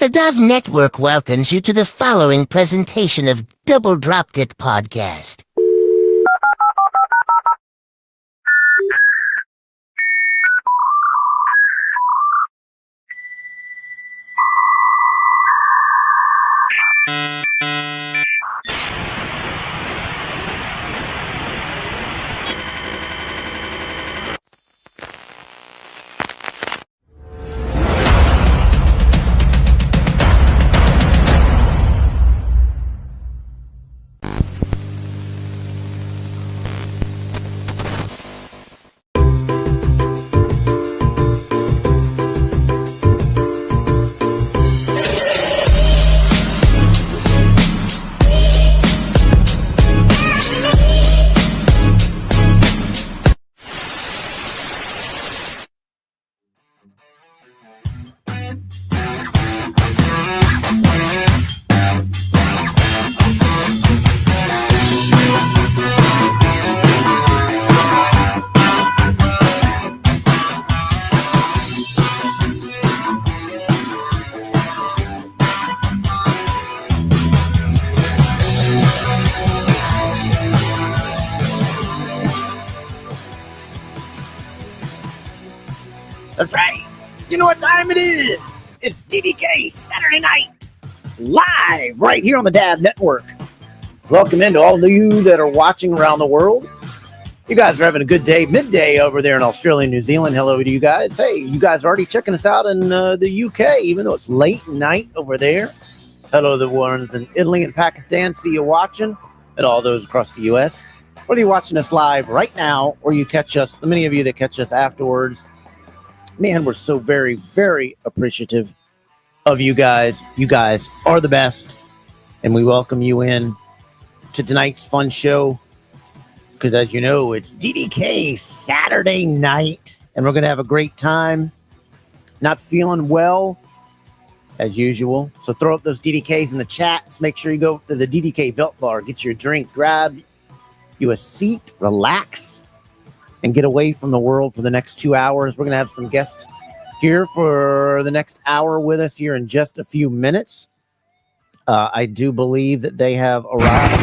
The Dove Network welcomes you to the following presentation of Double Dropkick Podcast. That's right. You know what time it is? It's DDK Saturday night, live right here on the Dab Network. Welcome into all of you that are watching around the world. You guys are having a good day, midday over there in Australia and New Zealand. Hello to you guys. Hey, you guys are already checking us out in the UK, even though it's late night over there. Hello to the ones in Italy and Pakistan. See you watching, and all those across the US. Whether you're watching us live right now or you catch us, the many of you that catch us afterwards, man, we're so very, very appreciative of you guys. You guys are the best. And we welcome you in to tonight's fun show. Because as you know, it's DDK Saturday night. And we're going to have a great time. Not feeling well, as usual. So throw up those DDKs in the chats. Make sure you go to the DDK Belt Bar. Get your drink. Grab you a seat. Relax. And get away from the world for the next 2 hours. We're going to have some guests here for the next hour with us here in just a few minutes. I do believe that they have arrived.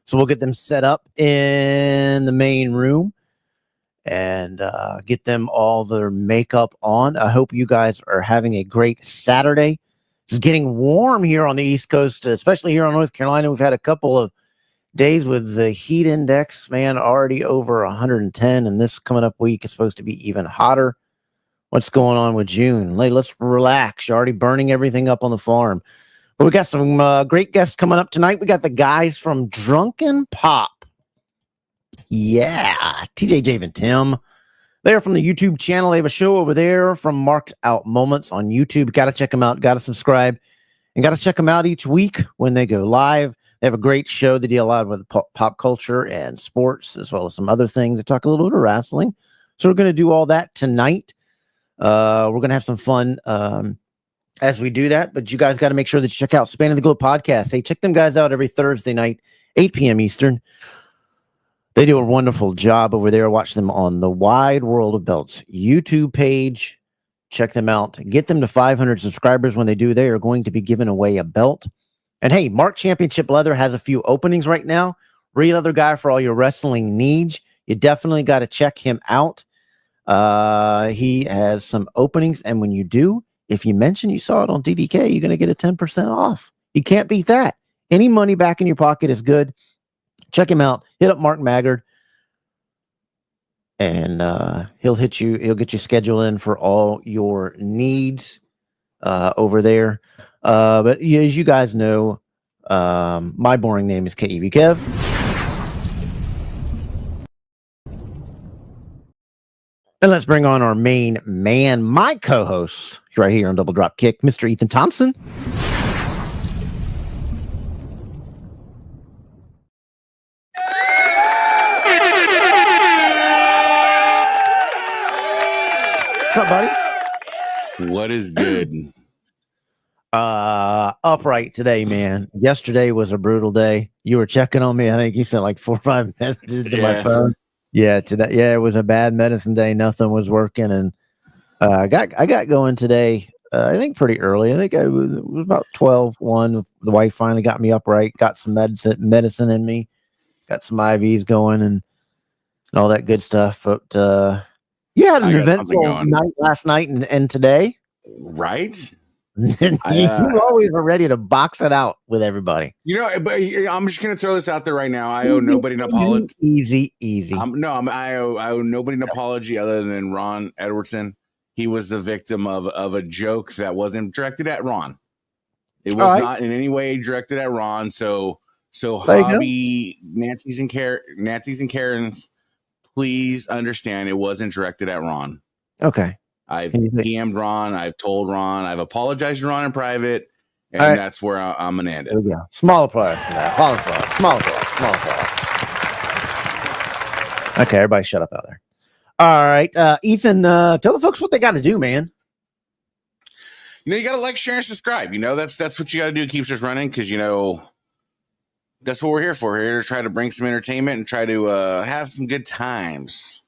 So we'll get them set up in the main room and get them all their makeup on. I hope you guys are having a great Saturday. It's getting warm here on the East Coast, especially here in North Carolina. We've had a couple of days with the heat index, man, already over 110. And this coming up week is supposed to be even hotter. What's going on with June? Let's relax. You're already burning everything up on the farm. But we got some great guests coming up tonight. We got the guys from Drunken Pop. Yeah, TJ, Dave, and Tim. They're from the YouTube channel. They have a show over there from Marked Out Moments on YouTube. Got to check them out. Got to subscribe. And got to check them out each week when they go live. They have a great show. They deal a lot with pop culture and sports, as well as some other things. They talk a little bit of wrestling. So we're going to do all that tonight. We're going to have some fun as we do that. But you guys got to make sure that you check out Spanning the Globe podcast. Hey, check them guys out every Thursday night, 8 p.m. Eastern. They do a wonderful job over there. Watch them on the Wide World of Belts YouTube page. Check them out. Get them to 500 subscribers. When they do, they are going to be giving away a belt. And hey, Mark Championship Leather has a few openings right now. Real other guy for all your wrestling needs. You definitely got to check him out. He has some openings. And when you do, if you mention you saw it on DDK, you're going to get a 10% off. You can't beat that. Any money back in your pocket is good. Check him out. Hit up Mark Maggard. And he'll get you scheduled in for all your needs over there. But as you guys know, my boring name is KEV Kev. And let's bring on our main man, my co-host, right here on Double Drop Kick, Mr. Ethan Thompson. What's up, buddy? What is good? Upright today, man. Yesterday was a brutal day. You were checking on me. I think you sent like 4 or 5 messages to my phone. Yeah, today. Yeah, it was a bad medicine day. Nothing was working, and I got going today. I think pretty early. I think it was about 12:01. The wife finally got me upright. Got some medicine in me. Got some IVs going and all that good stuff. But you had an eventful night last night and today, right? You always are ready to box it out with everybody. But I'm just gonna throw this out there right now. I owe nobody an apology. Easy. I owe nobody an apology other than Ron Edwardson. He was the victim of a joke that wasn't directed at Ron. It was not in any way directed at Ron. So hobby Nancy's and Karens, please understand it wasn't directed at Ron. Okay. I've DM'd Ron. I've told Ron. I've apologized to Ron in private, and that's where I'm gonna end it. There we go. Small applause to that. Small applause. Okay, everybody, shut up out there. All right, Ethan, tell the folks what they got to do, man. You got to like, share, and subscribe. That's what you got to do to keep us running, because that's what we're here for. We're here to try to bring some entertainment and try to have some good times.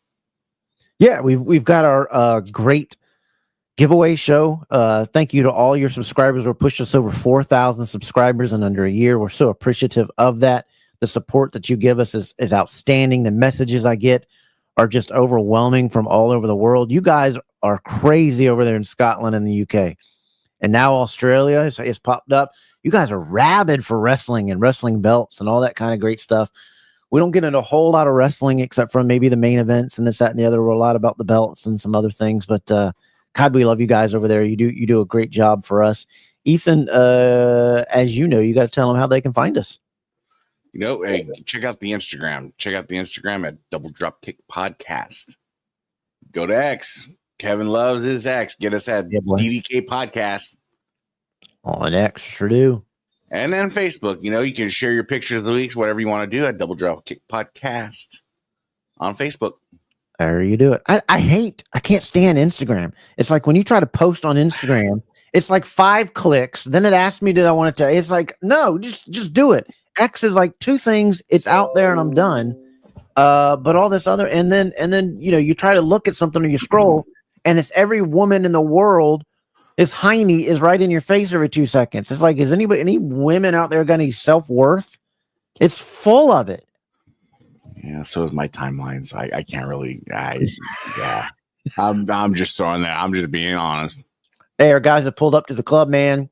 Yeah, we've got our great giveaway show. Thank you to all your subscribers. We're pushed us over 4,000 subscribers in under a year. We're so appreciative of that. The support that you give us is outstanding. The messages I get are just overwhelming from all over the world. You guys are crazy over there in Scotland and the UK. And now Australia has popped up. You guys are rabid for wrestling and wrestling belts and all that kind of great stuff. We don't get into a whole lot of wrestling except for maybe the main events and this, that, and the other. We're a lot about the belts and some other things. But God, we love you guys over there. You do a great job for us. Ethan, as you know, you got to tell them how they can find us. Hey, check out the Instagram. Check out the Instagram at Double Dropkick Podcast. Go to X. Kevin loves his X. Get us at DDK Podcast. On X, sure do. And then Facebook. You can share your pictures of the weeks, whatever you want to do at Double Dropkick Podcast on Facebook. There you do it. I can't stand Instagram. It's like when you try to post on Instagram, it's like 5 clicks. Then it asks me, did I want it to? It's like, no, just do it. X is like 2 things. It's out there and I'm done. But all this other, and then you try to look at something or you scroll, and it's every woman in the world. This hiney is right in your face every 2 seconds. It's like, is any women out there got any self-worth? It's full of it. Yeah, so is my timeline. So I can't really. Yeah, I'm just throwing that. I'm just being honest. Hey, our guys have pulled up to the club, man.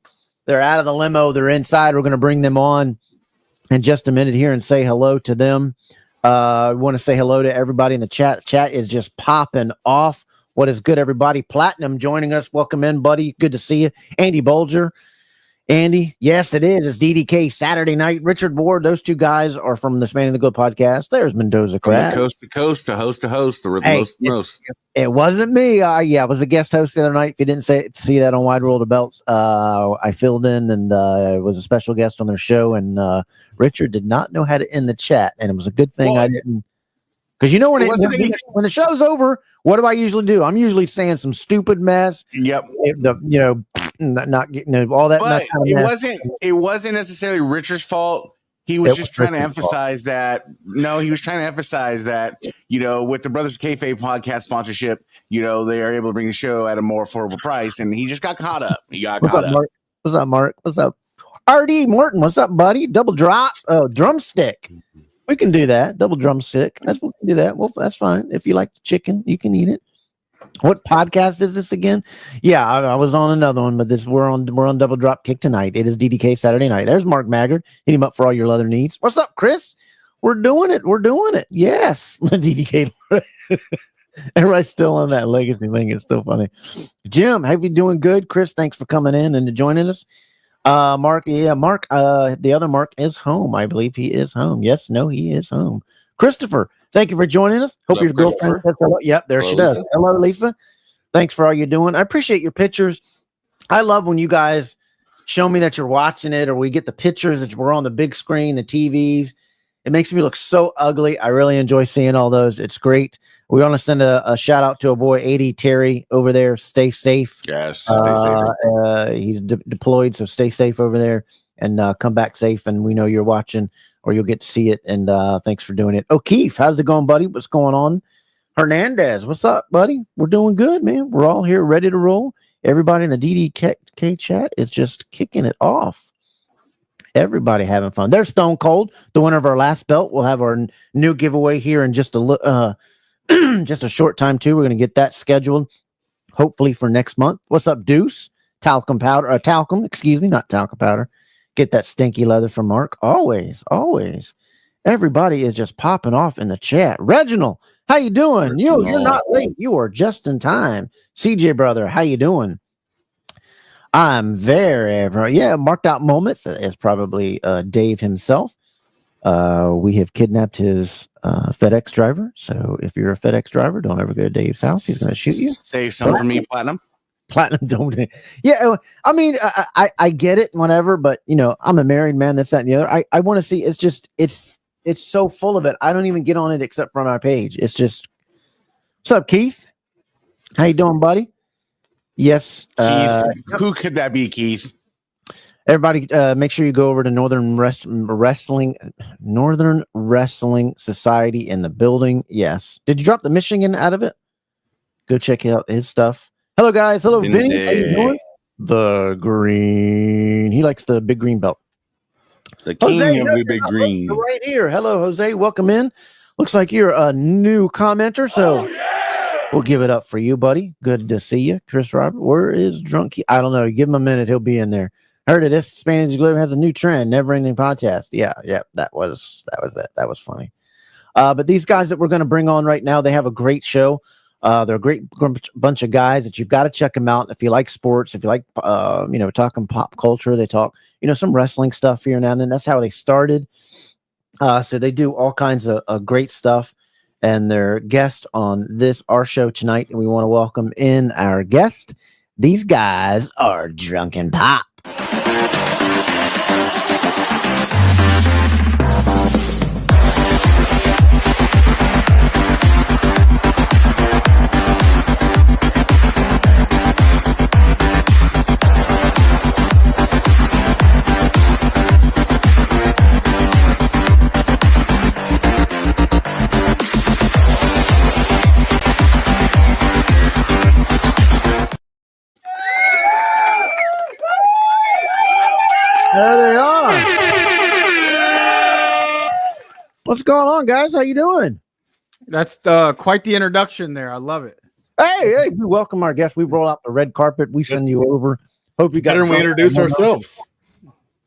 They're out of the limo. They're inside. We're going to bring them on in just a minute here and say hello to them. I want to say hello to everybody in the chat. Chat is just popping off. What is good, everybody? Platinum joining us. Welcome in, buddy. Good to see you. Andy Bolger. Andy, yes, it is. It's DDK Saturday night. Richard Ward, those 2 guys are from the Man in the Good podcast. There's Mendoza Crab. Coast to coast, to host, the most. It wasn't me. I was a guest host the other night. If you didn't see that on Wide World of Belts, I filled in and was a special guest on their show. And Richard did not know how to end the chat, and it was a good thing I didn't. Because when the show's over, what do I usually do? I'm usually saying some stupid mess. Yep. Not getting all that. But it wasn't necessarily Richard's fault. He was just trying to emphasize that. No, he was trying to emphasize that, with the Brothers Kayfabe podcast sponsorship, they are able to bring the show at a more affordable price, and he just got caught up. Mark? What's up, Mark? What's up? RD Morton, what's up, buddy? Double drop. Oh, drumstick. We can do that. Double drumstick. We can do that. Well, that's fine. If you like the chicken, you can eat it. What podcast is this again? Yeah, I was on another one, but we're on Double Dropkick tonight. It is DDK Saturday night. There's Mark Maggard. Hit him up for all your leather needs. What's up, Chris? We're doing it. Yes. DDK. Everybody's still on that legacy thing. It's still funny. Jim, how you doing? Good. Chris, thanks for coming in and joining us. Mark, the other Mark is home. I believe he is home. Yes, no, he is home. Christopher, thank you for joining us. Hope your girlfriend says hello. Yep, there she does. Hello, Lisa. Thanks for all you're doing. I appreciate your pictures. I love when you guys show me that you're watching it, or we get the pictures that we're on the big screen, the TVs. It makes me look so ugly. I really enjoy seeing all those. It's great. We want to send a shout out to a boy, 80 Terry, over there. Stay safe. Yes, stay safe. He's deployed, so stay safe over there and come back safe. And we know you're watching, or you'll get to see it. And thanks for doing it. O'Keefe, how's it going, buddy? What's going on? Hernandez, what's up, buddy? We're doing good, man. We're all here ready to roll. Everybody in the DDK chat is just kicking it off. Everybody having fun. There's Stone Cold, the winner of our last belt. We'll have our new giveaway here in just a just a short time too. We're going to get that scheduled, hopefully for next month. What's up, Deuce? Talcum powder, not talcum powder. Get that stinky leather from Mark. Always. Everybody is just popping off in the chat. Reginald, how you doing? You're not late. You are just in time. CJ brother, how you doing? I'm very, marked out moments is probably Dave himself. We have kidnapped his FedEx driver. So if you're a FedEx driver, don't ever go to Dave's house. He's going to shoot you. Save some for me, Platinum. Don't. Yeah, I mean, I get it, whatever. But I'm a married man. This, that, and the other. I want to see. It's so full of it. I don't even get on it except for my page. It's just. What's up, Keith? How you doing, buddy? Yes. Keith. Who could that be, Keith? Everybody, make sure you go over to Northern Wrestling Society in the building. Yes. Did you drop the Michigan out of it? Go check out his stuff. Hello, guys. Hello, Vinny. How you doing? The green. He likes the big green belt. The king Jose, of the big green. Right here. Hello, Jose. Welcome in. Looks like you're a new commenter, so we'll give it up for you, buddy. Good to see you. Chris Robert, where is Drunky? I don't know. Give him a minute. He'll be in there. Heard it. This Spanish Globe has a new trend, never ending podcast. Yeah. That was it. That was funny. But these guys that we're going to bring on right now, they have a great show. They're a great bunch of guys that you've got to check them out. If you like sports, if you like, talking pop culture, they talk, some wrestling stuff here now and then. That's how they started. So they do all kinds of great stuff. And they're guest on our show tonight. And we want to welcome in our guest. These guys are Drunken Pop. There they are. What's going on, guys? How you doing? That's quite the introduction there. I love it. Hey, we welcome our guests. We roll out the red carpet. We send you over. Hope you got. Better we introduce ourselves.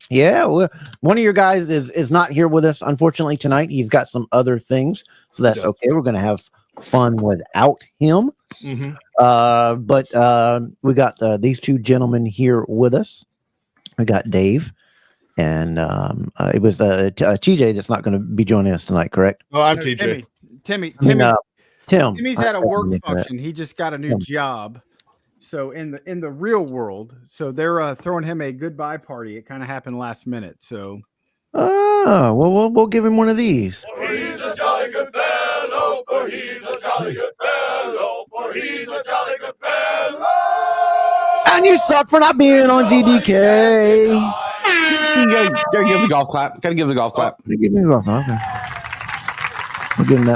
Yeah, one of your guys is not here with us, unfortunately, tonight. He's got some other things, so that's okay. We're going to have fun without him. Mm-hmm. But we got these two gentlemen here with us. We got Dave, and it was TJ that's not going to be joining us tonight, correct? Oh, I'm TJ. Tim. Timmy's at a work function. He just got a new job. So in the real world, so they're throwing him a goodbye party. It kind of happened last minute. So, we'll give him one of these. For he's a jolly good fellow. For he's a jolly good fellow. For he's a jolly good fellow. And you suck for not being on DDK. Gotta give the golf clap. Give me the golf clap. Okay. We'll give him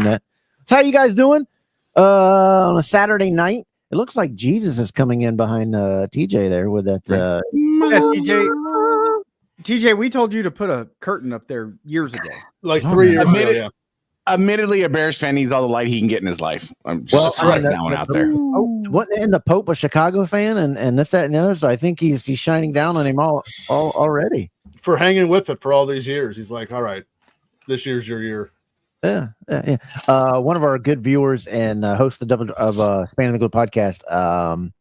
that. So how you guys doing? On a Saturday night. It looks like Jesus is coming in behind TJ there with that. TJ, we told you to put a curtain up there years ago. Like 3 years ago, yeah. Admittedly, a Bears fan needs all the light he can get in his life. I'm just that one out there. What? And the Pope, a Chicago fan, and this, that, and the other. So I think he's shining down on him all already for hanging with it for all these years. He's like, all right, this year's your year. Yeah. One of our good viewers and host of Spanning the Good podcast,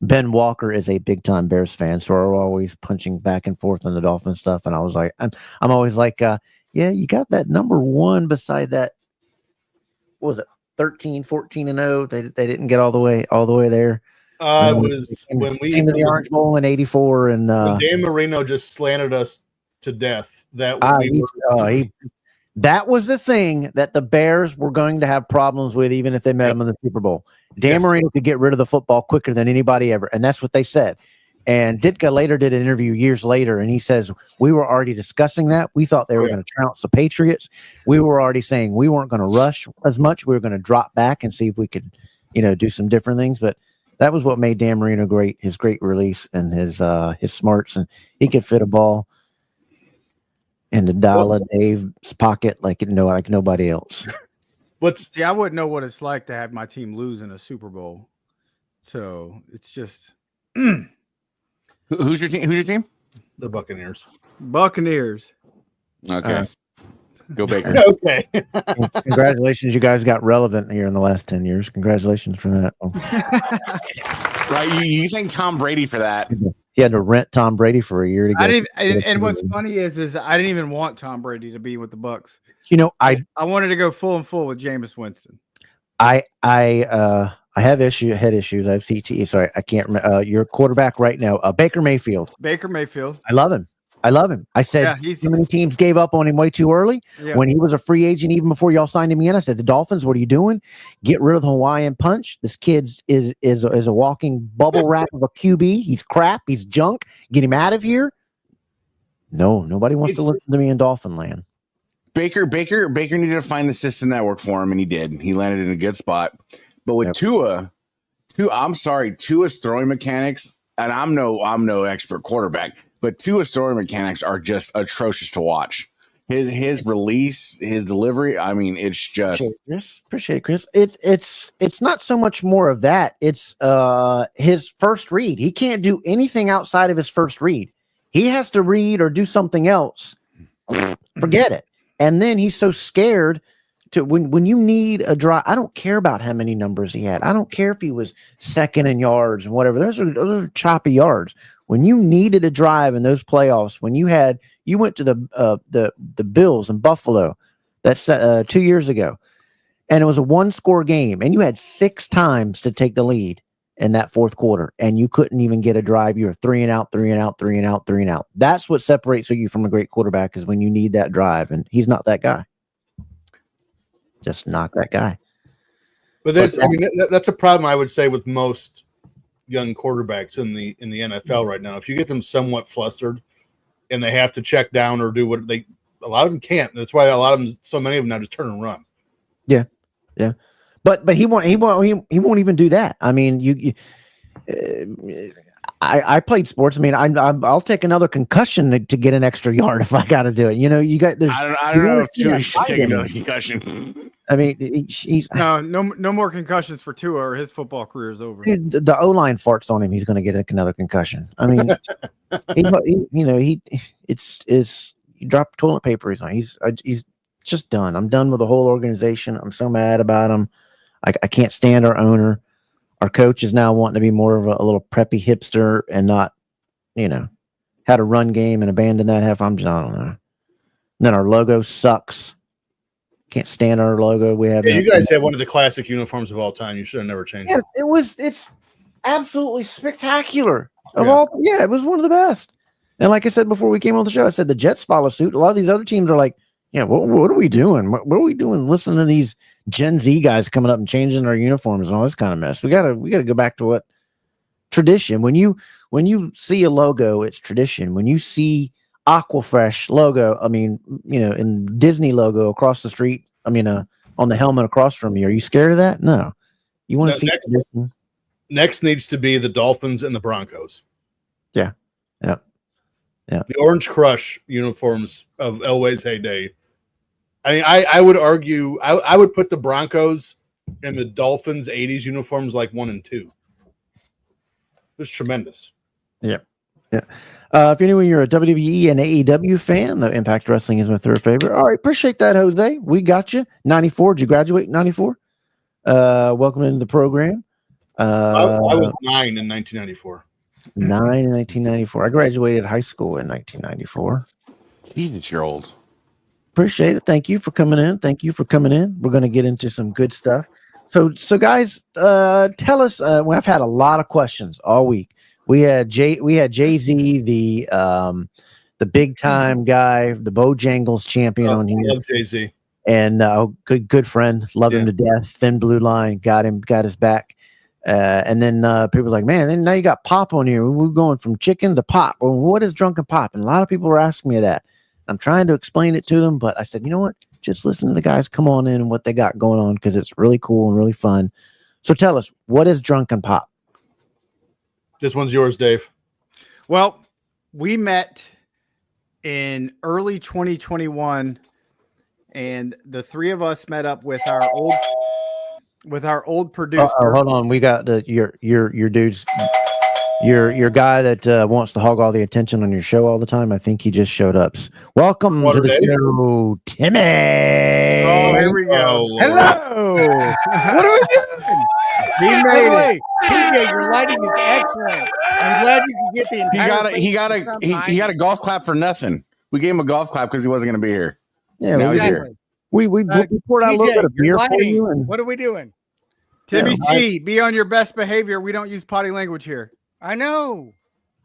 Ben Walker, is a big time Bears fan. So we're always punching back and forth on the Dolphin stuff. And I was like, I'm always like, yeah, you got that number one beside that. What was it? 13, 14 and 0. They didn't get all the way there. It was when we came to the Orange Bowl in '84, and Dan Marino just slanted us to death. That he That was the thing that the Bears were going to have problems with, even if they met them in the Super Bowl. Dan Marino could get rid of the football quicker than anybody ever, and that's what they said. And Ditka later did an interview years later, and he says, we were already discussing that. We thought they were going to trounce the Patriots. We were already saying we weren't going to rush as much. We were going to drop back and see if we could, do some different things. But that was what made Dan Marino great, his great release and his smarts, and he could fit a ball into Dalla Dave's pocket like nobody else. See, I wouldn't know what it's like to have my team lose in a Super Bowl. So it's just Who's your team? Who's your team? The Buccaneers. Okay. Go Baker. Okay. Congratulations, you guys got relevant here in the last 10 years. Congratulations for that. Right. You thank Tom Brady for that. He had to rent Tom Brady for a year to get. And what's funny is I didn't even want Tom Brady to be with the Bucs. I wanted to go full with Jameis Winston. I have head issues. I have CTE. Sorry, I can't remember. Your quarterback right now, Baker Mayfield. I love him. I said how many teams gave up on him way too early when he was a free agent, even before y'all signed him in. I said, the Dolphins, what are you doing? Get rid of the Hawaiian punch. This kid is a walking bubble wrap of a QB. He's crap. He's junk. Get him out of here. No, nobody wants to listen to me in Dolphin land. Baker needed to find the system that worked for him, and he did. He landed in a good spot. But with Tua's throwing mechanics, and I'm no expert quarterback, but Tua's throwing mechanics are just atrocious to watch. His release, his delivery, I mean, it's just appreciate it, Chris. It's not so much more of that. It's his first read. He can't do anything outside of his first read. He has to read or do something else. Forget it. And then he's so scared to when you need a drive. I don't care about how many numbers he had. I don't care if he was second in yards and whatever. Those are choppy yards. When you needed a drive in those playoffs, when you went to the Bills in Buffalo, that's 2 years ago, and it was a 1-score game, and you had 6 times to take the lead in that fourth quarter, and you couldn't even get a drive. You were 3 and out. That's what separates you from a great quarterback, is when you need that drive, and he's not that guy. Just not that guy. But that's a problem, I would say, with most young quarterbacks in the NFL right now. If you get them somewhat flustered and they have to check down or do a lot of them can't. That's why so many of them now just turn and run. Yeah. But he won't even do that. I mean, I played sports. I mean, I'll take another concussion to get an extra yard if I got to do it. You got. I don't know if Tua should take another concussion. I mean, he's no more concussions for Tua, or his football career is over. Dude, the O-line farts on him. He's going to get another concussion. I mean, he dropped toilet paper. He's just done. I'm done with the whole organization. I'm so mad about him. I can't stand our owner. Our coach is now wanting to be more of a little preppy hipster and not, had a run game and abandon that half. I don't know. And then our logo sucks. Can't stand our logo. We have. Yeah, you guys have one of the classic uniforms of all time. You should have never changed it. It's absolutely spectacular. It was one of the best. And like I said before we came on the show, I said the Jets follow suit. A lot of these other teams are like, what are we doing? What are we doing? Listening to these Gen Z guys coming up and changing our uniforms and all this kind of mess. We gotta go back to what tradition. When you see a logo, it's tradition. When you see Aquafresh logo, I mean, in Disney logo across the street, I mean, on the helmet across from you, are you scared of that? No. You want to see tradition. Next needs to be the Dolphins and the Broncos. Yeah. The Orange Crush uniforms of Elway's heyday. I mean, I would argue I would put the Broncos and the Dolphins 80s uniforms like 1 and 2. It was tremendous. Yeah. If you're a WWE and AEW fan, the Impact Wrestling is my third favorite. All right, appreciate that, Jose. We got you. 94. Did you graduate in 94? Welcome into the program. I was 9 in 1994. 9 in 1994. I graduated high school in 1994. Jesus, you're old. Appreciate it. Thank you for coming in. We're going to get into some good stuff. So guys, tell us. I've had a lot of questions all week. We had Jay-Z, the the big time guy, the Bojangles champion on here. Love Jay-Z. And good friend, love him to death. Thin blue line, got his back. And then people were like, man, then now you got Pop on here. We're going from chicken to Pop. Well, what is Drunken Pop? And a lot of people were asking me that. I'm trying to explain it to them, but I said, you know what? Just listen to the guys come on in and what they got going on, because it's really cool and really fun. So tell us, what is Drunken Pop? This one's yours, Dave. Well, we met in early 2021. And the three of us met up with our old producer. Hold on, we got your dudes, your guy that wants to hog all the attention on your show all the time. I think he just showed up. Welcome to the show, Timmy. Oh, here we go. Hello. What are we doing? He made it. TJ, your lighting is excellent. I'm glad you can get the entire. He got a golf clap for nothing. We gave him a golf clap because he wasn't going to be here. Yeah, now he's here. We poured out a little bit of beer for you. And what are we doing? Timmy C, be on your best behavior. We don't use potty language here. I know.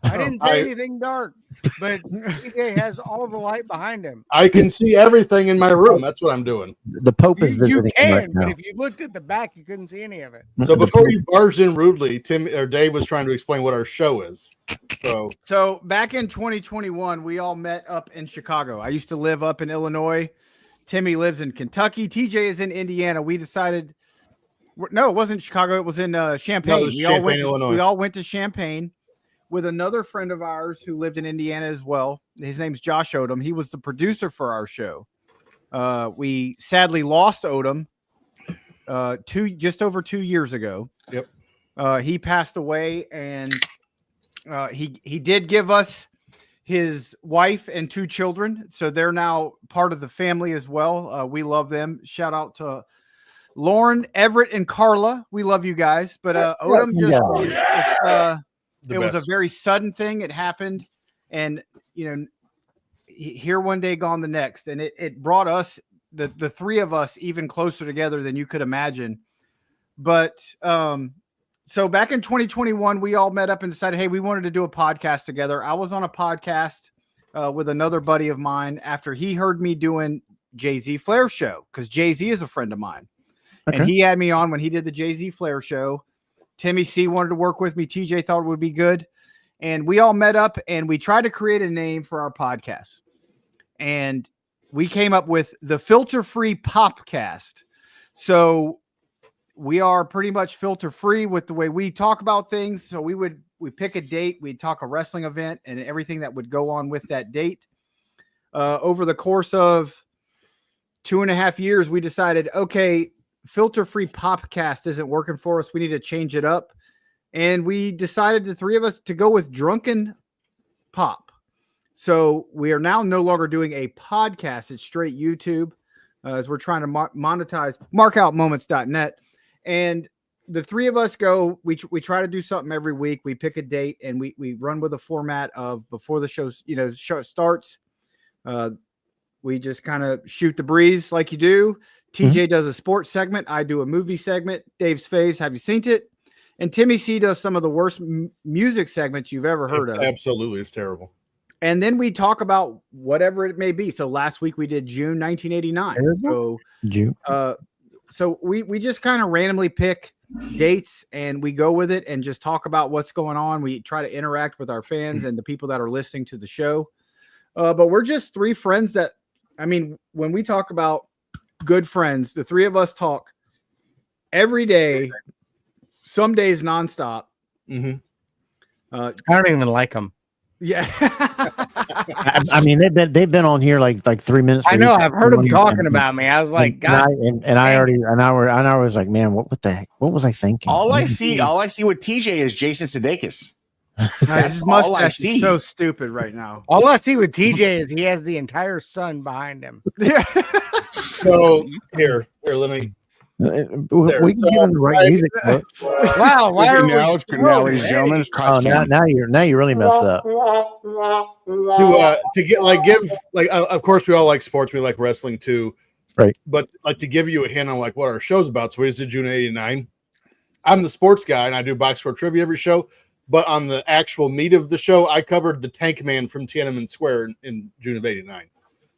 I didn't say anything dark, but TJ has all the light behind him. I can see everything in my room. That's what I'm doing. The Pope is visiting. You can, right now. but if you looked at the back, you couldn't see any of it. So before you barged in rudely, Dave was trying to explain what our show is. So back in 2021, we all met up in Chicago. I used to live up in Illinois. Timmy lives in Kentucky. TJ is in Indiana. We decided, no, it wasn't Chicago. It was in Champaign. Illinois. We all went to Champaign with another friend of ours who lived in Indiana as well. His name's Josh Odom. He was the producer for our show. We sadly lost Odom just over 2 years ago. Yep. He passed away, and he did give us his wife and 2 children. So they're now part of the family as well. We love them. Shout out to Lauren, Everett, and Carla. We love you guys. But Odom it was a very sudden thing. It happened. And, here one day, gone the next. And it brought us, the three of us, even closer together than you could imagine. But so back in 2021, we all met up and decided, hey, we wanted to do a podcast together. I was on a podcast with another buddy of mine after he heard me doing Jay-Z Flair show, because Jay-Z is a friend of mine. Okay. And he had me on when he did the Jay-Z Flair show. Timmy C wanted to work with me. TJ thought it would be good. And we all met up and we tried to create a name for our podcast. And we came up with the Filter Free Popcast. So we are pretty much filter free with the way we talk about things. So we pick a date, we'd talk a wrestling event and everything that would go on with that date. Over the course of 2.5 years, we decided, okay, filter free Popcast isn't working for us. We need to change it up. And we decided, the three of us, to go with Drunken Pop. So we are now no longer doing a podcast. It's straight YouTube, as we're trying to monetize markoutmoments.net. And the three of us go, we try to do something every week. We pick a date and we run with a format of, before the show starts, we just kind of shoot the breeze like you do. TJ does a sports segment. I do a movie segment. Dave's faves. Have you seen it? And Timmy C does some of the worst music segments you've ever heard of. Absolutely. It's terrible. And then we talk about whatever it may be. So last week we did June 1989. So June. So we just kind of randomly pick dates and we go with it and just talk about what's going on. We try to interact with our fans and the people that are listening to the show. But we're just three friends that, when we talk about good friends, the three of us talk every day, some days nonstop. I don't even like them. Yeah. they've been on here like 3 minutes. I know. I've heard them talking about me. I was like, God. I was like, man, what the heck? What was I thinking? All I see with TJ is Jason Sudeikis. His mustache is so stupid right now. All I see with TJ is he has the entire sun behind him. Yeah. So here, let me. We can give him the right music. Wow! Why are now, ladies and gentlemen, now you really messed up. To get of course we all like sports. We like wrestling too, right? But to give you a hint on what our show's about. So we did June '89. I'm the sports guy and I do box score trivia every show. But on the actual meat of the show, I covered the Tank Man from Tiananmen Square in June of '89.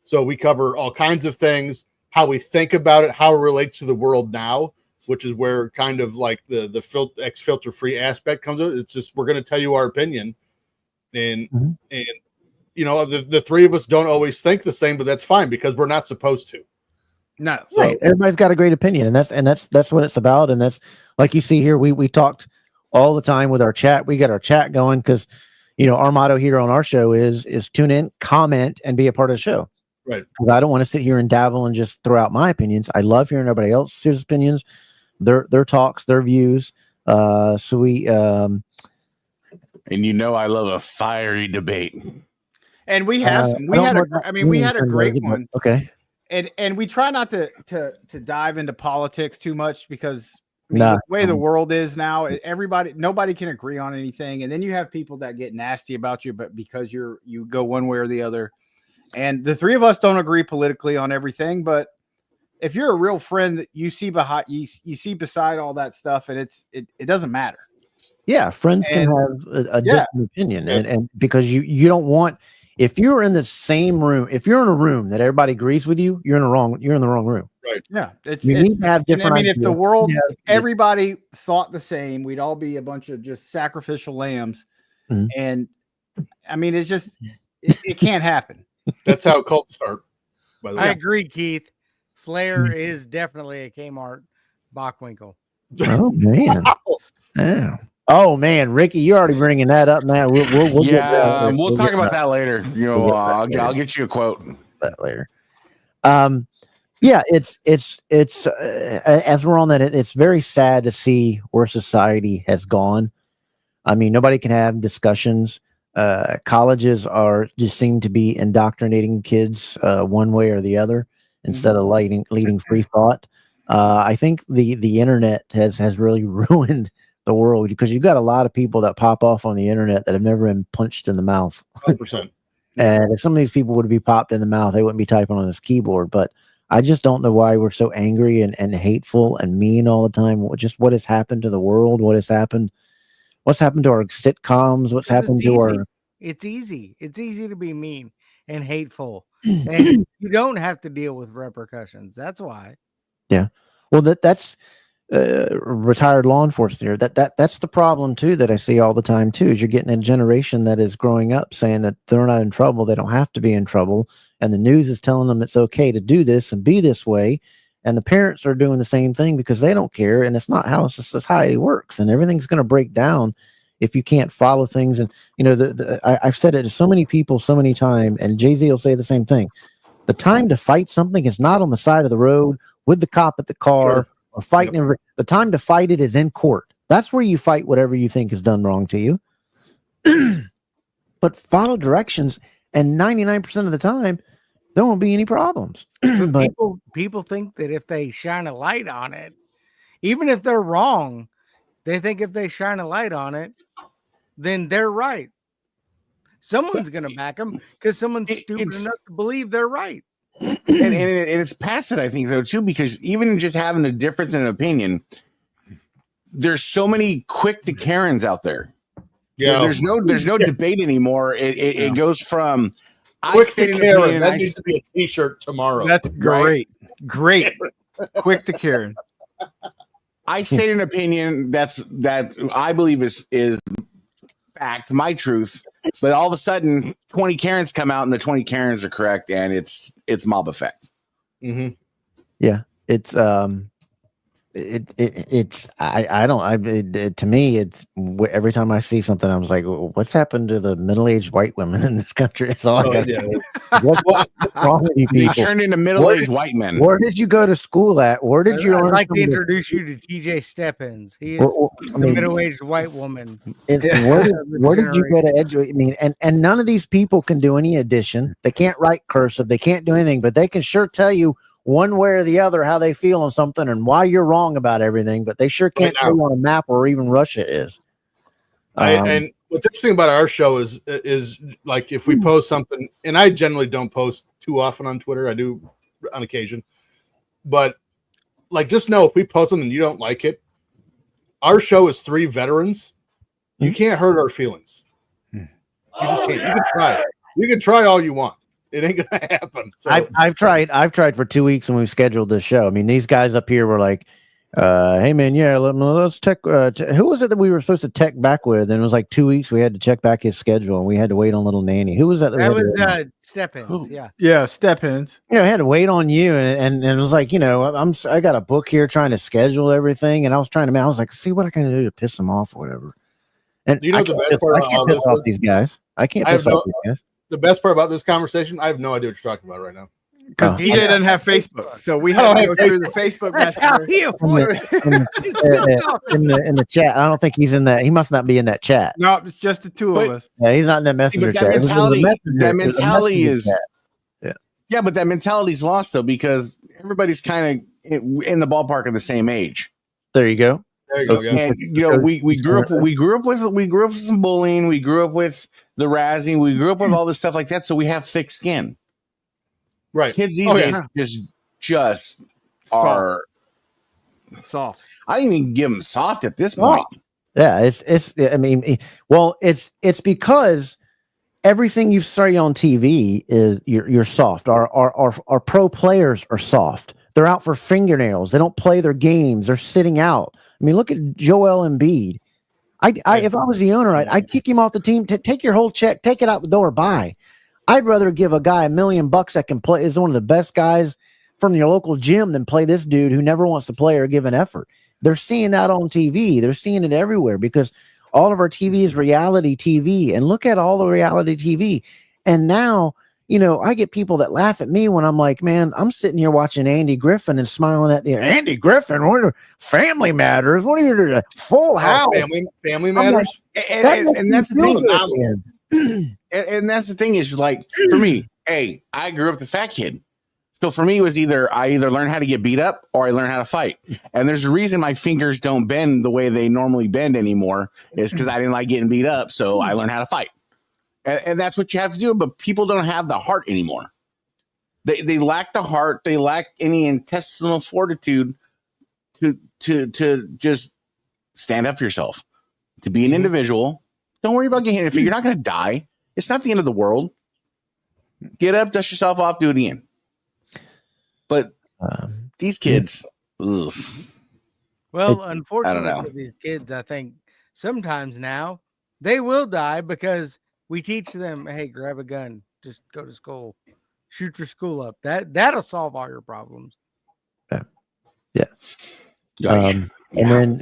So we cover all kinds of things, how we think about it, how it relates to the world now, which is where kind of like the ex-filter free aspect comes in. It's just we're going to tell you our opinion, and you know the three of us don't always think the same, but that's fine because we're not supposed to. No, So, right. Everybody's got a great opinion, and that's what it's about. And that's like you see here. We talked all the time with our chat. We got our chat going because our motto here on our show is tune in, comment, and be a part of the show. Right. I don't want to sit here and dabble and just throw out my opinions. I love hearing everybody else's opinions, their talks, their views. So we and I love a fiery debate. And we have some. We had a great one. Okay. And we try not to dive into politics too much because the way the world is now, nobody can agree on anything. And then you have people that get nasty about you, but because you go one way or the other. And the three of us don't agree politically on everything, but if you're a real friend, you see beside all that stuff, and it doesn't matter. Yeah, friends can have a different opinion, and because you don't want, if you're in the same room, if you're in a room that everybody agrees with you, you're in the wrong room. Right. Yeah, you need to have different. If the world, everybody thought the same, we'd all be a bunch of just sacrificial lambs, and it's just it can't happen. That's how cults start. By the way, I agree, Keith. Flair is definitely a Kmart Bockwinkel. Oh man! Yeah. Oh man, Ricky, you're already bringing that up, man. We'll talk about that later. I'll get you a quote that later. Yeah, it's as we're on that, it's very sad to see where society has gone. I mean, nobody can have discussions. Colleges just seem to be indoctrinating kids one way or the other instead of leading free thought. I think the internet has really ruined the world because you've got a lot of people that pop off on the internet that have never been punched in the mouth. 100%. And if some of these people would be popped in the mouth, they wouldn't be typing on this keyboard. But I just don't know why we're so angry and hateful and mean all the time. Just what has happened to the world? What's happened to our sitcoms? What's happened to our... It's easy. It's easy to be mean and hateful. And you don't have to deal with repercussions. That's why. Yeah. Well, that's retired law enforcement here. That's the problem too that I see all the time too, is you're getting a generation that is growing up saying that they're not in trouble. They don't have to be in trouble. And the news is telling them it's okay to do this and be this way. And the parents are doing the same thing because they don't care. And it's not how society works. And everything's going to break down if you can't follow things. And, I've said it to so many people so many times, and Jay-Z will say the same thing. The time to fight something is not on the side of the road with the cop at the car or fighting. Yep. The time to fight it is in court. That's where you fight whatever you think is done wrong to you. But follow directions, and 99% of the time, there won't be any problems. But people think that if they shine a light on it, even if they're wrong, they think if they shine a light on it, then they're right. Someone's going to back them because someone's stupid enough to believe they're right. And it's past it, I think, though, too, because even just having a difference in opinion, there's so many quick to Karens out there. Yeah, there's no debate anymore. It goes from quick to Karen. That needs to be a T-shirt tomorrow. That's great. Right? Great. Quick to Karen. I state an opinion that I believe is fact, my truth, but all of a sudden 20 Karens come out and the 20 Karens are correct, and it's mob effect. Mm-hmm. Yeah, it's to me, it's every time I see something, I was like, what's happened to the middle-aged white women in this country? It's all what's wrong with you people? They turned into middle-aged white men. Where did you go to school at? Where did you? I'd like to introduce you to TJ Steppins. He is a middle-aged white woman. Where did you go to educate? I mean, and none of these people can do any addition. They can't write cursive. They can't do anything, but they can sure tell you one way or the other how they feel on something and why you're wrong about everything, but they sure can't tell you on a map where even Russia is. And what's interesting about our show is like if we post something, and I generally don't post too often on Twitter, I do on occasion, but like just know if we post something and you don't like it, our show is 3 veterans You can't hurt our feelings. You just can't. You can try. You can try all you want. It ain't gonna happen. So I've tried for 2 weeks when we scheduled this show. I mean, these guys up here were like, hey man, yeah, let's check. Who was it that we were supposed to check back with? And it was like 2 weeks. We had to check back his schedule, and we had to wait on little Nanny. Who was that? That was Step-ins. Yeah, step-ins. I had to wait on you, and it was like, I got a book here trying to schedule everything, and I was like, see what I can do to piss them off or whatever. And you know the best part about this off these guys. I can't piss off these guys. The best part about this conversation, I have no idea what you're talking about right now. Because DJ doesn't have Facebook, so we have to go through the Facebook messenger. In the chat. I don't think he's in that. He must not be in that chat. No, it's just the two of us. Yeah, he's not in that messenger chat. That mentality is. Yeah, but that mentality's lost though because everybody's kind of in the ballpark of the same age. There you go. There you go. And we grew up with some bullying. We grew up with the razzing. We grew up with all this stuff like that. So we have thick skin. Right. Kids these days just are soft. I didn't even give them soft at this point. Yeah, it's because everything you see on TV is you're soft. Our pro players are soft. They're out for fingernails. They don't play their games. They're sitting out. I mean, look at Joel Embiid. If I was the owner, I'd kick him off the team. Take your whole check, take it out the door, bye. I'd rather give a guy $1 million that can play, is one of the best guys from your local gym, than play this dude who never wants to play or give an effort. They're seeing that on TV. They're seeing it everywhere because all of our TV is reality TV. And look at all the reality TV. And now, I get people that laugh at me when I'm like, man, I'm sitting here watching Andy Griffin and smiling at the Andy Griffin. What are Family Matters? What are you doing? Full House? Family Matters. And that's the thing. And that's the thing is like for me, I grew up the fat kid. So for me, it was I either learned how to get beat up or I learned how to fight. And there's a reason my fingers don't bend the way they normally bend anymore is because I didn't like getting beat up. So I learned how to fight. And that's what you have to do. But people don't have the heart anymore. They lack the heart. They lack any intestinal fortitude to just stand up for yourself, to be an individual. Don't worry about getting hit. If you're not going to die, it's not the end of the world. Get up, dust yourself off, do it again. But these kids, ugh. Well, unfortunately for these kids, I think sometimes now they will die because we teach them, hey, grab a gun, just go to school, shoot your school up. That'll solve all your problems. Yeah. And then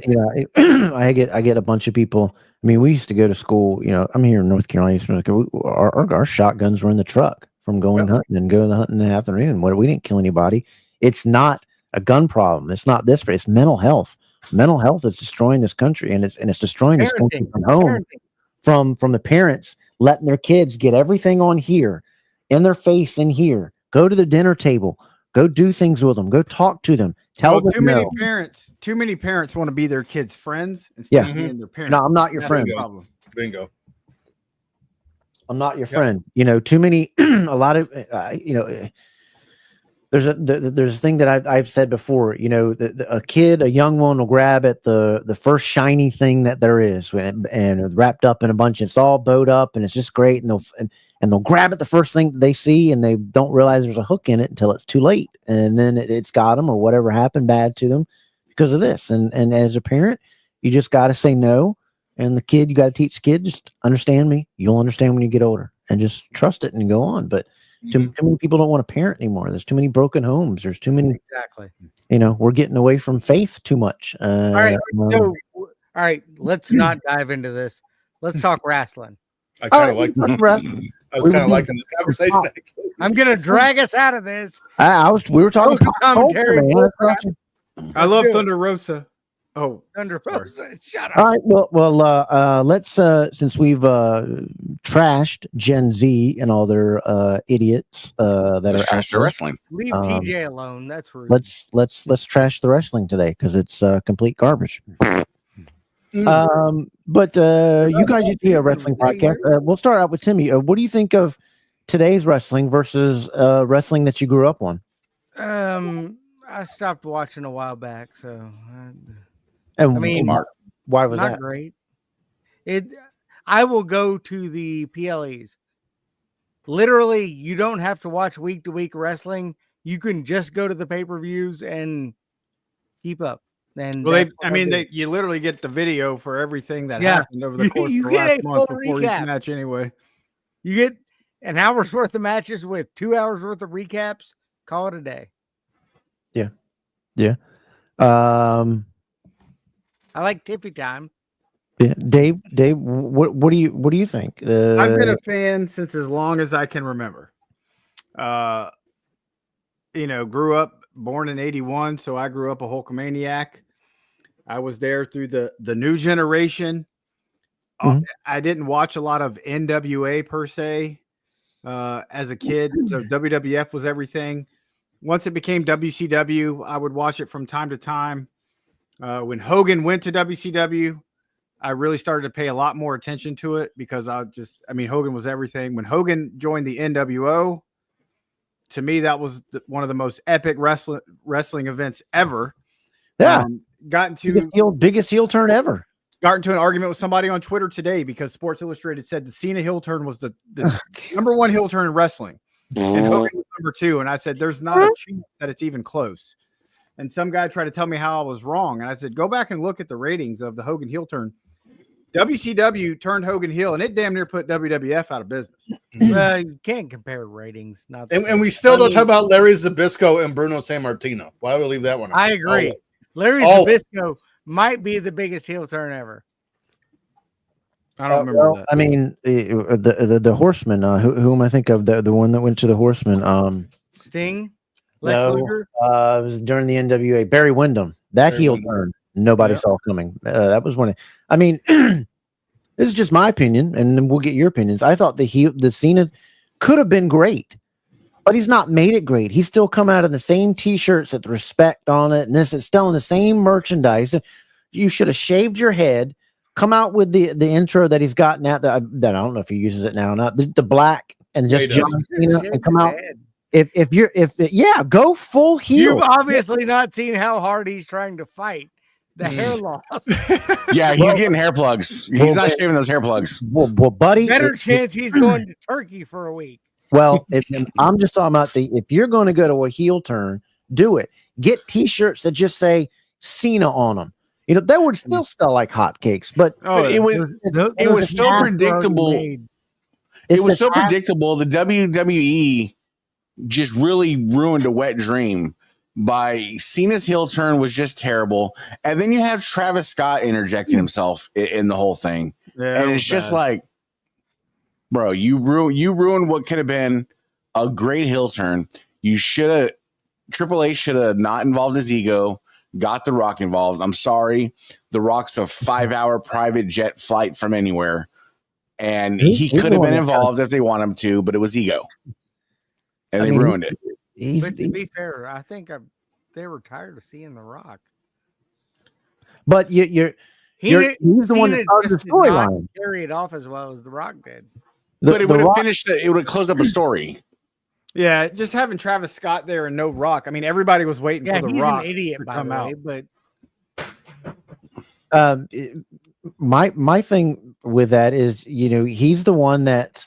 I get a bunch of people. I mean, we used to go to school. I'm here in North Carolina. Our shotguns were in the truck from going hunting and going hunting in the afternoon. We didn't kill anybody. It's not a gun problem. It's not this, but it's mental health. Mental health is destroying this country, and it's destroying this country from home, from the parents letting their kids get everything on here, in their face, in here. Go to the dinner table. Go do things with them. Go talk to them. Tell them too many parents want to be their kids' friends instead of being their parents. No, I'm not your friend. Bingo. I'm not your friend. Too many. A lot of there's a thing that I've said before. A young one will grab at the first shiny thing that there is, and wrapped up in a bunch. It's all bowed up, and it's just great. And they'll grab at the first thing they see, and they don't realize there's a hook in it until it's too late. And then it's got them, or whatever happened bad to them because of this. And as a parent, you just got to say no. And you got to teach the kid, just understand me. You'll understand when you get older, and just trust it and go on. But too many people don't want to parent anymore. There's too many broken homes. There's too many. Exactly. We're getting away from faith too much. All right. Let's not dive into this. Let's talk wrestling. I kind of like that. I was kind of liking this conversation. I'm gonna drag us out of this. We were talking commentary. I love Thunder Rosa. Oh, Thunder Rosa! Shut up. All right. Well. Let's since we've trashed Gen Z and all their idiots that are trash the wrestling. Leave TJ alone. That's rude. Let's trash the wrestling today because it's complete garbage. But you guys used to be a wrestling podcast. We'll start out with Timmy. What do you think of today's wrestling versus wrestling that you grew up on? I stopped watching a while back, so. Smart. Why was not that? Great. I will go to the PLEs. Literally, you don't have to watch week to week wrestling. You can just go to the pay-per-views and keep up. And well, you literally get the video for everything that happened over the course you of the get last a month full before recap. each match anyway. You get an hour's worth of matches with 2 hours worth of recaps. Call it a day. Yeah. I like Tiffy time. Yeah. Dave, what do you think? I've been a fan since as long as I can remember. Grew up, born in 81, so I grew up a Hulkamaniac. I was there through the new generation. Mhm. I didn't watch a lot of NWA per se as a kid, so WWF was everything. Once it became WCW, I would watch it from time to time. When Hogan went to WCW, I really started to pay a lot more attention to it because Hogan was everything. When Hogan joined the NWO, to me, that was one of the most epic wrestling events ever. Yeah. Got into biggest heel turn ever. Got into an argument with somebody on Twitter today because Sports Illustrated said the Cena heel turn was the number one heel turn in wrestling. And Hogan was number 2. And I said, there's not a chance that it's even close. And some guy tried to tell me how I was wrong. And I said, go back and look at the ratings of the Hogan heel turn. WCW turned Hogan heel, and it damn near put WWF out of business. Well, you can't compare ratings. And we still don't talk about Larry Zbyszko and Bruno Sammartino. Why would we leave that one out? I agree. Larry Zbyszko might be the biggest heel turn ever. I don't remember that. I mean, the Horseman. Who am I think of? The one that went to the Horseman. Sting. Lex Luger. It was during the NWA. Barry Windham. That heel turn nobody saw coming. That was one. This is just my opinion, and then we'll get your opinions. I thought the Cena could have been great, but he's not made it great. He's still come out in the same T-shirts with respect on it, and this is still in the same merchandise. You should have shaved your head. Come out with the intro that he's got now. That I don't know if he uses it now or not. The black and just John Cena and come out. If go full heel. You've obviously not seen how hard he's trying to fight the hair loss. Yeah, he's getting hair plugs. He's not shaving those hair plugs. Well, buddy, better chance he's going to Turkey for a week. Well, I'm just talking about if you're going to go to a heel turn, do it. Get T-shirts that just say Cena on them. That would still sell like hotcakes, but it was so predictable. It was so predictable. The WWE just really ruined a wet dream by Cena's heel turn was just terrible. And then you have Travis Scott interjecting himself in the whole thing. Yeah, and it's just like, bro, you ruined what could have been a great heel turn. Triple H should have not involved his ego, got The Rock involved. I'm sorry. The Rock's a 5-hour private jet flight from anywhere. And he could have been involved if they want him to, but it was ego. And they ruined it. But to be fair, I think they were tired of seeing The Rock. But he's the one that started the storyline. Carry it off as well as The Rock did. But it would have finished. It would have closed up a story. Yeah, just having Travis Scott there and no Rock. I mean, everybody was waiting for The Rock. He's an idiot, by the way. But my thing with that is, he's the one that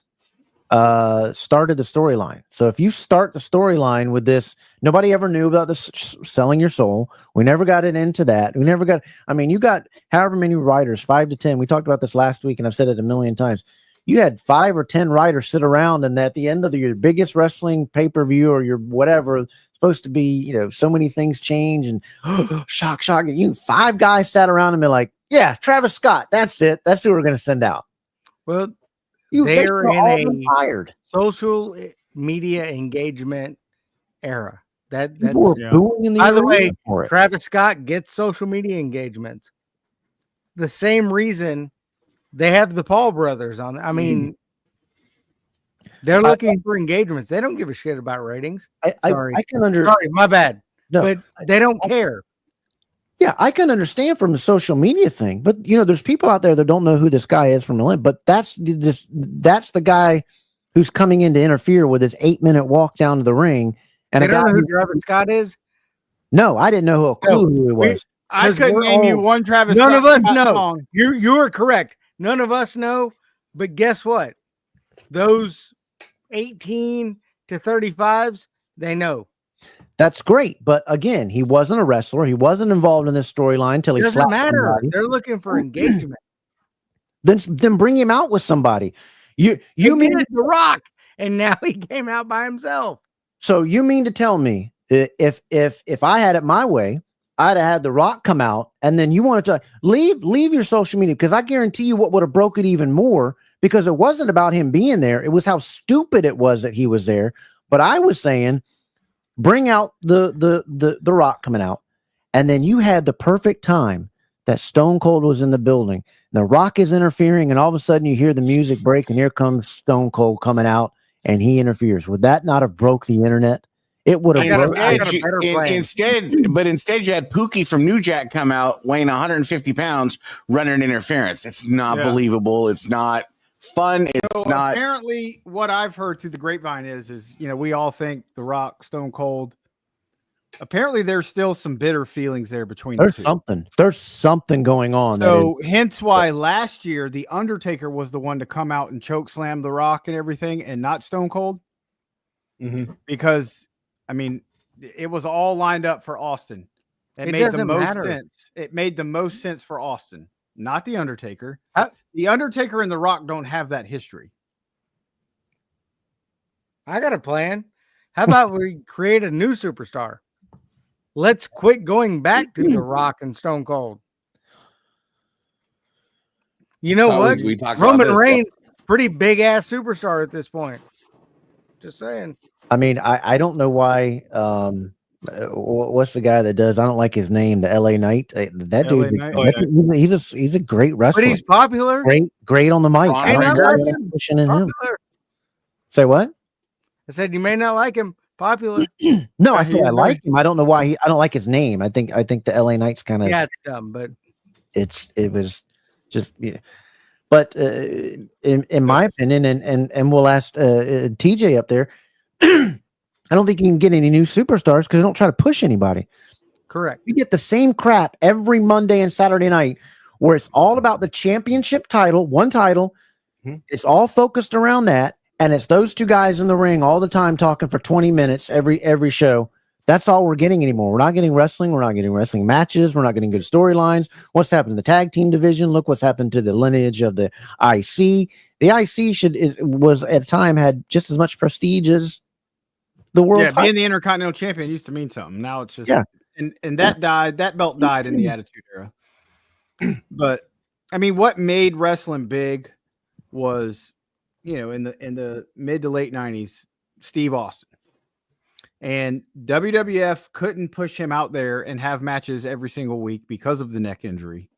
started the storyline. So if you start the storyline with this, nobody ever knew about this selling your soul. We never got it into that. You got however many writers, 5 to 10. We talked about this last week, and I've said it a million times. You had 5 or 10 writers sit around, and at the end of your biggest wrestling pay-per-view or your whatever, supposed to be, so many things change and shock. 5 guys sat around and be like, yeah, Travis Scott, that's it. That's who we're going to send out. Well, they're in a social media engagement era. That's by the way, Travis Scott gets social media engagements. The same reason they have the Paul brothers on. I mean, they're looking for engagements. They don't give a shit about ratings. I can understand. Sorry, my bad. No, but they don't care. Yeah, I can understand from the social media thing, but there's people out there that don't know who this guy is from Olymp. But that's the guy who's coming in to interfere with his 8-minute walk down to the ring. And they don't know who Travis Scott is. No, I didn't know who he was. I couldn't name you one Travis. None of us know. You are correct. None of us know. But guess what? Those 18 to 35s, they know. That's great. But again, he wasn't a wrestler. He wasn't involved in this storyline until he Doesn't slapped matter. somebody. They're looking for engagement. Then bring him out with somebody. You mean The Rock, and now he came out by himself. So you mean to tell me if I had it my way, I'd have had The Rock come out, and then you wanted to leave your social media, because I guarantee you what would have broke it even more, because it wasn't about him being there. It was how stupid it was that he was there. But I was saying, bring out the Rock coming out, and then you had the perfect time that Stone Cold was in the building. The Rock is interfering, and all of a sudden you hear the music break, and here comes Stone Cold coming out, and he interferes. Would that not have broke the internet? It would have. Instead, you had Pookie from New Jack come out weighing 150 pounds running interference. It's not believable. It's not fun. It's not. Apparently, what I've heard through the grapevine is we all think The Rock, Stone Cold. Apparently, there's still some bitter feelings there between the two. There's something going on. So hence why last year the Undertaker was the one to come out and choke slam The Rock and everything, and not Stone Cold. Because it was all lined up for Austin. It made the most sense. It made the most sense for Austin, not the Undertaker. The Undertaker and The Rock don't have that history. I got a plan. How about we create a new superstar? Let's quit going back to The Rock and Stone Cold. You know what? Roman Reigns, pretty big ass superstar at this point. Just saying. I don't know why. What's the guy that does? I don't like his name. The LA Knight. That dude. He's a great wrestler. But he's popular. Great on the mic. Pushing in him. Say what? I said you may not like him. Popular. No, I think I like him. I don't know why I don't like his name. I think the LA Knight's kind of it's dumb, but it was just But in my opinion, and we'll ask TJ up there. I don't think you can get any new superstars because they don't try to push anybody. Correct. You get the same crap every Monday and Saturday night, where it's all about the championship title, one title. It's all focused around that. And it's those two guys in the ring all the time talking for 20 minutes every show. That's all we're getting anymore. We're not getting wrestling. We're not getting wrestling matches. We're not getting good storylines. What's happened in the tag team division? Look what's happened to the lineage of the IC. The IC was at a time had just as much prestige as the world. Yeah, being the Intercontinental Champion used to mean something. Now it's just and that died. That belt died in the Attitude Era. But what made wrestling big was, in the mid to late 90s, Steve Austin. And WWF couldn't push him out there and have matches every single week because of the neck injury.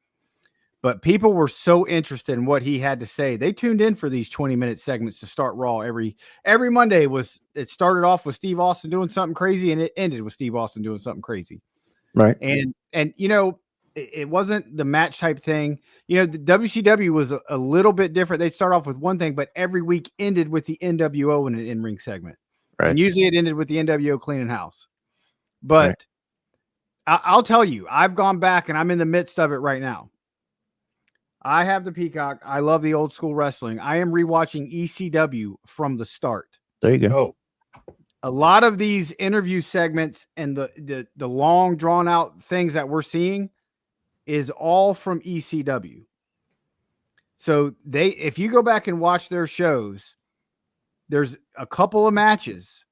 But people were so interested in what he had to say. They tuned in for these 20-minute segments to start Raw every Monday. It started off with Steve Austin doing something crazy, and it ended with Steve Austin doing something crazy. Right. And it wasn't the match type thing. The WCW was a little bit different. They'd start off with one thing, but every week ended with the NWO in an in-ring segment. Right. And usually it ended with the NWO cleaning house. But I'll tell you, I've gone back and I'm in the midst of it right now. I have the Peacock. I love the old school wrestling. I am rewatching ECW from the start. There you go. A lot of these interview segments and the long drawn out things that we're seeing is all from ECW. So if you go back and watch their shows, there's a couple of matches.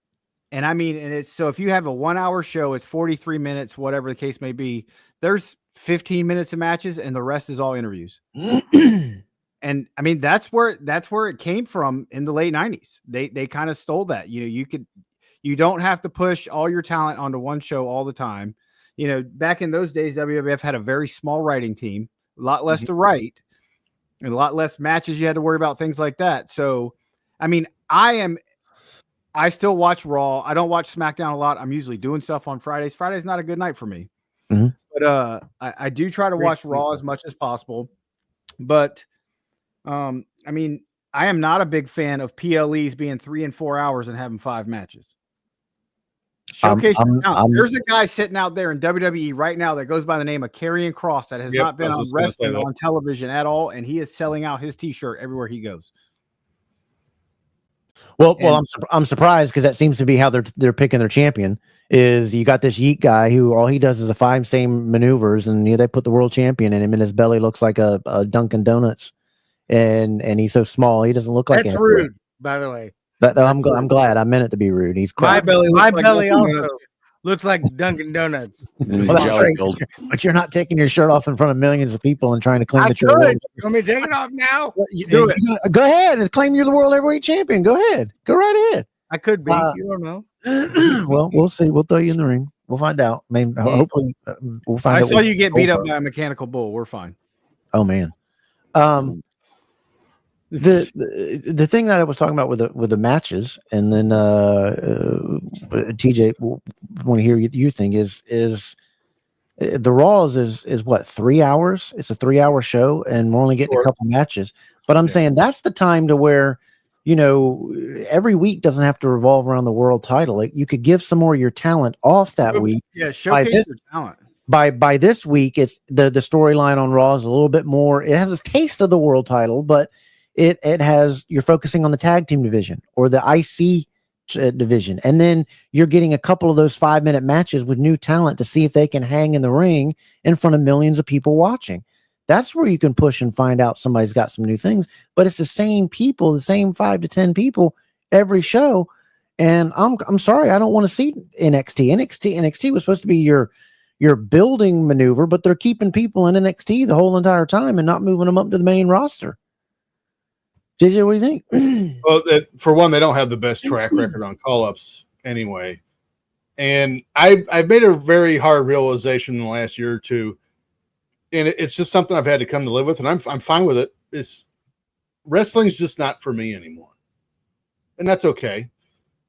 And so if you have a 1 hour show, it's 43 minutes, whatever the case may be. There's 15 minutes of matches and the rest is all interviews. And that's where it came from in the late 90s. They kind of stole that. You don't have to push all your talent onto one show all the time. Back in those days, WWF had a very small writing team, a lot less to write, and a lot less matches you had to worry about, things like that. So, I still watch Raw. I don't watch SmackDown a lot. I'm usually doing stuff on Fridays. Friday's not a good night for me. But I do try to watch Raw as much as possible. But, I am not a big fan of PLEs being 3 and 4 hours and having 5 matches. Showcase there's a guy sitting out there in WWE right now that goes by the name of Karrion Kross that has not been on wrestling on television at all, and he is selling out his T-shirt everywhere he goes. Well, I'm surprised because that seems to be how they're picking their champion. Is you got this Yeet guy who all he does is the 5 same maneuvers, and they put the world champion in him, and his belly looks like a Dunkin' Donuts, and he's so small he doesn't look like that's rude, by the way. But I'm glad. I meant it to be rude. He's my belly also looks like Dunkin' Donuts. Well, that's great, but you're not taking your shirt off in front of millions of people and trying to claim that you're the world. You want me to take it off now? Do it. Go ahead and claim you're the world heavyweight champion. Go ahead. Go right ahead. I could be. You don't know. Well, we'll see. We'll throw you in the ring. We'll find out. I mean, hopefully, we'll find out. I saw you get beat up by a mechanical bull. We're fine. Oh man. The thing that I was talking about with the matches, and then TJ, want to hear your thing is the Raw is what, 3 hours? It's a 3-hour show, and we're only getting a couple matches. But I'm saying that's the time to where, every week doesn't have to revolve around the world title. Like, you could give some more of your talent off that week. Yeah, showcase your talent. By this week, it's the storyline on Raw is a little bit more. It has a taste of the world title, but it has, you're focusing on the tag team division or the IC division, and then you're getting a couple of those 5-minute matches with new talent to see if they can hang in the ring in front of millions of people watching. That's where you can push and find out somebody's got some new things. But it's the same people, the same 5 to 10 people every show. And I'm sorry, I don't want to see NXT was supposed to be your building maneuver, but they're keeping people in NXT the whole entire time and not moving them up to the main roster. JJ, what do you think? Well, for one, they don't have the best track record on call-ups anyway. And I've made a very hard realization in the last year or two, and it's just something I've had to come to live with, and I'm fine with it. Wrestling's just not for me anymore, and that's okay.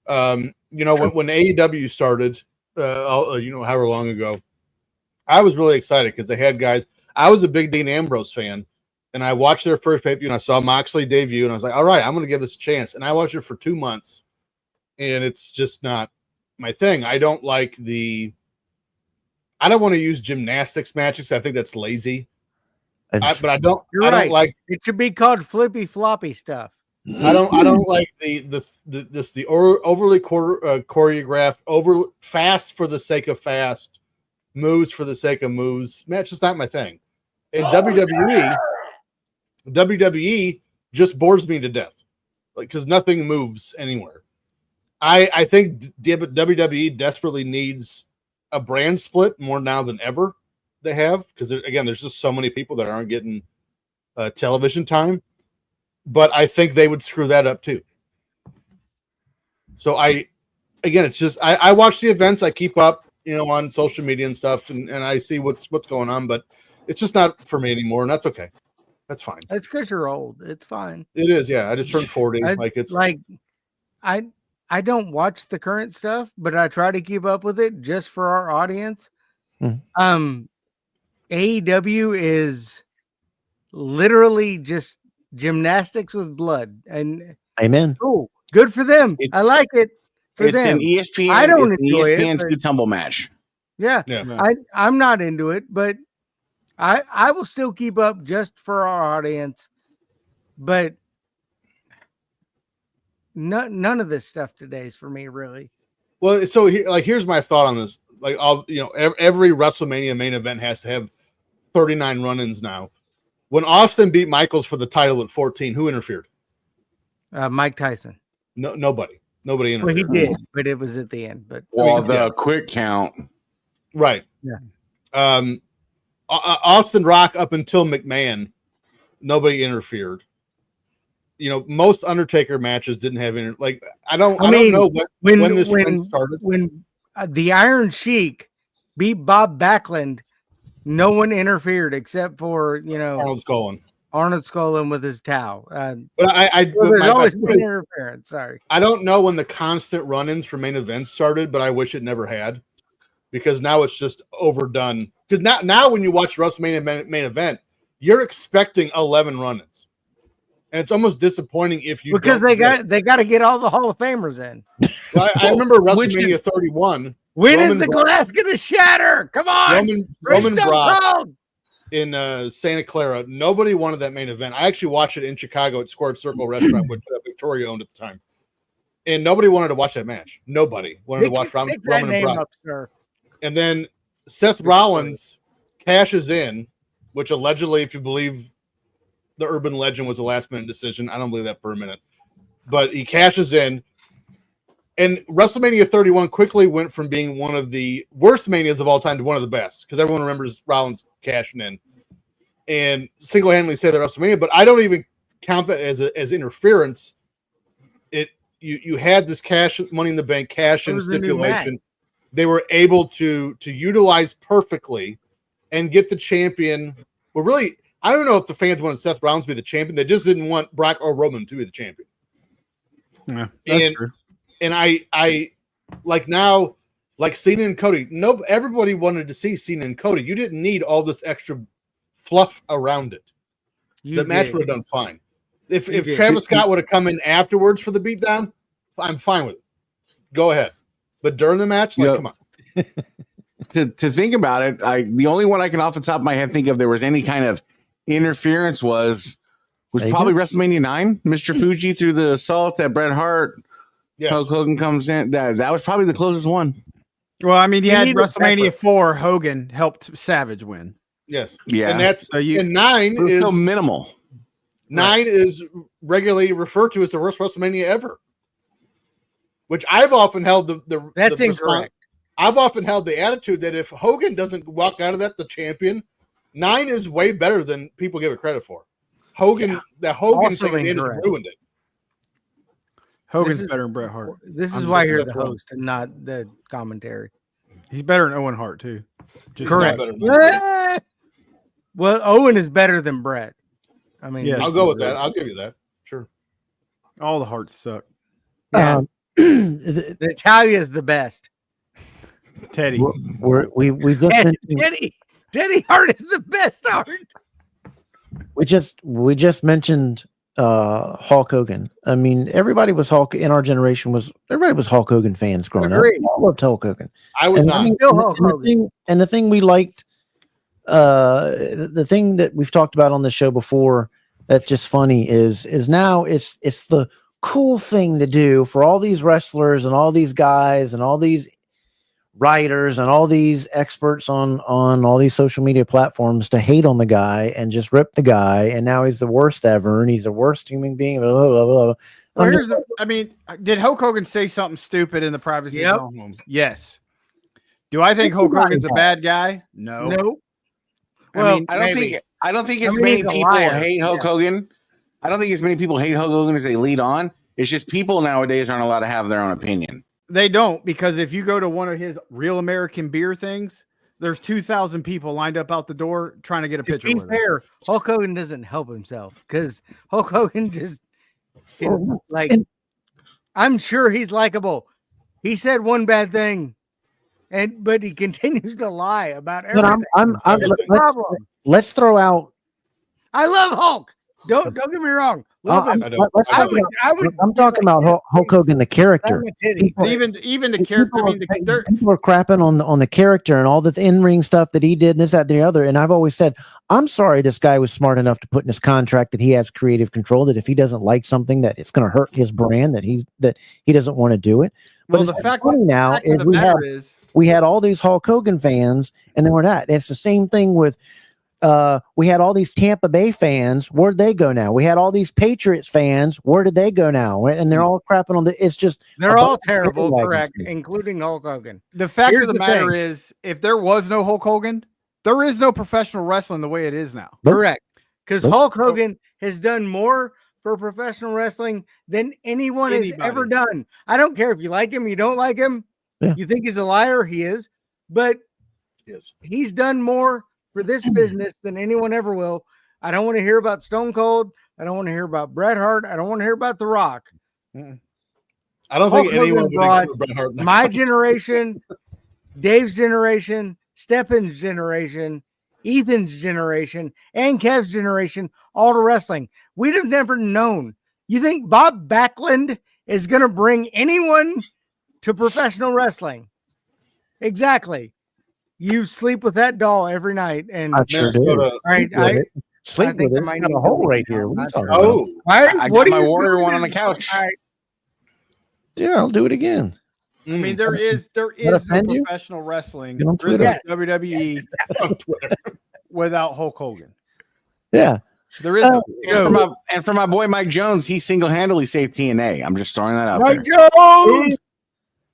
When AEW started, however long ago, I was really excited because they had guys. I was a big Dean Ambrose fan. And I watched their first pay-per-view, and I saw Moxley debut, and I was like, all right, I'm going to give this a chance. And I watched it for 2 months, and it's just not my thing. I don't want to use gymnastics matches. I think that's lazy. But I don't. You're right. Like it should be called flippy floppy stuff. I don't like the overly choreographed, fast for the sake of fast, moves for the sake of moves. Match is not my thing. In WWE just bores me to death, because nothing moves anywhere. I think WWE desperately needs a brand split more now than ever they have, because there's just so many people that aren't getting television time. But I think they would screw that up too. So it's just I watch the events, I keep up, on social media and stuff, and I see what's going on, but it's just not for me anymore, and that's okay. That's fine. It's because you're old. It's fine. It is, yeah. I just turned 40. I don't watch the current stuff, but I try to keep up with it just for our audience. AEW is literally just gymnastics with blood, and amen. Cool, good for them. I like it for them. It's an ESPN. I don't enjoy ESPN it. Two tumble match. Yeah. I'm not into it, but I will still keep up just for our audience, but none of this stuff today is for me, really. Well, so here's my thought on this. Like, every WrestleMania main event has to have 39 run-ins now. When Austin beat Michaels for the title at 14, who interfered? Mike Tyson. No, nobody interfered. Well, he did, but it was at the end. But the quick count, right? Yeah. Austin Rock up until McMahon, nobody interfered. Most Undertaker matches didn't have I don't know when this trend started. When the Iron Sheik beat Bob Backlund, no one interfered except for Arnold Skolin with his towel. But there's always been interference. Sorry, I don't know when the constant run-ins for main events started, but I wish it never had, because now it's just overdone. Because now when you watch WrestleMania main event, you're expecting 11 run-ins. And it's almost disappointing if you because don't they got to get all the Hall of Famers in. Well, I remember WrestleMania 31. When Roman is the glass going to shatter? Come on, Roman Brock Cold. in Santa Clara. Nobody wanted that main event. I actually watched it in Chicago at Squared Circle Restaurant, which Victoria owned at the time. And nobody wanted to watch that match. Nobody wanted to watch Roman and Brock. Up, sir. And then Seth Rollins cashes in, which allegedly, if you believe the urban legend, was a last-minute decision. I don't believe that for a minute. But he cashes in. And WrestleMania 31 quickly went from being one of the worst manias of all time to one of the best, because everyone remembers Rollins cashing in and single-handedly say that WrestleMania. But I don't even count that as interference. You had this Money in the Bank cash-in stipulation. They were able to utilize perfectly and get the champion. Well, really, I don't know if the fans wanted Seth Rollins to be the champion. They just didn't want Brock or Roman to be the champion. Yeah, that's true. And I like now, like Cena and Cody. Everybody wanted to see Cena and Cody. You didn't need all this extra fluff around it. The match would have done fine. If Travis Scott would have come in afterwards for the beatdown, I'm fine with it. Go ahead. But during the match, come on. To think about it, the only one I can off the top of my head think of there was any kind of interference was probably WrestleMania 9. Mr. Fuji threw the assault at Bret Hart. Yes. Hulk Hogan comes in. That was probably the closest one. Well, I mean, you had WrestleMania 4. Hogan helped Savage win. Yes. Yeah. And that's and 9 is so minimal. 9 is regularly referred to as the worst WrestleMania ever. Which I've often held that's incorrect. I've often held the attitude that if Hogan doesn't walk out of that the champion, 9 is way better than people give it credit for. Hogan Also thing has ruined it. Hogan's better than Bret Hart. This is why you're the host and not the commentary. He's better than Owen Hart too. Correct. Well, Owen is better than Bret. I mean, I'll go with that. I'll give you that. Sure. All the Harts suck. Yeah. The Italia is the best. Teddy. We Teddy Hart is the best Hart. We just mentioned Hulk Hogan. I mean, everybody was Hulk in our generation. Everybody was Hulk Hogan fans growing up. I loved Hulk Hogan. I was not. And the thing we liked, the thing that we've talked about on the show before, that's just funny is now it's the cool thing to do for all these wrestlers and all these guys and all these writers and all these experts on all these social media platforms to hate on the guy and just rip the guy, and now he's the worst ever and he's the worst human being. Blah, blah, blah, blah. Did Hulk Hogan say something stupid in the privacy of home? Yes. Do I think Hulk Hogan's a bad guy? No. Well, I don't think as many people hate Hulk Hogan. I don't think as many people hate Hulk Hogan as they lead on. It's just people nowadays aren't allowed to have their own opinion. They don't, because if you go to one of his Real American Beer things, there's 2,000 people lined up out the door trying to get a picture with him. Hulk Hogan doesn't help himself, because Hulk Hogan just I'm sure he's likable. He said one bad thing, but he continues to lie about everything. But let's throw out. I love Hulk. Don't get me wrong. I'm talking about Hulk Hogan, the character. Even the character. People are crapping on the character and all the in-ring stuff that he did, and this, that, and the other. And I've always said, I'm sorry this guy was smart enough to put in his contract that he has creative control, that if he doesn't like something, that it's going to hurt his brand, that he doesn't want to do it. But well, the fact now is we had all these Hulk Hogan fans, and then we're not. It's the same thing with. We had all these Tampa Bay fans. Where'd they go now? We had all these Patriots fans. Where did they go now? And they're all crapping on it's just they're all terrible, correct, including Hulk Hogan. The fact of the matter is, if there was no Hulk Hogan, there is no professional wrestling the way it is now. Correct. Because Hulk Hogan has done more for professional wrestling than anyone has ever done. I don't care if you like him, you don't like him, you think he's a liar, he is, but he's done more for this business than anyone ever will. I don't want to hear about Stone Cold. I don't want to hear about Bret Hart. I don't want to hear about The Rock. I don't think anyone brought Bret Hart. My generation, Dave's generation, Steppen's generation Ethan's generation, and Kev's generation all to wrestling. We'd have never known. You think Bob Backlund is going to bring anyone to professional wrestling? Exactly. You sleep with that doll every night, and I sure do. all right, Sleep with it. I got a hole right here. What are you talking about? Oh, I got my Warrior one on the couch. All right. Yeah, I'll do it again. I mean, there is no offend you? professional wrestling Get on there is Twitter. no WWE without Hulk Hogan. Yeah. There is no. And for my boy Mike Jones, he single-handedly saved TNA. I'm just throwing that out there. Mike Jones!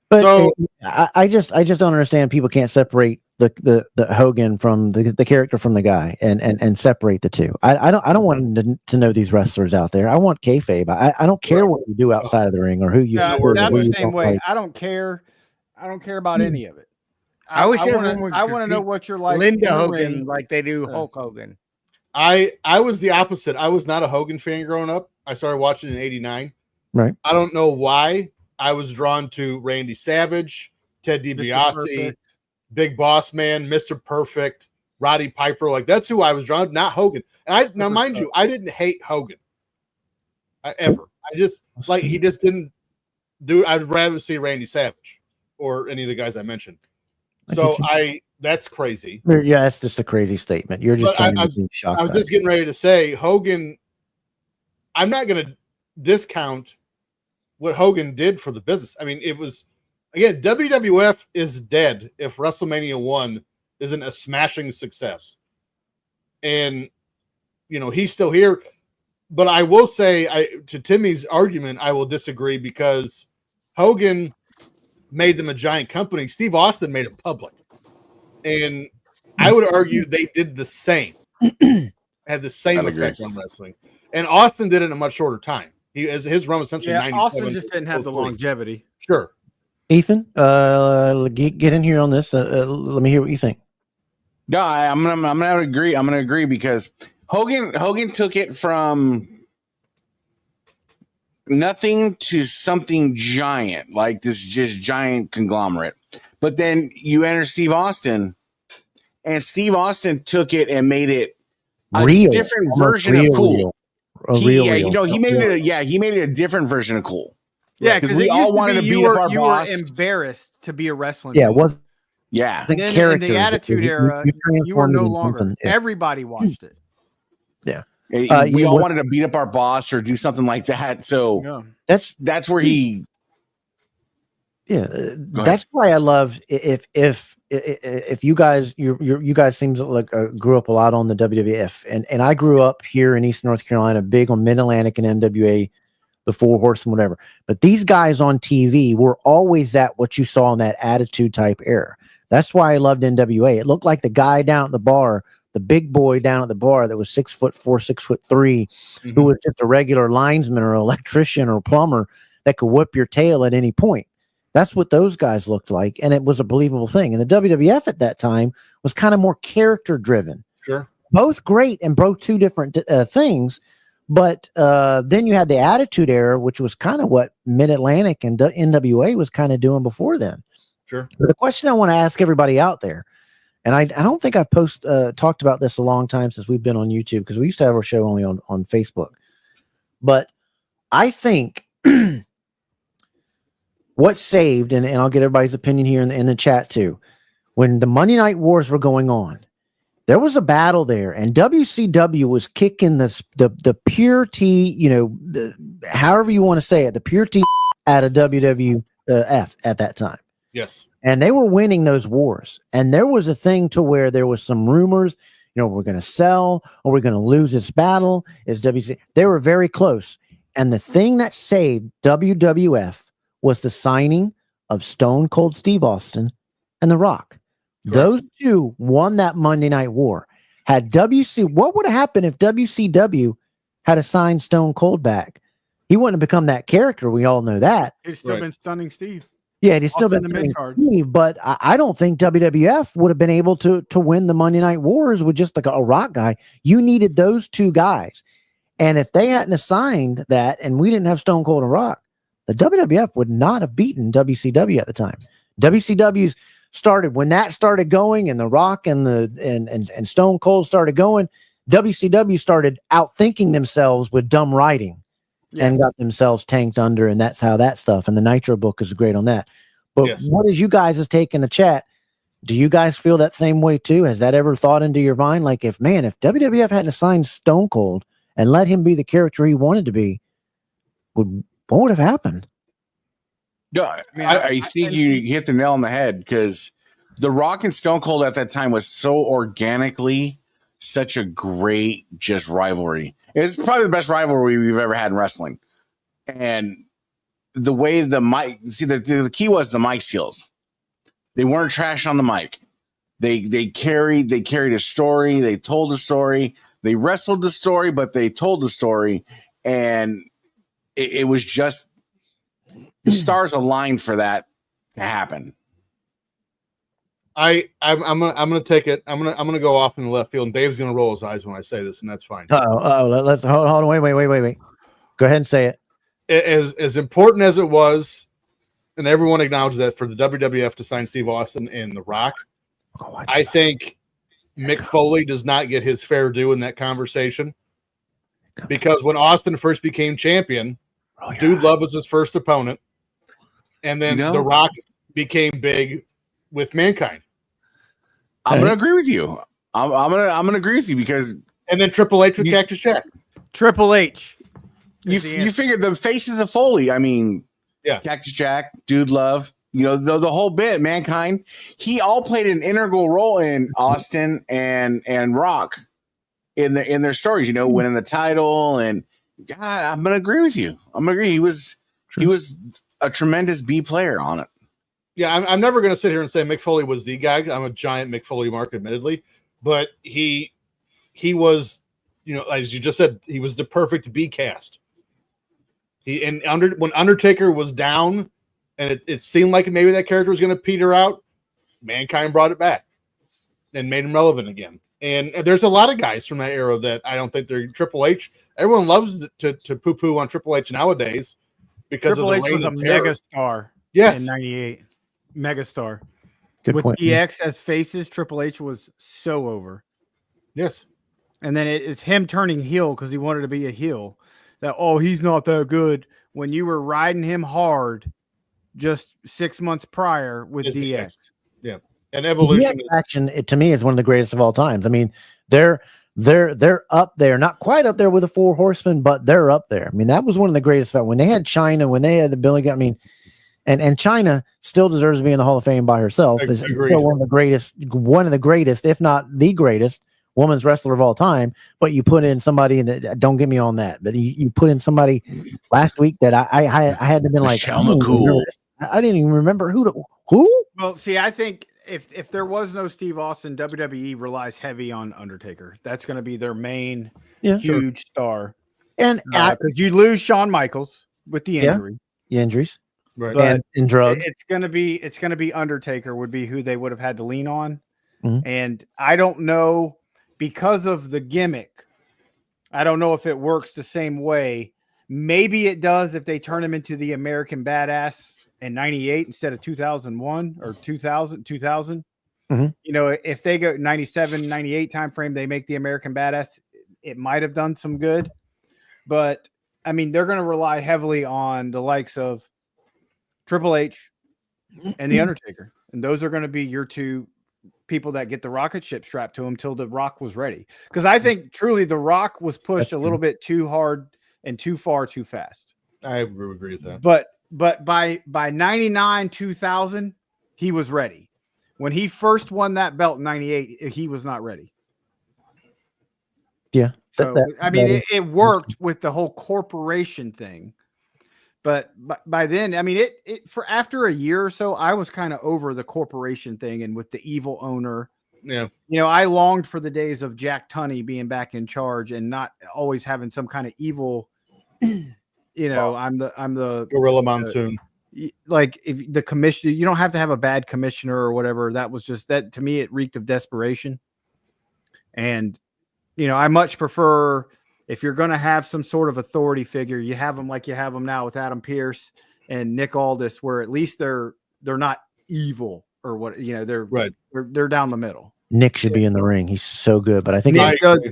But So- I just don't understand. People can't separate the Hogan from the character from the guy and separate the two. I don't want to know these wrestlers out there. I want kayfabe. I don't care what you do outside of the ring or who you. Yeah, support or I'm who the you same don't way. like. I don't care. I don't care about any of it. I wish I everyone would want to know critique what you're like. Linda in the Hogan ring. like they do Hulk Hogan. I was the opposite. I was not a Hogan fan growing up. I started watching in '89. Right. I don't know why. I was drawn to Randy Savage, Ted Mr. DiBiase, Perfect. Big Boss Man, Mr. Perfect, Roddy Piper. Like that's who I was drawn to, not Hogan. And now, mind you, I didn't hate Hogan ever. I just like he just didn't do. I'd rather see Randy Savage or any of the guys I mentioned. So that's crazy. Yeah, that's just a crazy statement. You're just But trying I to be shocked. I was just getting ready to say Hogan. I'm not going to discount what Hogan did for the business. I mean, it was again, WWF is dead if WrestleMania 1 isn't a smashing success. And he's still here. But I will say, to Timmy's argument, I will disagree because Hogan made them a giant company. Steve Austin made it public. And I would argue they did the same. Had the same effect on wrestling. And Austin did it in a much shorter time. His run was essentially 97. Austin just didn't have the longevity. Sure. Ethan, get in here on this. Let me hear what you think. No, I'm gonna agree. I'm gonna agree because Hogan took it from nothing to something giant, like this just giant conglomerate. But then you enter Steve Austin, and Steve Austin took it and made it a different version of cool. He made it a different version of cool. Yeah, because we all wanted to beat up our boss. You were embarrassed to be a wrestling. Yeah, it was. Yeah, then in the Attitude Era, you were no longer. Everybody watched it. Yeah, we all wanted to beat up our boss or do something like that. So that's where he. Yeah, that's why I love if you guys you guys seems like grew up a lot on the WWF and I grew up here in East North Carolina, big on Mid Atlantic and NWA, the Four Horsemen, whatever. But these guys on TV were always what you saw in that Attitude type era. That's why I loved NWA. It looked like the guy down at the bar, the big boy down at the bar that was 6'4", 6'3", who was just a regular linesman or electrician or plumber that could whip your tail at any point. That's what those guys looked like, and it was a believable thing. And the WWF at that time was kind of more character driven. Sure, both great and both two different things. But then you had the Attitude Era, which was kind of what Mid Atlantic and NWA was kind of doing before then. Sure. But the question I want to ask everybody out there, and I don't think I've talked about this a long time since we've been on YouTube because we used to have our show only on Facebook. But I think. What saved, and I'll get everybody's opinion here in the chat too, when the Monday Night Wars were going on, there was a battle there, and WCW was kicking the pure T, however you want to say it, the pure T out of WWF at that time. Yes. And they were winning those wars. And there was a thing to where there was some rumors, we're going to sell or we're going to lose this battle. They were very close. And the thing that saved WWF was the signing of Stone Cold Steve Austin and The Rock. Correct. Those two won that Monday Night War. What would have happened if WCW had assigned Stone Cold back? He wouldn't have become that character. We all know that. He'd still been Stunning Steve. Yeah, he's still been the mid-card. But I don't think WWF would have been able to win the Monday Night Wars with just like a Rock guy. You needed those two guys. And if they hadn't assigned that and we didn't have Stone Cold and Rock, the WWF would not have beaten WCW at the time. WCW's started, when that started going, and The Rock and and Stone Cold started going, WCW started outthinking themselves with dumb writing and got themselves tanked under, and that's how that stuff. And the Nitro book is great on that. But what is you guys' take in the chat? Do you guys feel that same way too? Has that ever thought into your mind? Like, if WWF hadn't assigned Stone Cold and let him be the character he wanted to be, what would have happened? No, I think you hit the nail on the head, because The Rock and Stone Cold at that time was so organically such a great just rivalry. It's probably the best rivalry we've ever had in wrestling. And the way the mic, see, the key was the mic skills. They weren't trash on the mic. They carried a story. They told a story. They wrestled the story, but they told the story, and it was just the stars aligned for that to happen. I'm gonna take it. I'm gonna go off in the left field, and Dave's gonna roll his eyes when I say this, and that's fine. Let's hold on. Wait. Go ahead and say it. As important as it was, and everyone acknowledges that, for the WWF to sign Steve Austin and The Rock, I think Mick Foley does not get his fair due in that conversation, because when Austin first became champion, Dude Love was his first opponent, and then The Rock became big with Mankind. I'm gonna agree with you. I'm gonna agree with you, because and then Triple H with Cactus Jack. Triple H. You figure the faces of Foley. I mean, Cactus Jack, Dude Love, the whole bit, Mankind. He all played an integral role in Austin and Rock in their stories. Winning the title, and God, I'm gonna agree with you. I'm gonna agree. He was a tremendous B player on it. Yeah, I'm never going to sit here and say Mick Foley was the guy. I'm a giant Mick Foley mark, admittedly, but he was, as you just said, he was the perfect B cast. When Undertaker was down, and it seemed like maybe that character was going to peter out, Mankind brought it back and made him relevant again. And there's a lot of guys from that era that I don't think they're Triple H. Everyone loves to poo-poo on Triple H nowadays because Triple of the H was a mega star. Yes, in '98. Megastar. Good with point. DX as faces, Triple H was so over. Yes. And then it's him turning heel because he wanted to be a heel. That, he's not that good. When you were riding him hard just 6 months prior with DX. Yeah. And Evolution. DX action, to me, is one of the greatest of all times. I mean, they're up there, not quite up there with the Four Horsemen, but they're up there. I mean, that was one of the greatest. When they had China, when they had the Billy, and China still deserves to be in the Hall of Fame by herself. Is still one of the greatest, if not the greatest women's wrestler of all time. But you put in somebody that, don't get me on that, but you put in somebody last week that I had to be like, I didn't even remember who. Well, see, I think if there was no Steve Austin, WWE relies heavy on Undertaker. That's going to be their main huge star. And because you lose Shawn Michaels with the injury, injuries. Right. And drug. It's gonna be Undertaker would be who they would have had to lean on. Mm-hmm. And I don't know, because of the gimmick, I don't know if it works the same way. Maybe it does if they turn him into the American Badass in '98 instead of 2001 or 2000. Mm-hmm. If they go 97, 98 time frame, they make the American Badass, it might have done some good. But I mean, they're going to rely heavily on the likes of Triple H and The Undertaker. And those are going to be your two people that get the rocket ship strapped to them till The Rock was ready. Because I think truly The Rock was pushed a little bit too hard and too far too fast. I agree with that. But by 99, 2000, he was ready. When he first won that belt in 98, he was not ready. Yeah. So, it worked with the whole corporation thing. But by then, I mean, for after a year or so, I was kind of over the corporation thing and with the evil owner. Yeah. I longed for the days of Jack Tunney being back in charge and not always having some kind of evil, I'm the Gorilla Monsoon. Like, if the commissioner, you don't have to have a bad commissioner or whatever. That was just that, to me, it reeked of desperation. And, I much prefer, if you're going to have some sort of authority figure, you have them like you have them now with Adam Pearce and Nick Aldis, where at least they're not evil. or what, you know, they're Right. they're down the middle. Nick should be in the ring. He's so good, but I think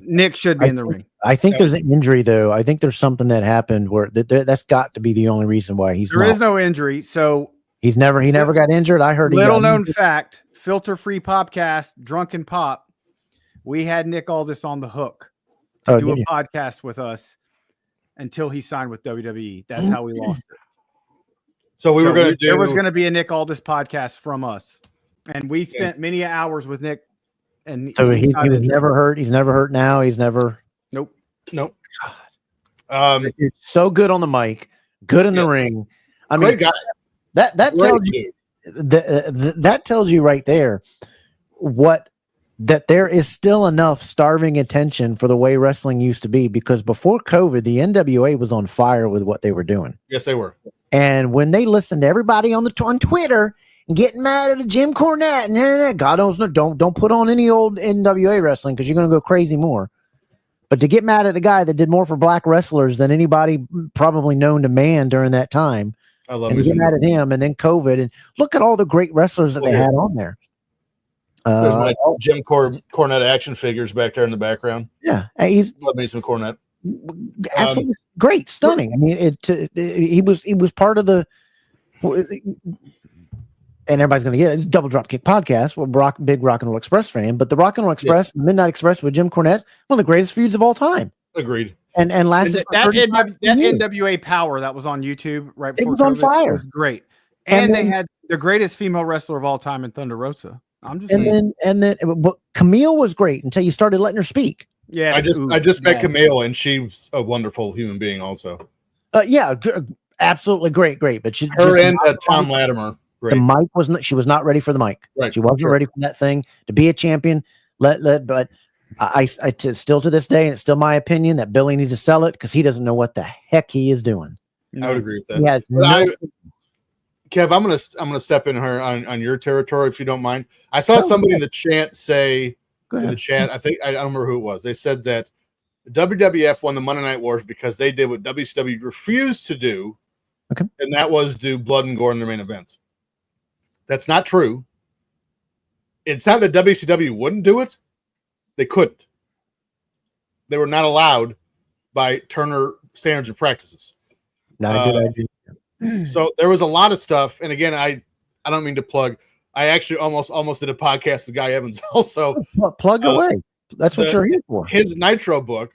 Nick should be in the ring. I think there's an injury though. I think there's something that happened where that's got to be the only reason why he's There not. is no injury, so He never got injured. I heard. Little known fact: Filter Free Podcast, Drunken Pop. We had Nick Aldis on the hook to do a podcast with us until he signed with WWE. That's how we lost it. So we were going to do. There was going to be a Nick Aldis podcast from us, and we spent many hours with Nick. And so he was never hurt. He's never hurt now. He's never. Nope. He's so good on the mic, good in the ring. I mean, guy. That tells you that tells you right there that there is still enough starving attention for the way wrestling used to be, because before COVID, the NWA was on fire with what they were doing. Yes, they were. And when they listened to everybody on Twitter getting mad at Jim Cornette and God knows, don't put on any old NWA wrestling because you're going to go crazy more. But to get mad at a guy that did more for black wrestlers than anybody probably known to man during that time, I love and get mad at him, and then COVID, and look at all the great wrestlers that they had on there. There's my Jim Cornette action figures back there in the background. Yeah, love me some Cornette. Absolutely great, stunning. I mean, he was part of the, and everybody's going to get it. Double Dropkick podcast. We're big Rock and Roll Express fan, but the Rock and Roll Express, the Midnight Express with Jim Cornette, one of the greatest feuds of all time. Agreed. And lasted that NWA Power that was on YouTube right before it was on fire. Was great, and they had the greatest female wrestler of all time in Thunder Rosa. I'm just saying. But Camille was great until you started letting her speak. Yeah, I just met Camille, and she's a wonderful human being, also. Absolutely great. But her and Tom Latimer. Great. The mic wasn't. She was not ready for the mic. Right. She wasn't ready for that thing to be a champion. But I still to this day, and it's still my opinion that Billy needs to sell it because he doesn't know what the heck he is doing. I would agree with that. Kev, I'm gonna step in here on your territory if you don't mind. I saw somebody in the chat say in the chat. I don't remember who it was. They said that WWF won the Monday Night Wars because they did what WCW refused to do, and that was do blood and gore in their main events. That's not true. It's not that WCW wouldn't do it. They couldn't. They were not allowed by Turner standards and practices. I do. So there was a lot of stuff. And again, I don't mean to plug. I actually almost did a podcast with Guy Evans also. Plug away. That's what you're here for. His Nitro book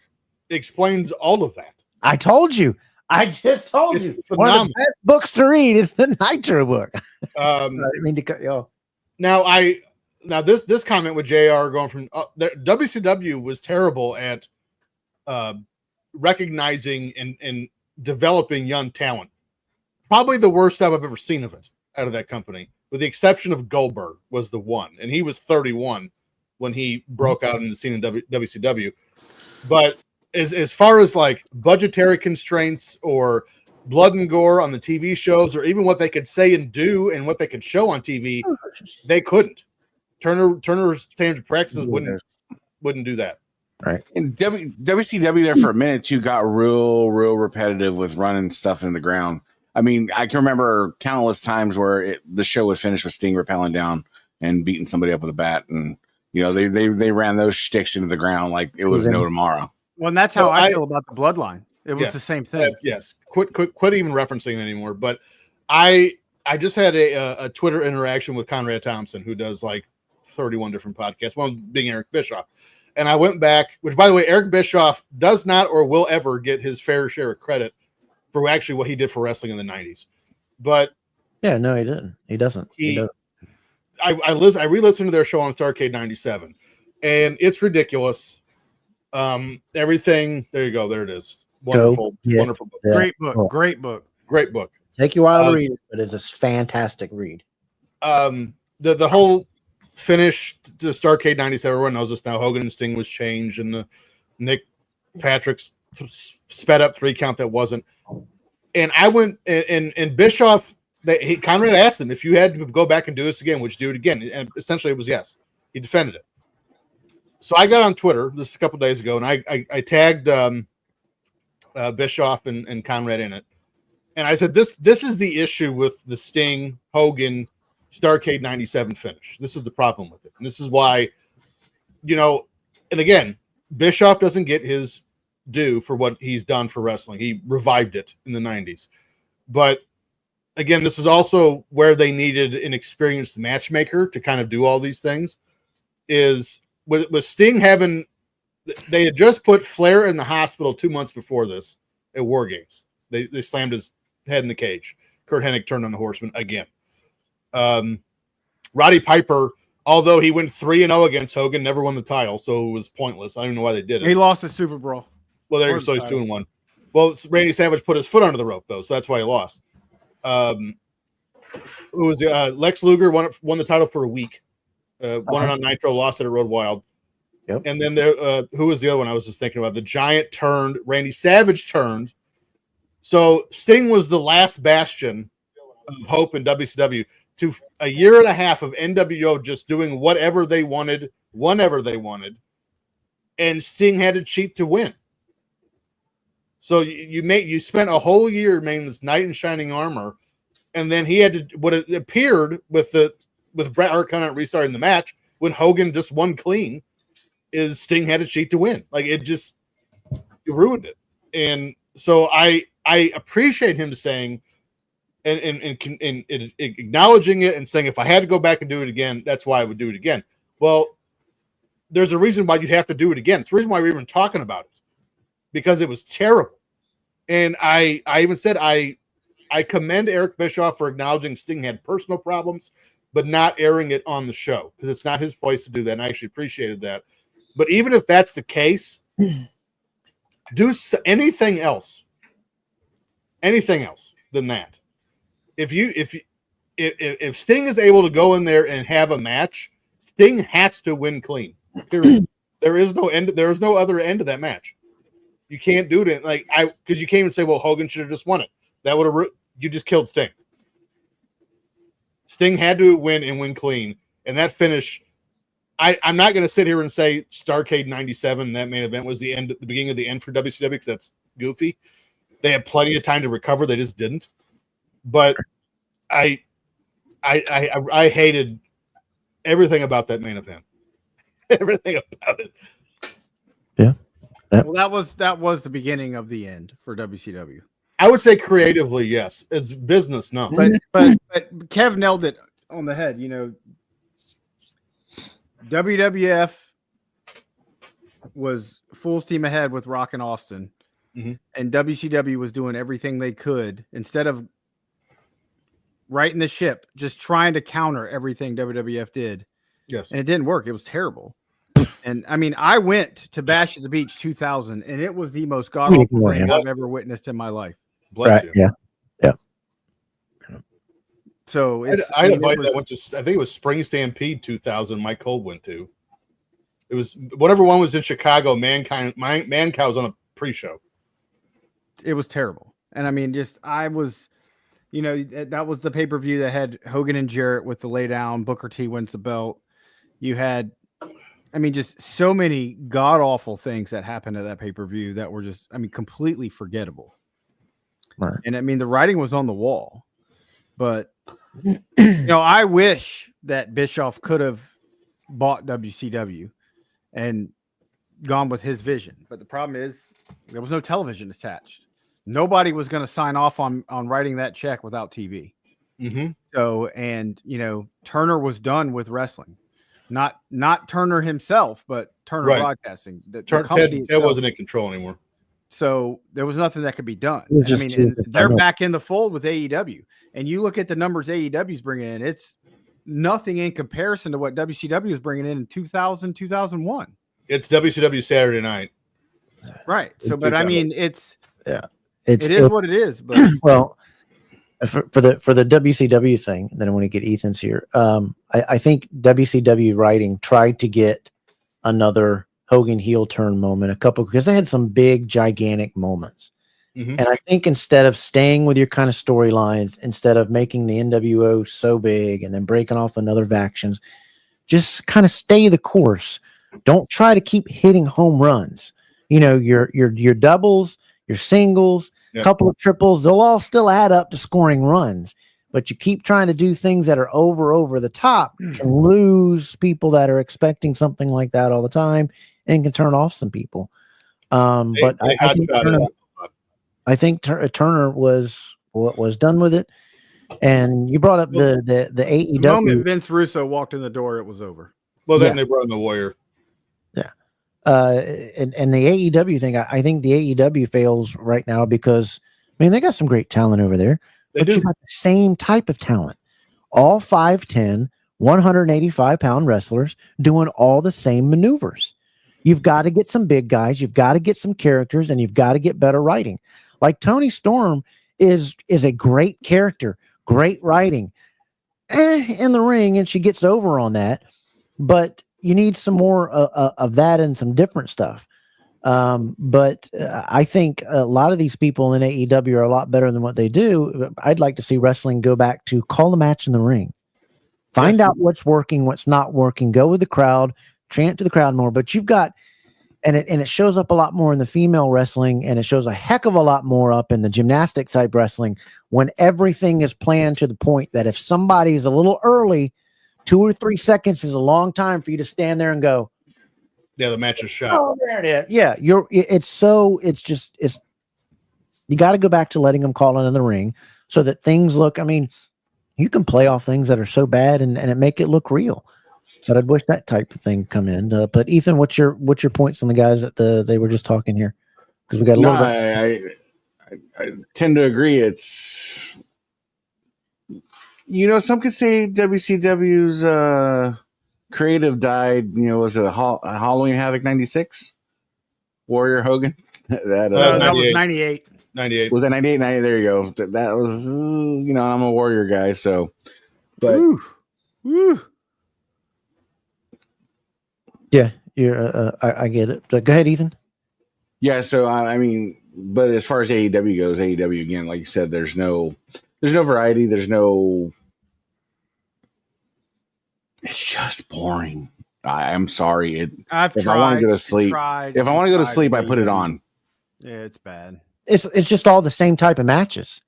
explains all of that. I told you. I just told you. One of the best books to read is the Nitro book. I didn't mean to cut you off. Now this comment with JR going from WCW was terrible at recognizing and developing young talent. Probably the worst stuff I've ever seen of it out of that company, with the exception of Goldberg was the one, and he was 31 when he broke out in the scene in WCW. But as far as like budgetary constraints or blood and gore on the TV shows, or even what they could say and do and what they could show on TV, they couldn't. Turner's standard practices wouldn't do that. Right. And WCW there for a minute too got real repetitive with running stuff in the ground. I mean, I can remember countless times where the show was finished with Sting rappelling down and beating somebody up with a bat, and they ran those shticks into the ground like it was no tomorrow. Well, and that's how I feel about the Bloodline. It was the same thing. Yes. Quit even referencing it anymore. But I just had a Twitter interaction with Conrad Thompson, who does like 31 different podcasts, one being Eric Bischoff. And I went back, which, by the way, Eric Bischoff does not or will ever get his fair share of credit for actually what he did for wrestling in the 90s. But yeah, no, he didn't. He doesn't. I re-listened to their show on Starrcade 97, and it's ridiculous. Everything. There you go. There it is. Wonderful, wonderful book. Yeah. Great book. Take you a while to read it, but it's a fantastic read. The whole finish to Starrcade 97. Everyone knows this now. Hogan and Sting was changed, and the Nick Patrick's sped up 3 count that wasn't. And I went and Bischoff. Conrad asked him, if you had to go back and do this again, would you do it again? And essentially, it was yes. He defended it. So I got on Twitter this a couple days ago, and I tagged Bischoff and Conrad in it, and I said this is the issue with the Sting Hogan Starrcade 97 finish. This is the problem with it. And this is why, and again, Bischoff doesn't get his due for what he's done for wrestling. He revived it in the 90s. But again, this is also where they needed an experienced matchmaker to kind of do all these things. Is with Sting having, they had just put Flair in the hospital 2 months before this at War Games. They slammed his head in the cage. Kurt Hennig turned on the Horseman again. Roddy Piper, although he went 3-0 against Hogan, never won the title, so it was pointless. I don't even know why they did it. He lost the Super Bowl. Well, there you go. So he's 2-1. Well, Randy Savage put his foot under the rope, though, so that's why he lost. It was Lex Luger won the title for a week. Won it on Nitro, lost it at Road Wild. Yep. And then there, who was the other one I was just thinking about? The Giant turned. Randy Savage turned. So Sting was the last bastion of hope in WCW. To a year and a half of NWO just doing whatever they wanted, whenever they wanted, and Sting had to cheat to win. So you spent a whole year making this knight in shining armor, and then he had to, what it appeared with Bret Hart kind of restarting the match when Hogan just won clean, is Sting had to cheat to win. Like it ruined it. And so I appreciate him saying and acknowledging it and saying, if I had to go back and do it again, that's why I would do it again. Well, there's a reason why you'd have to do it again. It's the reason why we're even talking about it, because it was terrible. And I even said, I commend Eric Bischoff for acknowledging Sting had personal problems, but not airing it on the show, because it's not his place to do that. And I actually appreciated that. But even if that's the case, do anything else than that. If Sting is able to go in there and have a match, Sting has to win clean. Period. There is no end. There is no other end to that match. You can't do it because you can't even say, well, Hogan should have just won it. That would have you just killed Sting. Sting had to win and win clean, and that finish. I'm not going to sit here and say Starrcade 97, that main event was the beginning of the end for WCW, because that's goofy. They had plenty of time to recover. They just didn't. But I hated everything about that main event. Everything about it. Yeah. Well, that was the beginning of the end for WCW. I would say creatively, yes. It's business, no. But Kev nailed it on the head. WWF was full steam ahead with Rock and Austin, and WCW was doing everything they could, instead of righting the ship, just trying to counter everything WWF did. Yes. And it didn't work. It was terrible. And I mean, I went to Bash at the Beach 2000, and it was the most god-awful thing I've ever witnessed in my life. Bless you. Yeah. So I had a buddy that went to, I think it was Spring Stampede 2000. Mike Cole went to. It was whatever one was in Chicago. Mancow was on a pre-show. It was terrible, and I mean, that was the pay-per-view that had Hogan and Jarrett with the lay down. Booker T wins the belt. You had, I mean, just so many god awful things that happened at that pay-per-view that were just, I mean, completely forgettable. Right. And I mean, the writing was on the wall, but I wish that Bischoff could have bought WCW and gone with his vision. But the problem is there was no television attached. Nobody was going to sign off on writing that check without TV. Mm-hmm. So, and Turner was done with wrestling, not Turner himself, but Turner Broadcasting. Ted wasn't in control anymore. So there was nothing that could be done. And they're back in the fold with AEW, and you look at the numbers AEW's bringing in, it's nothing in comparison to what WCW is bringing in 2000, 2001. It's WCW Saturday night. Right. So, but I mean, it is what it is. But well, for the WCW thing, then I want to get Ethan's here. I think WCW writing tried to get another Hogan heel turn moment, because they had some big, gigantic moments. Mm-hmm. And I think instead of staying with your kind of storylines, instead of making the NWO so big and then breaking off another factions, just kind of stay the course. Don't try to keep hitting home runs. Your doubles, your singles, a couple of triples, they'll all still add up to scoring runs. but you keep trying to do things that are over the top, can lose people that are expecting something like that all the time, and can turn off some people. But I think Turner was done with it. And you brought up the AEW. The moment Vince Russo walked in the door, it was over. Well, then they brought in the Warrior. Yeah. And the AEW thing, I think the AEW fails right now because, I mean, they got some great talent over there. But you got the same type of talent. All 5'10", 185-pound wrestlers doing all the same maneuvers. You've got to get some big guys. You've got to get some characters, and you've got to get better writing. Like Toni Storm is a great character. Great writing in the ring, and she gets over on that. But you need some more of that and some different stuff. But I think a lot of these people in AEW are a lot better than what they do. I'd like to see wrestling go back to call the match in the ring. Find out what's working, what's not working. Go with the crowd, chant to the crowd more. But you've got, and it shows up a lot more in the female wrestling, and it shows a heck of a lot more up in the gymnastics type wrestling when everything is planned to the point that if somebody's a little early, 2 or 3 seconds is a long time for you to stand there and go, yeah, the match is shot. Oh, there it is. Yeah, it's you got to go back to letting them call it in the ring so that things look, I mean, you can play off things that are so bad and it make it look real. But I'd wish that type of thing come in. But Ethan, what's your points on the guys that they were just talking here? Because we got a little bit. I tend to agree. It's, some could say WCW's creative died. Was it Halloween Havoc 96? Warrior Hogan? that was 98. 98. Was that 98? 98? There you go. That was, I'm a Warrior guy, so. But. Woo. Yeah, I get it. Go ahead, Ethan. Yeah, so I mean, but as far as AEW goes, AEW again, like you said, there's no variety. It's just boring. I'm sorry. If I want to go to sleep, I put it on. Yeah, it's bad. It's just all the same type of matches.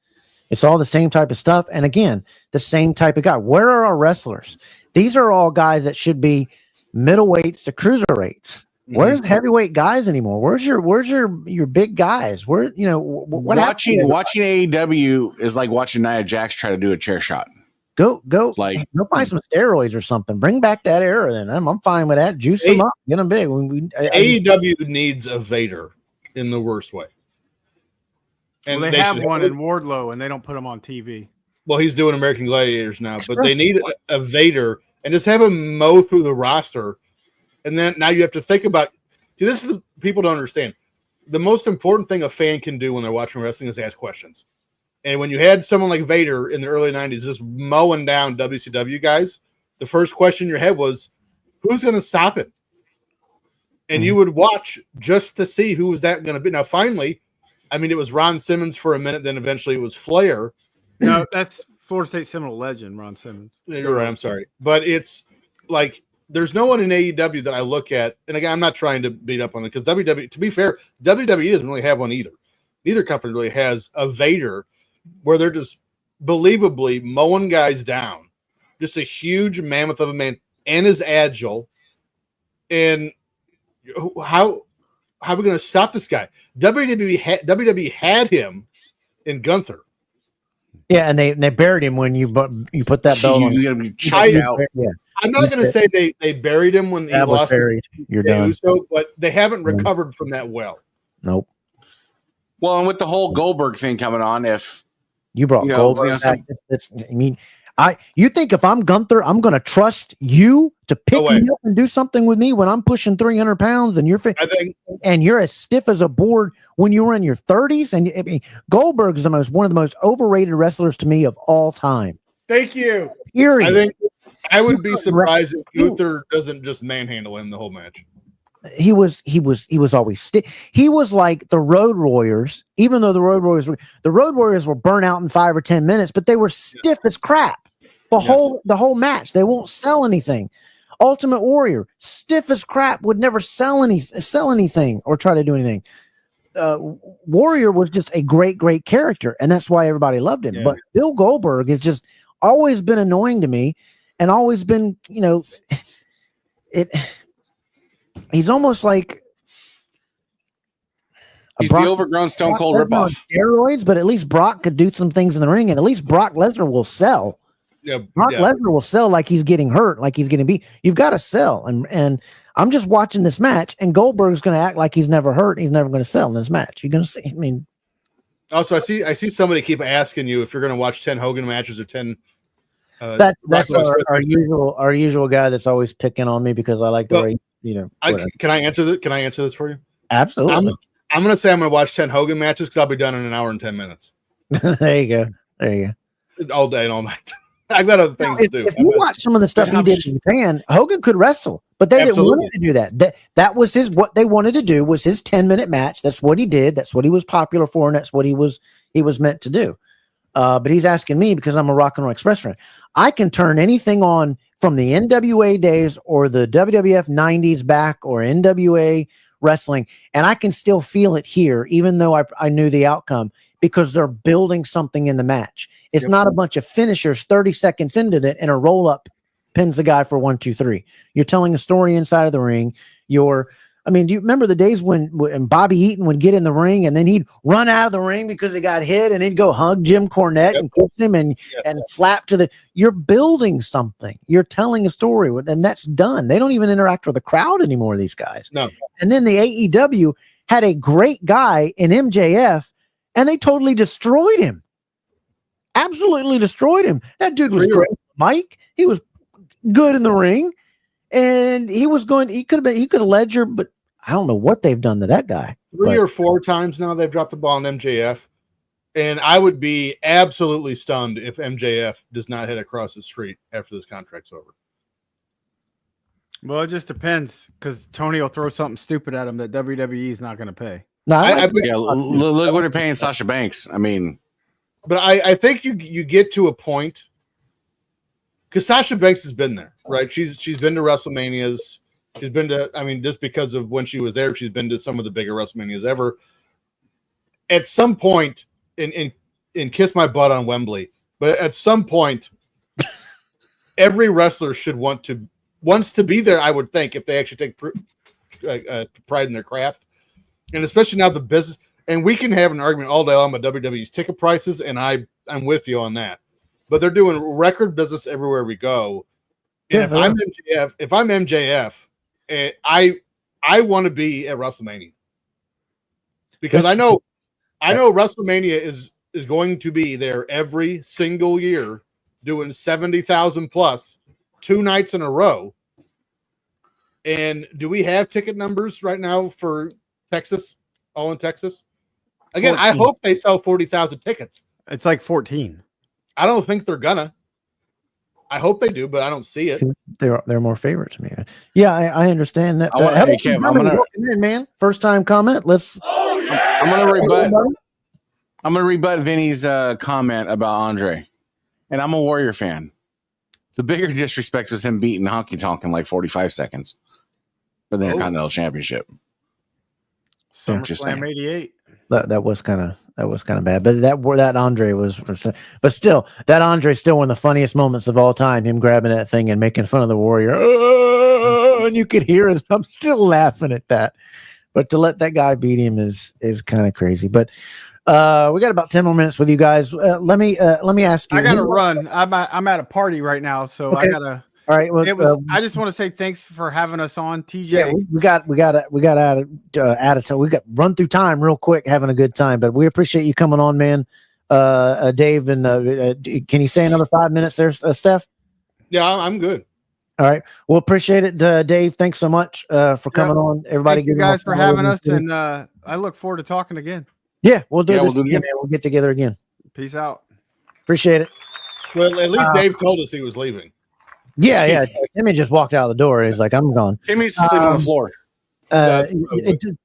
It's all the same type of stuff, and again, the same type of guy. Where are our wrestlers? These are all guys that should be middleweights to cruiserweights. Where's the heavyweight guys anymore? Where's your big guys? Where watching AEW is like watching Nia Jax try to do a chair shot. Go buy some steroids or something. Bring back that era. Then I'm fine with that. Juice them up, get them big. AEW needs a Vader in the worst way. And they have one in Wardlow, and they don't put him on TV. Well, he's doing American Gladiators now, but they need a Vader. And just have him mow through the roster. And then now you have to think about, this is the people don't understand. The most important thing a fan can do when they're watching wrestling is ask questions. And when you had someone like Vader in the early 90s just mowing down WCW guys, the first question in your head was, who's going to stop him? And you would watch just to see who was that going to be. Now, finally, I mean, it was Ron Simmons for a minute, then eventually it was Flair. No, that's Florida State Seminole legend, Ron Simmons. You're right. I'm sorry. But it's like there's no one in AEW that I look at. And again, I'm not trying to beat up on it because WWE, to be fair, WWE doesn't really have one either. Neither company really has a Vader where they're just believably mowing guys down. Just a huge mammoth of a man and is agile. And how are we going to stop this guy? WWE had him in Gunther. Yeah, and they buried him when you put that belt on. You're gonna be checked out. Yeah. I'm not going to say they buried him when he lost. You're done. But they haven't recovered from that well. Nope. Well, and with the whole Goldberg thing coming on, if you brought Goldberg back, you think if I'm Gunther, I'm going to trust you to pick me up and do something with me when I'm pushing 300 pounds and you're as stiff as a board when you were in your 30s? And Goldberg is one of the most overrated wrestlers to me of all time. Thank you. Period. I think I would be surprised if Gunther doesn't just manhandle him the whole match. He was always stiff. He was like the Road Warriors, even though the Road Warriors were burnt out in 5 or 10 minutes, but they were stiff as crap. The whole match. They won't sell anything. Ultimate Warrior, stiff as crap, would never sell anything or try to do anything. Warrior was just a great character, and that's why everybody loved him. Yeah. But Bill Goldberg has just always been annoying to me, and always been, he's almost like He's the overgrown Stone Cold Brock Lesnar on ripoff. steroids, but at least Brock could do some things in the ring, and at least Brock Lesnar will sell. Yeah, Brock Lesnar will sell like he's getting hurt, like he's getting beat. You've got to sell, and I'm just watching this match, and Goldberg's going to act like he's never hurt. He's never going to sell in this match. You're going to see. I mean, also, I see somebody keep asking you if you're going to watch 10 Hogan matches or 10. That's our usual guy that's always picking on me because I like the way Can I answer this? Can I answer this for you? Absolutely. I'm going to say I'm going to watch 10 Hogan matches because I'll be done in an hour and 10 minutes. There you go. All day and all night. I've got other things to do. If you watch some of the stuff he did in Japan, Hogan could wrestle, but they didn't want him to do that. That was what they wanted to do was his 10-minute match. That's what he did. That's what he was popular for, and that's what he was meant to do. But he's asking me because I'm a Rock and Roll Express fan. I can turn anything on from the NWA days or the WWF 90s back or NWA wrestling, and I can still feel it here, even though I knew the outcome, because they're building something in the match. It's not a bunch of finishers 30 seconds into it and a roll up pins the guy for 1, 2, 3. You're telling a story inside of the ring. Do you remember the days when Bobby Eaton would get in the ring and then he'd run out of the ring because he got hit and he'd go hug Jim Cornette and kiss him and slap to you're building something. You're telling a story, and that's done. They don't even interact with the crowd anymore, these guys. No. And then the AEW had a great guy in MJF and they totally destroyed him. Absolutely destroyed him. That dude was great. Mike, he was good in the ring. And he could have ledger, but I don't know what they've done to that guy. 3 or 4 times now they've dropped the ball on MJF. And I would be absolutely stunned if MJF does not head across the street after this contract's over. Well, it just depends because Tony will throw something stupid at him that WWE is not going to pay. No, look what they're paying Sasha Banks. I mean, but I think you get to a point because Sasha Banks has been there, right? She's been to WrestleManias. She's been to, just because of when she was there, she's been to some of the bigger WrestleManias ever. At some point, and kiss my butt on Wembley, but at some point, every wrestler wants to be there. I would think if they actually take pride in their craft, and especially now the business. And we can have an argument all day long about WWE's ticket prices, and I'm with you on that. But they're doing record business everywhere we go. And if I'm MJF, I want to be at WrestleMania because I know WrestleMania is going to be there every single year, doing 70,000 plus 2 nights in a row. And do we have ticket numbers right now for Texas? All in Texas? Again, 14. I hope they sell 40,000 tickets. It's like 14. I don't think they're gonna. I hope they do, but I don't see it. They're more favorite to me. Yeah, I understand that. Man, first time comment. I'm gonna rebut Vinny's comment about Andre, and I'm a Warrior fan. The bigger disrespect was him beating Honky Tonk in like 45 seconds for the Intercontinental Championship. SummerSlam '88. That was kind of bad, but that Andre was, but still, that Andre still one of the funniest moments of all time. Him grabbing that thing and making fun of the Warrior, and you could hear it. I'm still laughing at that, but to let that guy beat him is kind of crazy. But we got about 10 more minutes with you guys. Let me ask you. I gotta run. I'm at a party right now, so okay. I gotta. All right. Well, I just want to say thanks for having us on, TJ. Yeah, we got out of time. We got run through time real quick, having a good time. But we appreciate you coming on, man. Dave, and can you stay another 5 minutes there, Steph? Yeah, I'm good. All right. Well, appreciate it, Dave. Thanks so much for coming on. Everybody, thank you guys for having us, and I look forward to talking again. Yeah, we'll do this again. We'll get together again. Peace out. Appreciate it. Well, at least Dave told us he was leaving. Yeah. Timmy just walked out of the door. He's like, "I'm gone." Timmy's sitting on the floor.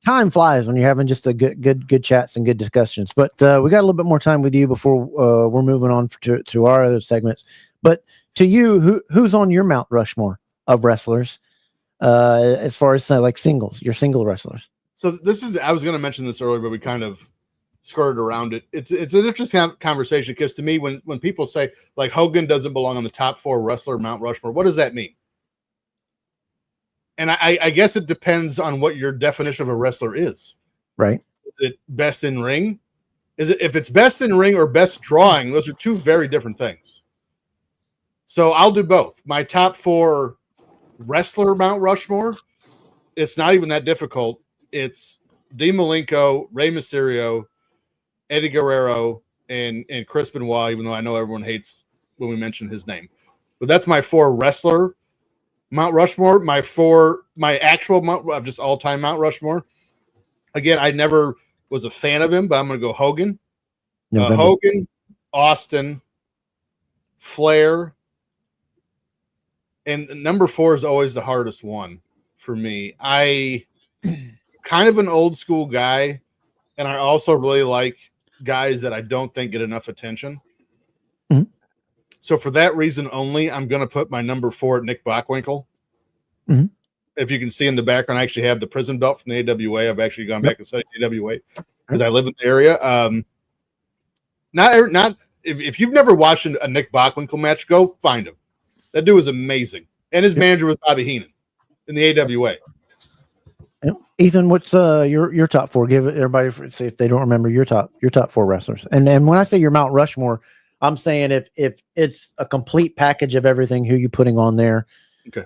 Time flies when you're having just a good chats and good discussions. But we got a little bit more time with you before we're moving on to our other segments. But to you, who's on your Mount Rushmore of wrestlers as far as like singles? Your single wrestlers. So this is, I was going to mention this earlier, but we kind of skirted around it. It's an interesting conversation because to me, when people say like Hogan doesn't belong on the top 4 wrestler Mount Rushmore, what does that mean? And I guess it depends on what your definition of a wrestler is. Right. Is it best in ring? If it's best in ring or best drawing, those are 2 very different things. So I'll do both. My top 4 wrestler Mount Rushmore, it's not even that difficult. It's Dean Malenko, Rey Mysterio, Eddie Guerrero, and Chris Benoit, even though I know everyone hates when we mention his name. But that's my 4 wrestler Mount Rushmore. My actual Mount, just all-time Mount Rushmore. Again, I never was a fan of him, but I'm going to go Hogan. Hogan, Austin, Flair, and number 4 is always the hardest one for me. I kind of an old school guy, and I also really like guys that I don't think get enough attention. Mhm. So for that reason only, I'm going to put my number 4 at Nick Bockwinkel. Mhm. If you can see in the background, I actually have the prison belt from the AWA. I've actually gone back and studied AWA because I live in the area. Not if you've never watched a Nick Bockwinkel match, go find him. That dude was amazing, and his manager was Bobby Heenan in the AWA. Yeah. Ethan, what's your top 4? Give it everybody see if they don't remember your top 4 wrestlers. And when I say your Mount Rushmore, I'm saying if it's a complete package of everything, who you putting on there? Okay.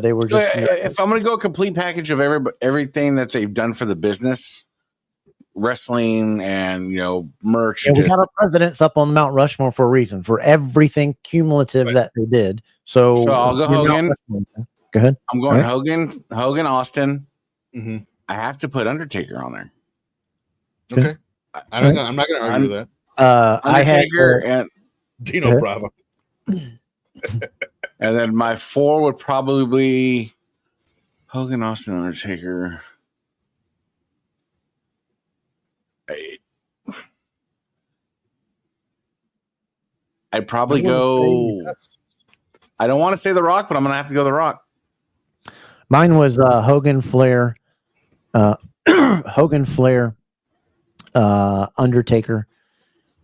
They were just. If I'm going to go a complete package of everything that they've done for the business, wrestling and merch. Yeah, we got our presidents up on Mount Rushmore for a reason, for everything cumulative that they did. So I'll go Hogan. Go ahead. I'm going Hogan, Austin. Mm-hmm. I have to put Undertaker on there. Okay. I'm not going to argue with that. Undertaker and Dino Bravo. And then my 4 would probably be Hogan, Austin, Undertaker. I'd probably go. I don't want to say The Rock, but I'm going to have to go The Rock. Mine was Hogan, Flair, Undertaker,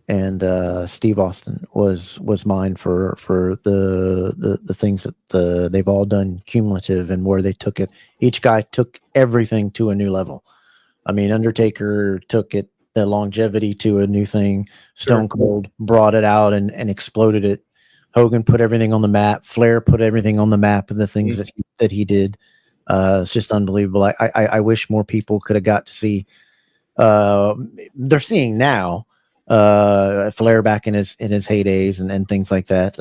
and Steve Austin was mine for the things that they've all done cumulative and where they took it. Each guy took everything to a new level. I mean, Undertaker took it, the longevity, to a new thing. Stone Cold brought it out and exploded it. Hogan put everything on the map. Flair put everything on the map of the things that he did. It's just unbelievable. I wish more people could have got to see. They're seeing now Flair back in his heydays and things like that.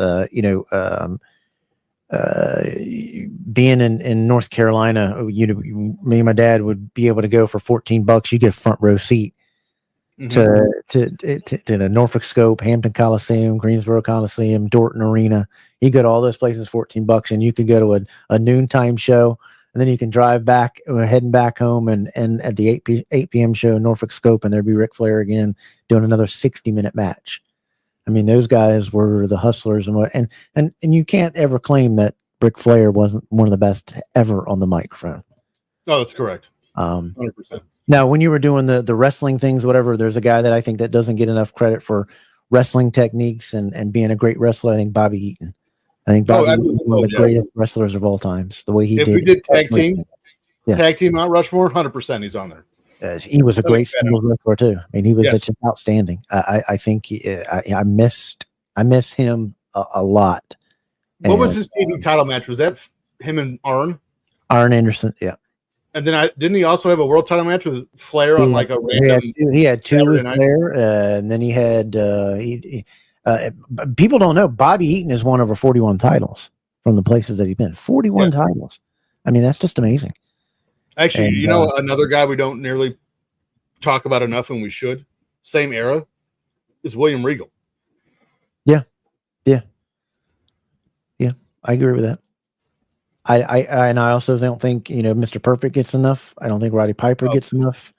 Being in North Carolina, me and my dad would be able to go for $14. You get a front row seat to the Norfolk Scope, Hampton Coliseum, Greensboro Coliseum, Dorton Arena. You go to all those places, $14, and you could go to a noontime show, and then you can drive back, heading back home, and at the 8 p.m. show, Norfolk Scope, and there'd be Ric Flair again doing another 60-minute match. I mean, those guys were the hustlers, and you can't ever claim that Ric Flair wasn't one of the best ever on the microphone. No, that's correct. 100%. Now, when you were doing the wrestling things, whatever, there's a guy that I think that doesn't get enough credit for wrestling techniques and being a great wrestler. I think Bobby Eaton. I think Bobby Eaton is one of the greatest wrestlers of all times. The way he did. If we did tag team Mount Rushmore, 100% he's on there. He was a great singles wrestler too. I mean, he was such an outstanding. I think I miss him a lot. What was his TV title match? Was that him and Arn? Arn Anderson, yeah. And then didn't he also have a world title match with Flair on like a random? He had 2 with Flair, and then he had. People don't know Bobby Eaton has won over 41 titles from the places that he's been. 41 titles. I mean, that's just amazing. Actually, another guy we don't nearly talk about enough, and we should. Same era is William Regal. Yeah. I agree with that. I also don't think Mr. Perfect gets enough. I don't think Roddy Piper gets enough.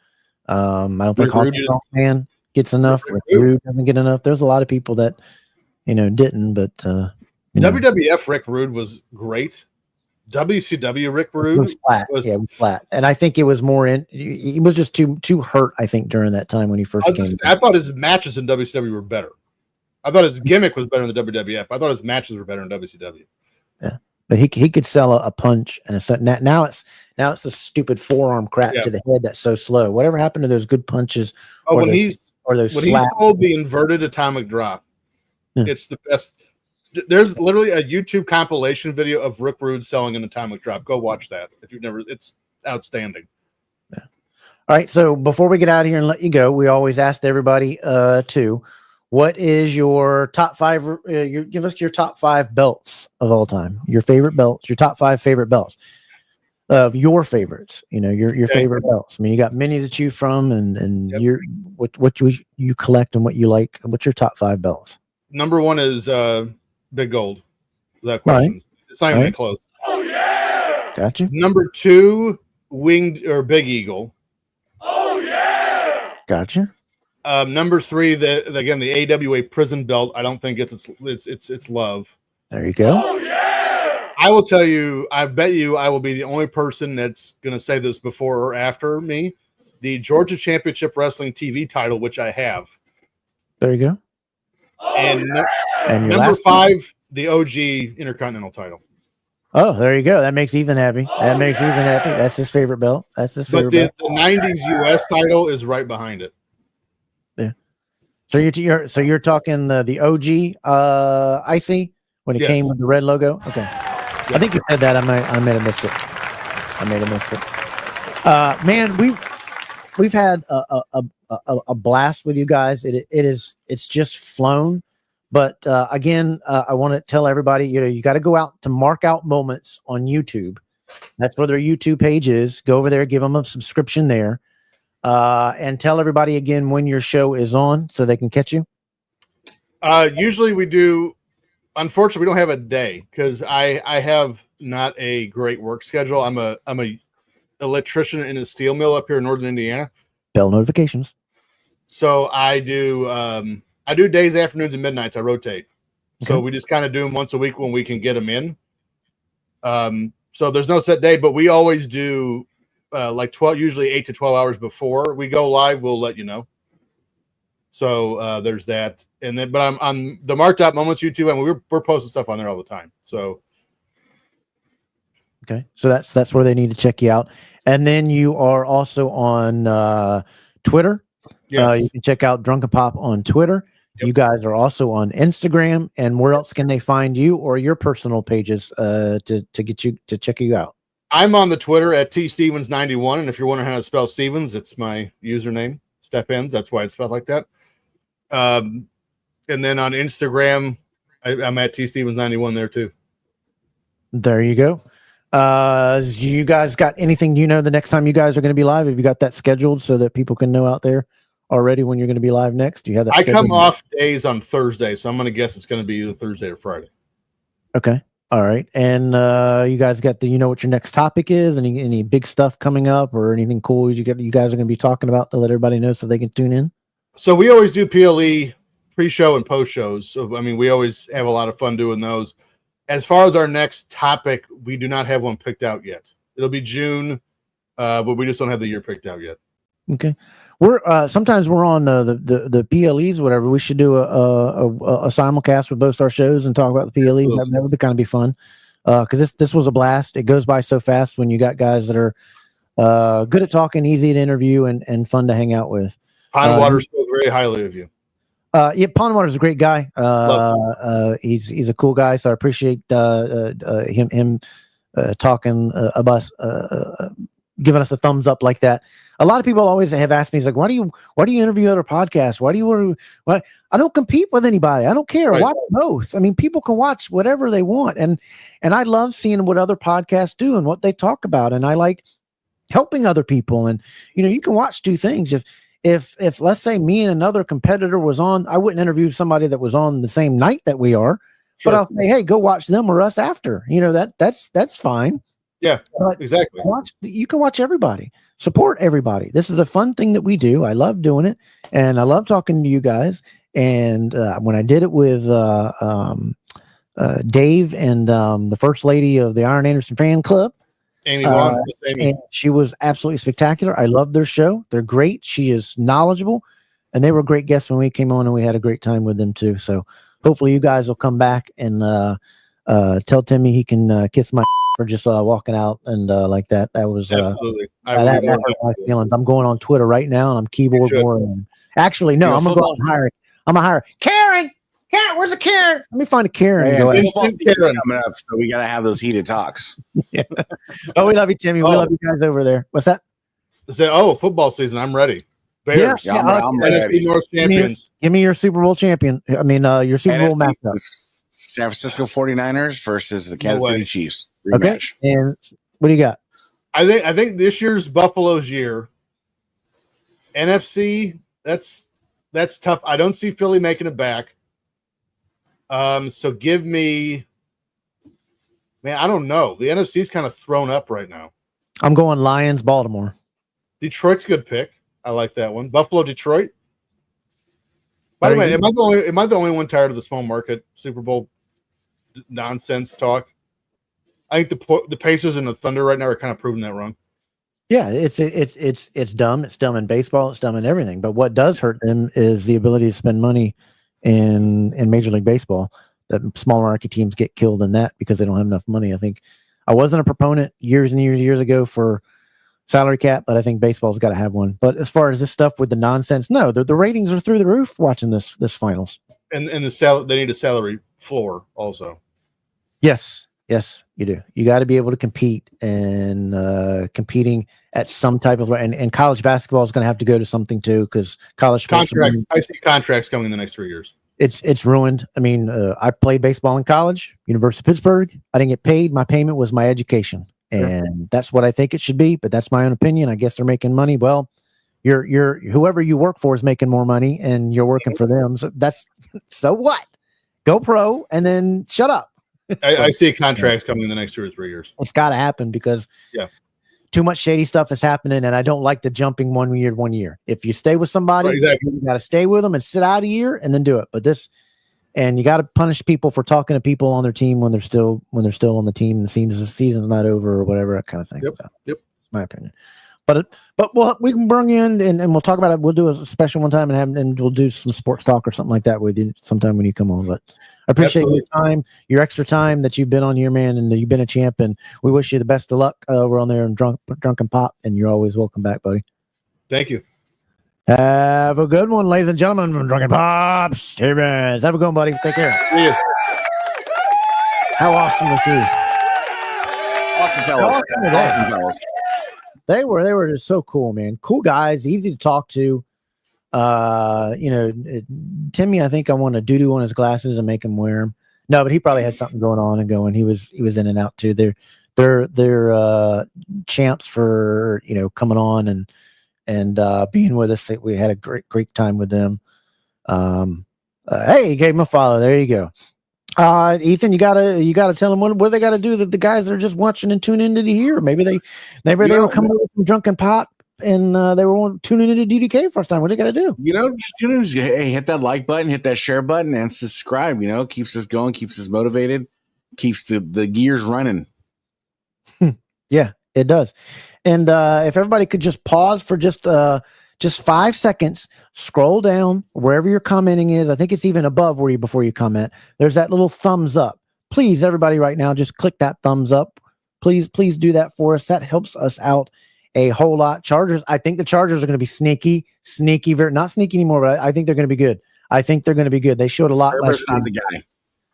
I don't think Honky Man gets enough. Rick Rude doesn't get enough. There's a lot of people that didn't, but WWF Rick Rude was great. WCW Rick It Rude was flat. was, Yeah, it was flat. And I think it was more he was just too hurt, I think, during that time when he first came. I thought his matches in WCW were better. I thought his gimmick was better in the WWF. I thought his matches were better in WCW. Yeah. But he could sell a punch and now it's a stupid forearm crap to the head that's so slow. Whatever happened to those good punches? When he sold the inverted atomic drop, it's the best. There's literally a YouTube compilation video of Rick Rude selling an atomic drop. Go watch that if you've never. It's outstanding. Yeah. All right. So before we get out of here and let you go, we always asked everybody what is your top 5? Give us your top 5 belts of all time. Your favorite belts. Your top 5 favorite belts of your favorites. Your favorite belts. I mean, you got many to choose from, and what you collect and what you like. What's your top 5 belts? Number 1 is Big Gold. That question. Right. It's not even close. Oh yeah. Gotcha. Number 2, Winged or Big Eagle. Oh yeah. Gotcha. Number 3, the AWA prison belt. I don't think it's love. There you go. Oh yeah. I will tell you. I bet you I will be the only person that's going to say this before or after me. The Georgia Championship Wrestling TV title, which I have. There you go. And and number 5, the OG Intercontinental title. Oh, there you go. That makes Ethan happy. That's his favorite belt. That's his favorite belt. The 90s US title is right behind it. Yeah. So you're talking the OG IC when it came with the red logo. Okay. Yep. I think you said that. I may have missed it. Man, we've had a blast with you guys. It's just flown. But again, I want to tell everybody, you got to go out to Mark Out Moments on YouTube. That's where their YouTube page is. Go over there, give them a subscription there, and tell everybody again when your show is on so they can catch you. Usually we do. Unfortunately, we don't have a day because I have not a great work schedule. I'm a electrician in a steel mill up here in northern Indiana. Bell notifications. So I do days, afternoons, and midnights. I rotate. Okay. So we just kind of do them once a week when we can get them in. So there's no set day, but we always do like 12, usually 8 to 12 hours before we go live. We'll let you know. So there's that. And then, but I'm on the Marked Out Moments YouTube, and we're posting stuff on there all the time. So. Okay. So that's where they need to check you out. And then you are also on Twitter. Yes. You can check out Drunken Pop on Twitter. Yep. You guys are also on Instagram. And where else can they find you or your personal pages to get you to check you out? I'm on the Twitter at tstevens91, and if you're wondering how to spell Stevens, it's my username, Step-Ins. That's why it's spelled like that. And then on Instagram, I'm at tstevens91 there too. There you go. You guys got anything? Do you know the next time you guys are going to be live? Have you got that scheduled so that people can know out there already when you're going to be live next? Do you have that? I come off days on Thursday, so I'm going to guess it's going to be either Thursday or Friday. Okay. All right. And you guys got you know what your next topic is? Any big stuff coming up or anything cool you guys are going to be talking about to let everybody know so they can tune in? So we always do PLE pre-show and post-shows. So, I mean, we always have a lot of fun doing those. As far as our next topic, we do not have one picked out yet. It'll be June, but we just don't have the year picked out yet. Okay. We're sometimes we're on the PLEs, whatever. We should do a simulcast with both our shows and talk about the PLEs. That would kind of be fun because this was a blast. It goes by so fast when you got guys that are good at talking, easy to interview, and fun to hang out with. Pondwater spoke very highly of you. Yeah, Pondwater's a great guy. He's a cool guy, so I appreciate him talking about us, giving us a thumbs up like that. A lot of people always have asked me, he's like, why do you interview other podcasts? Why I don't compete with anybody. I don't care. Right. Watch both. I mean, people can watch whatever they want. And I love seeing what other podcasts do and what they talk about. And I like helping other people. And, you can watch two things. If let's say me and another competitor was on, I wouldn't interview somebody that was on the same night that we are, sure. But I'll say, hey, go watch them or us after. That's fine. Yeah, exactly. You can watch everybody, support everybody. This is a fun thing that we do. I love doing it, and I love talking to you guys. And when I did it with Dave and the first lady of the Iron Anderson fan club. Amy Vaughn. And she was absolutely spectacular. I love their show. They're great. She is knowledgeable, and they were great guests when we came on, and we had a great time with them too. So hopefully you guys will come back and tell Timmy he can kiss my for just walking out and like that. That was absolutely. that hurt my feelings. I'm going on Twitter right now, and I'm keyboard warring. Actually, no, I'm gonna go and hire. I'm gonna hire Karen. Karen, where's the Karen? Let me find a Karen. Hey, football season's coming up, so we got to have those heated talks. Yeah. Oh, we love you, Timmy. We love you guys over there. What's that? Say, football season. I'm ready. Bears. Yeah, I'm ready. North champions. Give me your Super Bowl champion. I mean, your Super Bowl matchup. San Francisco 49ers versus the Kansas City Chiefs. Rematch. Okay. And what do you got? I think this year's Buffalo's year. NFC, that's tough. I don't see Philly making it back. So give me, man, I don't know. The NFC's kind of thrown up right now. I'm going Lions, Baltimore. Detroit's a good pick. I like that one. Buffalo, Detroit. By the way, am I the only one tired of the small market Super Bowl nonsense talk? I think the Pacers and the Thunder right now are kind of proving that wrong. Yeah, it's dumb. It's dumb in baseball. It's dumb in everything. But what does hurt them is the ability to spend money in Major League Baseball. That small market teams get killed in that because they don't have enough money. I think I wasn't a proponent years and years ago for salary cap, but I think baseball's got to have one. But as far as this stuff with the nonsense, no, the ratings are through the roof watching this finals. And they need a salary floor also. Yes, you do. You got to be able to compete, and competing at some type of and college basketball is going to have to go to something too, because college contracts. I see contracts coming in the next 3 years. It's ruined. I mean, I played baseball in college, University of Pittsburgh. I didn't get paid. My payment was my education, and that's what I think it should be. But that's my own opinion. I guess they're making money. Well, you're whoever you work for is making more money, and you're working for them. So what? Go pro, and then shut up. I see contracts coming in the next 2 or 3 years. It's got to happen because too much shady stuff is happening, and I don't like the jumping 1 year. If you stay with somebody, you got to stay with them and sit out a year and then do it. But you got to punish people for talking to people on their team when they're still on the team. And the season's not over or whatever, that kind of thing. Yep. My opinion. But we can bring you in and we'll talk about it. We'll do a special one time and we'll do some sports talk or something like that with you sometime when you come on. But I appreciate your time, your extra time that you've been on here, man, and you've been a champ. And we wish you the best of luck. We're on there in Drunken Pop, and you're always welcome back, buddy. Thank you. Have a good one, ladies and gentlemen, from Drunken Pop. Stevens. Have a good one, buddy. Take care. See you. How awesome was he? Awesome fellas. They were just so cool, man. Cool guys, easy to talk to. Timmy, I think I want to doo-doo on his glasses and make him wear them. No, but he probably had something going on and going. He was in and out too. They're champs for coming on and being with us. We had a great time with them. Hey, you gave him a follow. There you go. Ethan, you gotta tell them what they got to do. That the guys that are just watching and tuning into here, maybe they were coming over from Drunken Pot and they were tuning into DDK first time. What they got to do? Just tune in. Hey, hit that like button, hit that share button, and subscribe. Keeps us going, keeps us motivated, keeps the gears running. Yeah, it does. And if everybody could just pause for just 5 seconds, scroll down wherever your commenting is. I think it's even above before you comment. There's that little thumbs up. Please, everybody right now, just click that thumbs up. Please do that for us. That helps us out a whole lot. Chargers, I think the Chargers are going to be sneaky, not sneaky anymore, but I think they're going to be good. I think they're going to be good. They showed a lot last year.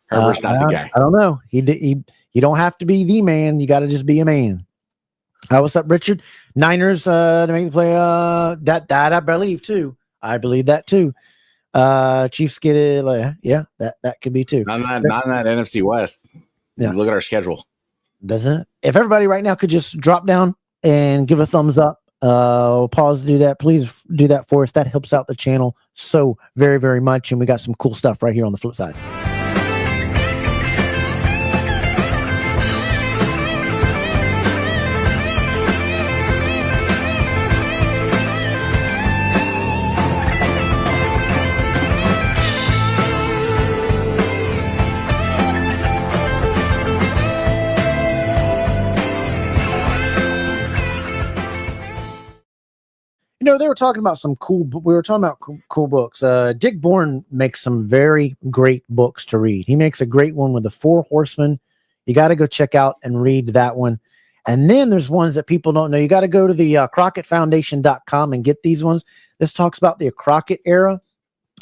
Herbert's not the guy. I don't know. You don't have to be the man. You got to just be a man. What's up, Richard? Niners to make the play. That I believe too. I believe that too. Chiefs get it. That could be too. Not in that NFC West. Yeah. Look at our schedule. Doesn't it? If everybody right now could just drop down and give a thumbs up, pause to do that. Please do that for us. That helps out the channel so very, very much. And we got some cool stuff right here on the flip side. they were talking about some cool. We were talking about cool books. Dick Bourne makes some very great books to read. He makes a great one with the 4 Horsemen. You got to go check out and read that one. And then there's ones that people don't know. You got to go to the CrockettFoundation.com and get these ones. This talks about the Crockett era.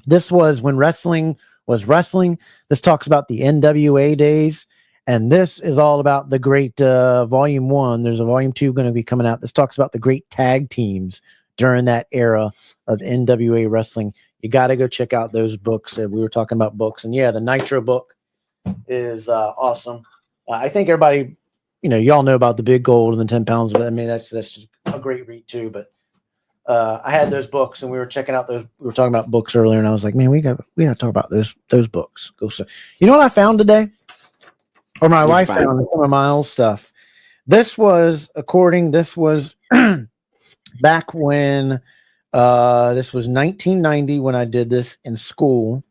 This was when wrestling was wrestling. This talks about the NWA days. And this is all about the great volume 1. There's a volume 2 going to be coming out. This talks about the great tag teams during that era of NWA wrestling. You got to go check out those books. We were talking about books. And yeah, the Nitro book is awesome. I think everybody, y'all know about the Big Gold and the 10 pounds. But I mean, that's just a great read too. But I had those books and we were checking out those. We were talking about books earlier. And I was like, man, we got to talk about those books. Go. So, you know what I found today? Or my wife found some of my old stuff. This was back when this was 1990 when I did this in school.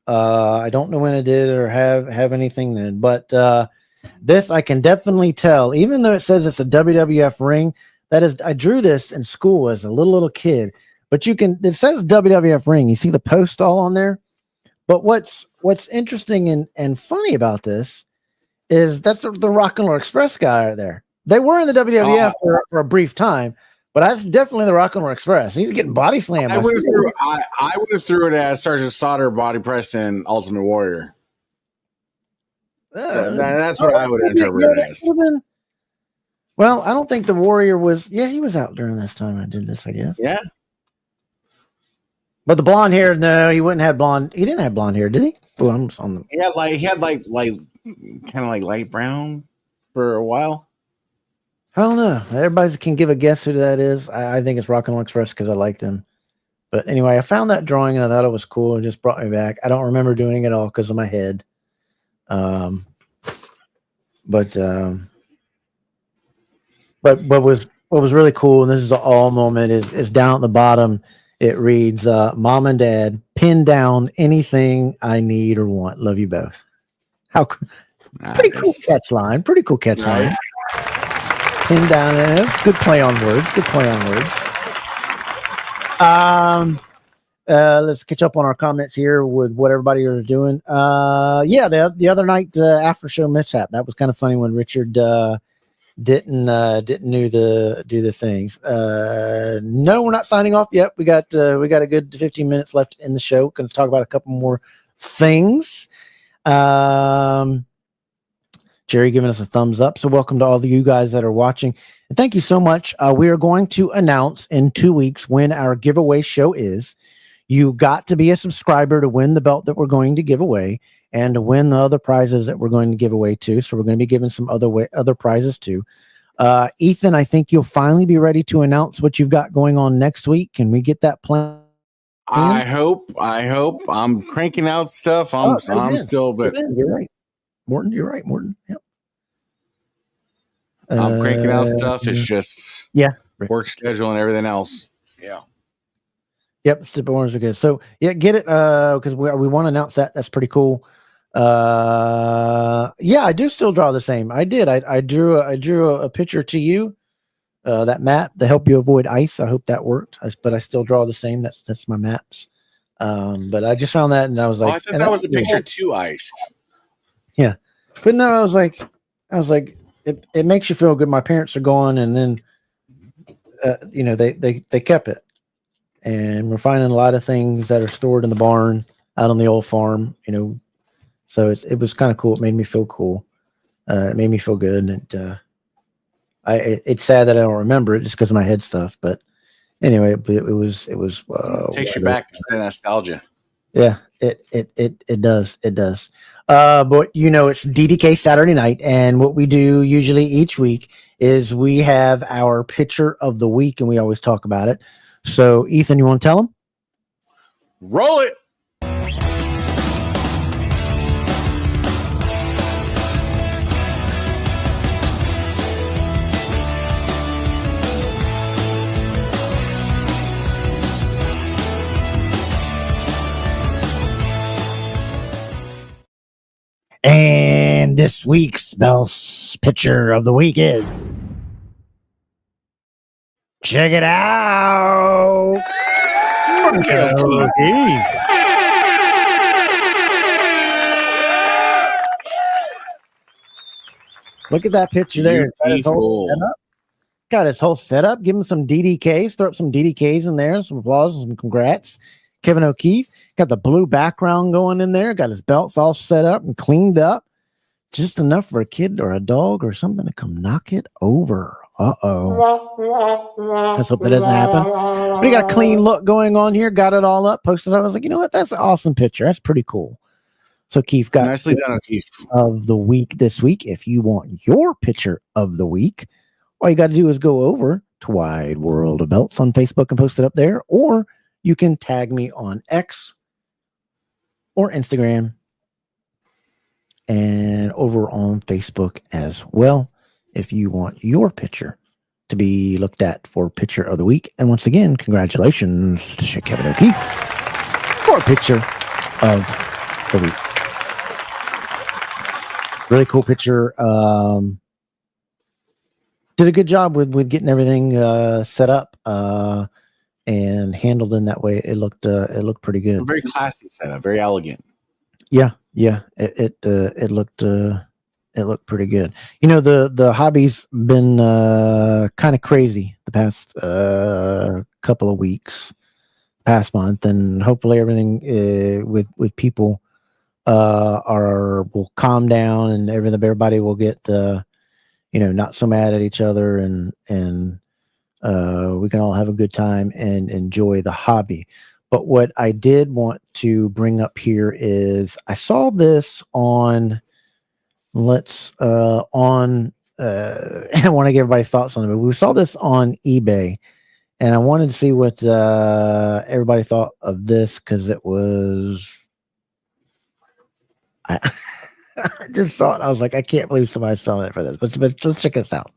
I don't know when I did or have anything then, but this I can definitely tell, even though it says it's a WWF ring, that is, I drew this in school as a little kid, but it says WWF ring. You see the post all on there. But what's interesting and funny about this is that's the Rock and Roll Express guy right there. They were in the WWF for a brief time, but that's definitely the Rock and Roll Express. He's getting body slammed. I would have threw it as Sergeant Sauter body press and Ultimate Warrior. That's what I would interpret it as. Well, I don't think the Warrior was. Yeah, he was out during this time I did this, I guess. Yeah. But the blonde hair, no, he wouldn't have blonde. He didn't have blonde hair, did he? Oh, I'm on the. He had kind of like light brown for a while. I don't know. Everybody can give a guess who that is. I think it's Rock and Roll Express because I like them. But anyway, I found that drawing and I thought it was cool. It just brought me back. I don't remember doing it all because of my head. But what was really cool, and this is an all moment, is down at the bottom. It reads, "Mom and Dad, pin down anything I need or want. Love you both." How pretty cool catch line. Pretty cool catch line. Pin down. Good play on words. Let's catch up on our comments here with what everybody is doing. The other night, the after show mishap. That was kind of funny when Richard didn't do the things. No, we're not signing off yet. We got a good 15 minutes left in the show. Going to talk about a couple more things. Jerry giving us a thumbs up. So welcome to all of you guys that are watching. And thank you so much. We are going to announce in 2 weeks when our giveaway show is. You got to be a subscriber to win the belt that we're going to give away and to win the other prizes that we're going to give away too. So we're going to be giving some other prizes too. Ethan, I think you'll finally be ready to announce what you've got going on next week. Can we get that plan? I hope. I'm cranking out stuff. I'm still, but you're right. Morton, you're right, Morton. Yep. I'm cranking out stuff. It's just work schedule and everything else. Yeah. Yep, the stipple ones are good. So yeah, get it because we want to announce that. That's pretty cool. I do still draw the same. I did. I drew a picture to you. That map to help you avoid ice. I hope that worked. But I still draw the same. That's my maps. But I just found that and I was like, I thought that was a picture to ice. Yeah, but no, I was like, it makes you feel good. My parents are gone, and then they kept it, and we're finding a lot of things that are stored in the barn out on the old farm. So it was kind of cool. It made me feel cool. It made me feel good, and it's sad that I don't remember it just because of my head stuff. But anyway, it was takes you back to the nostalgia. Yeah, it does. But it's DDK Saturday night, and what we do usually each week is we have our picture of the week, and we always talk about it. So, Ethan, you want to tell them? Roll it. And this week's Bell's picture of the week is Check it out. From Kevin O'Keefe. Look at that picture there. Got his whole setup. Give him some DDKs. Throw up some DDKs in there. Some applause, some congrats. Kevin O'Keefe got the blue background going in there. Got his belts all set up and cleaned up. Just enough for a kid or a dog or something to come knock it over. Uh-oh. Let's hope that doesn't happen. But he got a clean look going on here. Got it all up. Posted it up. I was like, you know what? That's an awesome picture. That's pretty cool. So Keith got nicely done, Keith. Of the week this week. If you want your picture of the week, all you got to do is go over to Wide World of Belts on Facebook and post it up there, or you can tag me on X or Instagram and over on Facebook as well if you want your picture to be looked at for picture of the week. And once again, congratulations to Kevin O'Keefe for picture of the week. Really cool picture. Did a good job with getting everything set up and handled in that way. It looked pretty good. Very classy setup, very elegant. Yeah. It looked pretty good. You know, the hobby's been kind of crazy the past couple of weeks, past month, and hopefully everything with people will calm down and everybody will get not so mad at each other and we can all have a good time and enjoy the hobby. But what I did want to bring up here is I saw this on I want to get everybody's thoughts on it. But we saw this on eBay and I wanted to see what everybody thought of this because it was I just saw it. I was like, I can't believe somebody's selling it for this. But let's check this out.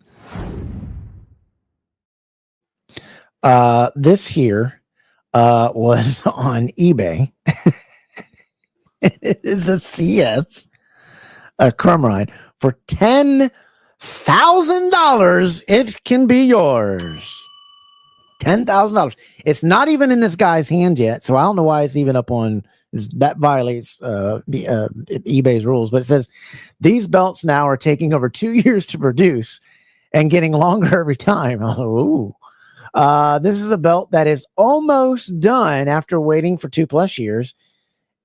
This here was on eBay. It is a CS, a crumb ride for $10,000. It can be yours. $10,000. It's not even in this guy's hand yet, so I don't know why it's even up on. That violates eBay's rules, but it says these belts now are taking over 2 years to produce and getting longer every time. Oh, this is a belt that is almost done after waiting for 2+ years.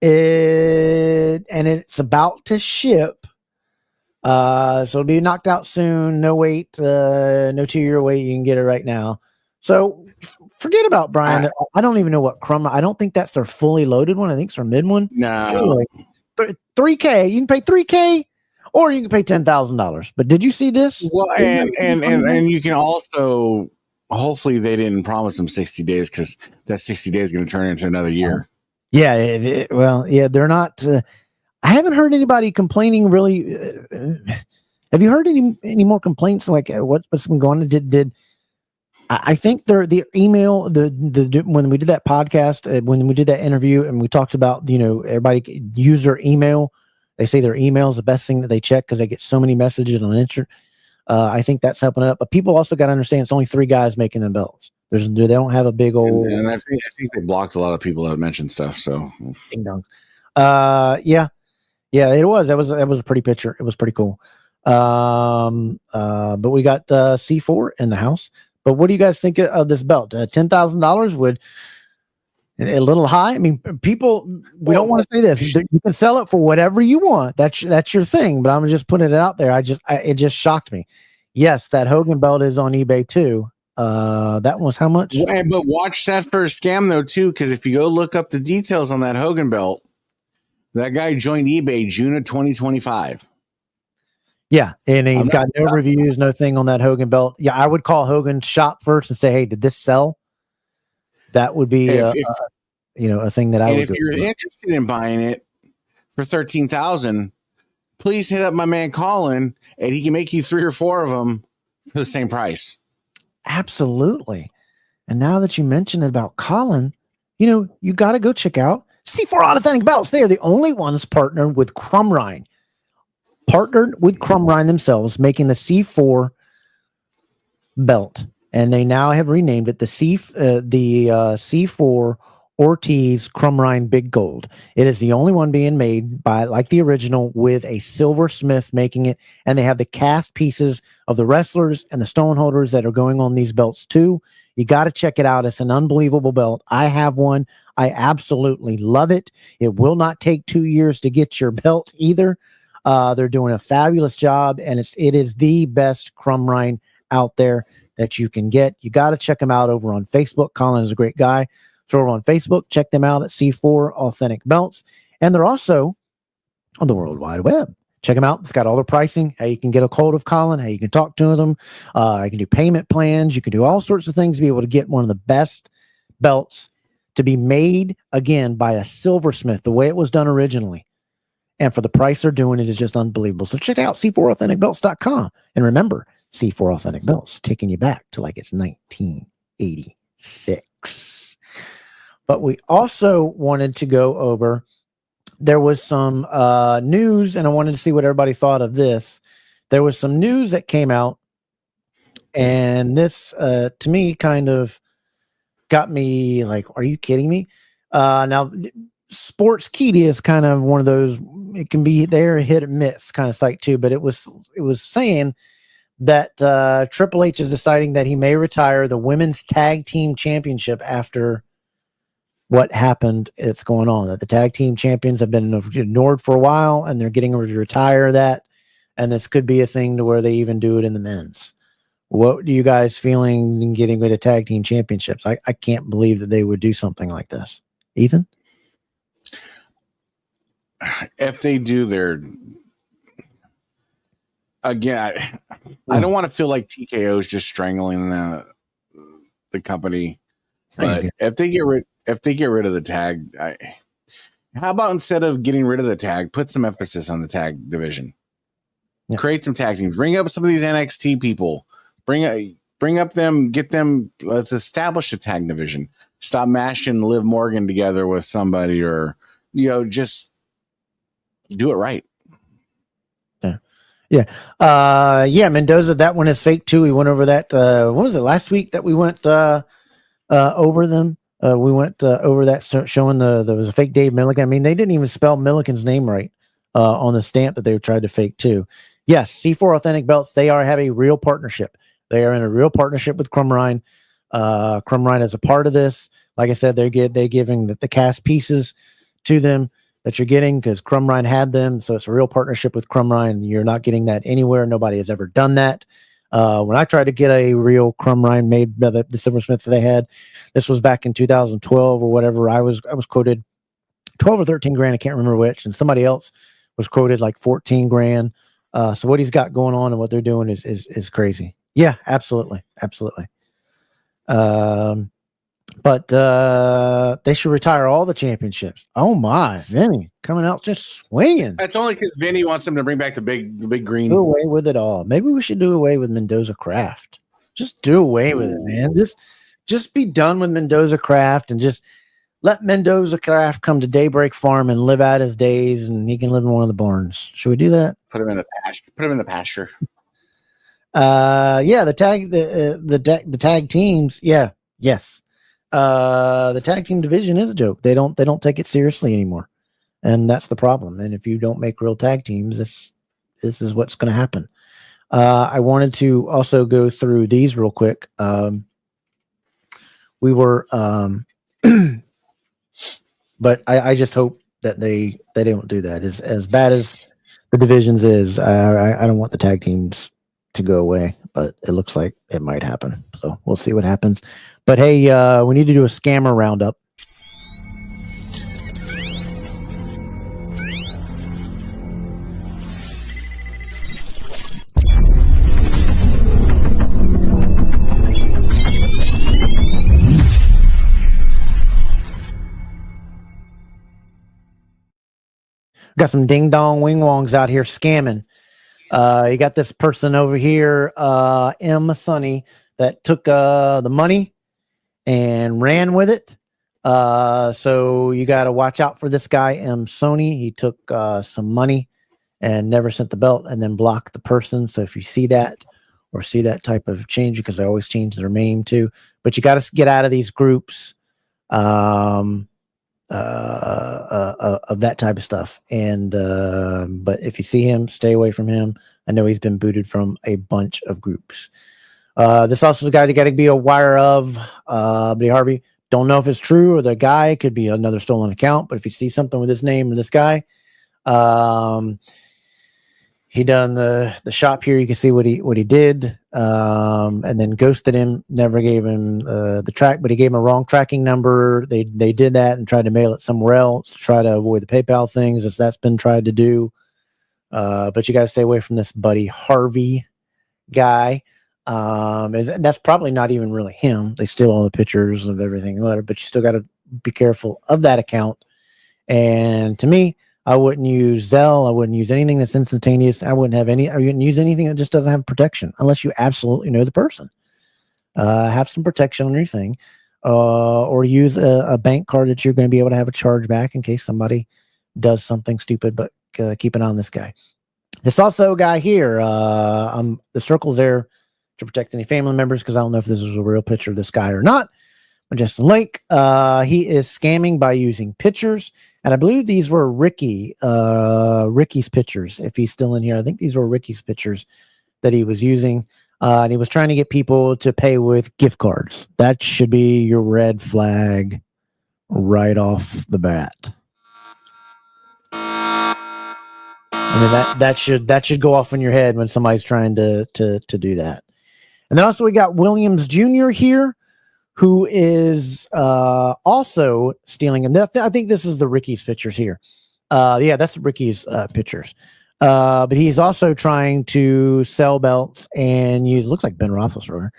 And it's about to ship. So it'll be knocked out soon. No wait, no 2-year wait. You can get it right now. So forget about Brian. I don't even know what crumb. I don't think that's their fully loaded one. I think it's their mid one. No, $3,000. You can pay $3,000 or you can pay $10,000. But did you see this? Well, and you can also hopefully they didn't promise them 60 days because that 60 days is going to turn into another year. Yeah. They're not. I haven't heard anybody complaining really. Have you heard any more complaints like what's been going on? Did I think the email when we did that podcast when we did that interview and we talked about everybody use their email. They say their email is the best thing that they check because they get so many messages on internet. I think that's helping it up. But people also got to understand it's only 3 guys making the belts. They don't have a big old. And I think they blocked a lot of people that mentioned stuff. So ding dong. Yeah, it was. That was a pretty picture. It was pretty cool. But we got C4 in the house. But what do you guys think of this belt? $10,000 would a little high. I mean, people. We don't want to say this. You can sell it for whatever you want. That's your thing. But I'm just putting it out there. It just shocked me. Yes, that Hogan belt is on eBay too. That was how much? But watch that for a scam though too, because if you go look up the details on that Hogan belt, that guy joined eBay June of 2025. Yeah, and he's got no reviews, no thing on that Hogan belt. Yeah, I would call Hogan's shop first and say, "Hey, did this sell?" That would be a thing that I would. If you're interested in buying it for $13,000, please hit up my man Colin, and he can make you 3 or 4 of them for the same price. Absolutely. And now that you mentioned it about Colin, you got to go check out C4 Authentic Belts. They are the only ones partnered with Crumb Rind. Partnered with Crumb Rind themselves, making the C4 belt. and they now have renamed it the C4 Ortiz Crumrine Big Gold. It is the only one being made by, like the original, with a silversmith making it, and they have the cast pieces of the wrestlers and the stone holders that are going on these belts too. You got to check it out. It's an unbelievable belt. I have one. I absolutely love it. It will not take 2 years to get your belt either. They're doing a fabulous job, and it is the best Crumrine out there that you can get. You got to check them out over on Facebook. Colin is a great guy. So over on Facebook, check them out at C4 Authentic Belts. And they're also on the World Wide Web. Check them out. It's got all their pricing, how you can get a hold of Colin, how you can talk to them. You can do payment plans. You can do all sorts of things to be able to get one of the best belts to be made, again, by a silversmith, the way it was done originally. And for the price they're doing, it is just unbelievable. So check out C4AuthenticBelts.com. And remember, C4 Authentic Belts, taking you back to like it's 1986. But we also wanted to go over, there was some news, and I wanted to see what everybody thought of this. There was some news that came out, and this, to me, kind of got me like, are you kidding me? Now, Sportskeeda is kind of one of those, it can be there, hit or miss kind of site too, but it was saying that Triple H is deciding that he may retire the women's tag team championship after what happened. It's going on that the tag team champions have been ignored for a while, and they're getting ready to retire that. And this could be a thing to where they even do it in the men's. What do you guys feeling in getting rid of tag team championships? I can't believe that they would do something like this. Ethan? If they do their, again, I don't want to feel like TKO is just strangling the company. But if they get rid of the tag, how about instead of getting rid of the tag, put some emphasis on the tag division. Yeah. Create some tag teams. Bring up some of these NXT people. Bring up them. Get them. Let's establish a tag division. Stop mashing Liv Morgan together with somebody, or just do it right. Yeah. Mendoza. That one is fake too. We went over that. What was it last week that we went over them? We went over that, showing there was a fake Dave Milliken. I mean, they didn't even spell Milliken's name right on the stamp that they tried to fake too. Yes, C4 Authentic Belts, they have a real partnership. They are in a real partnership with Crumrine. Crumrine is a part of this. Like I said, they're giving the cast pieces to them that you're getting because Crumrine had them. So it's a real partnership with Crumrine. You're not getting that anywhere. Nobody has ever done that. When I tried to get a real Crumrine made by the silversmith that they had, this was back in 2012 or whatever. I was quoted 12 or 13 grand. I can't remember which. And somebody else was quoted like 14 grand. So what he's got going on and what they're doing is crazy. Yeah, absolutely. Absolutely. But they should retire all the championships. Oh my, Vinny coming out just swinging. That's only because Vinny wants them to bring back the big green. Do away with it all. Maybe we should do away with Mendoza Craft. Just do away with it, man. Just be done with Mendoza Craft and just let Mendoza Craft come to Daybreak Farm and live out his days, and he can live in one of the barns. Should we do that? Put him in the pasture. Put him in the pasture. Yeah, the tag teams. Yeah, yes. The tag team division is a joke. They don't take it seriously anymore, and that's the problem. And if you don't make real tag teams, this is what's going to happen. I wanted to also go through these real quick. We were, but I just hope that they don't do that. As bad as the divisions is, I don't want the tag teams to go away, but it looks like it might happen. So we'll see what happens. But hey, we need to do a scammer roundup. Got some ding dong wing wongs out here scamming. You got this person over here, M. Sonny, that took the money and ran with it. So you got to watch out for this guy, M. Sony. He took some money and never sent the belt and then blocked the person. So if you see that, or see that type of change, because they always change their name too. But you got to get out of these groups of that type of stuff. And but if you see him, stay away from him. I know he's been booted from a bunch of groups. This also the guy you got to be aware of, Buddy Harvey. Don't know if it's true or the guy could be another stolen account, but if you see something with his name or this guy, he done the shop here. You can see what he did, and then ghosted him. Never gave him the track, but he gave him a wrong tracking number. They did that and tried to mail it somewhere else to try to avoid the PayPal things, as that's been tried to do. But you got to stay away from this Buddy Harvey guy. And that's probably not even really him. They steal all the pictures of everything, but you still got to be careful of that account. And to me, I wouldn't use Zelle. I wouldn't use anything that's instantaneous. I wouldn't use anything that just doesn't have protection unless you absolutely know the person. Have some protection on your thing, or use a bank card that you're going to be able to have a charge back in case somebody does something stupid. But keep an eye on this guy. This also guy here, the circle's there to protect any family members, because I don't know if this is a real picture of this guy or not. But just a link. He is scamming by using pictures, and I believe these were Ricky's pictures. If he's still in here, I think these were Ricky's pictures that he was using, and he was trying to get people to pay with gift cards. That should be your red flag right off the bat. I mean, that should go off in your head when somebody's trying to do that. And then also we got Williams Jr. here, who is also stealing. And I think this is the Ricky's pictures here. Yeah, that's Ricky's pictures. But he's also trying to sell belts and use, looks like Ben Roethlisberger,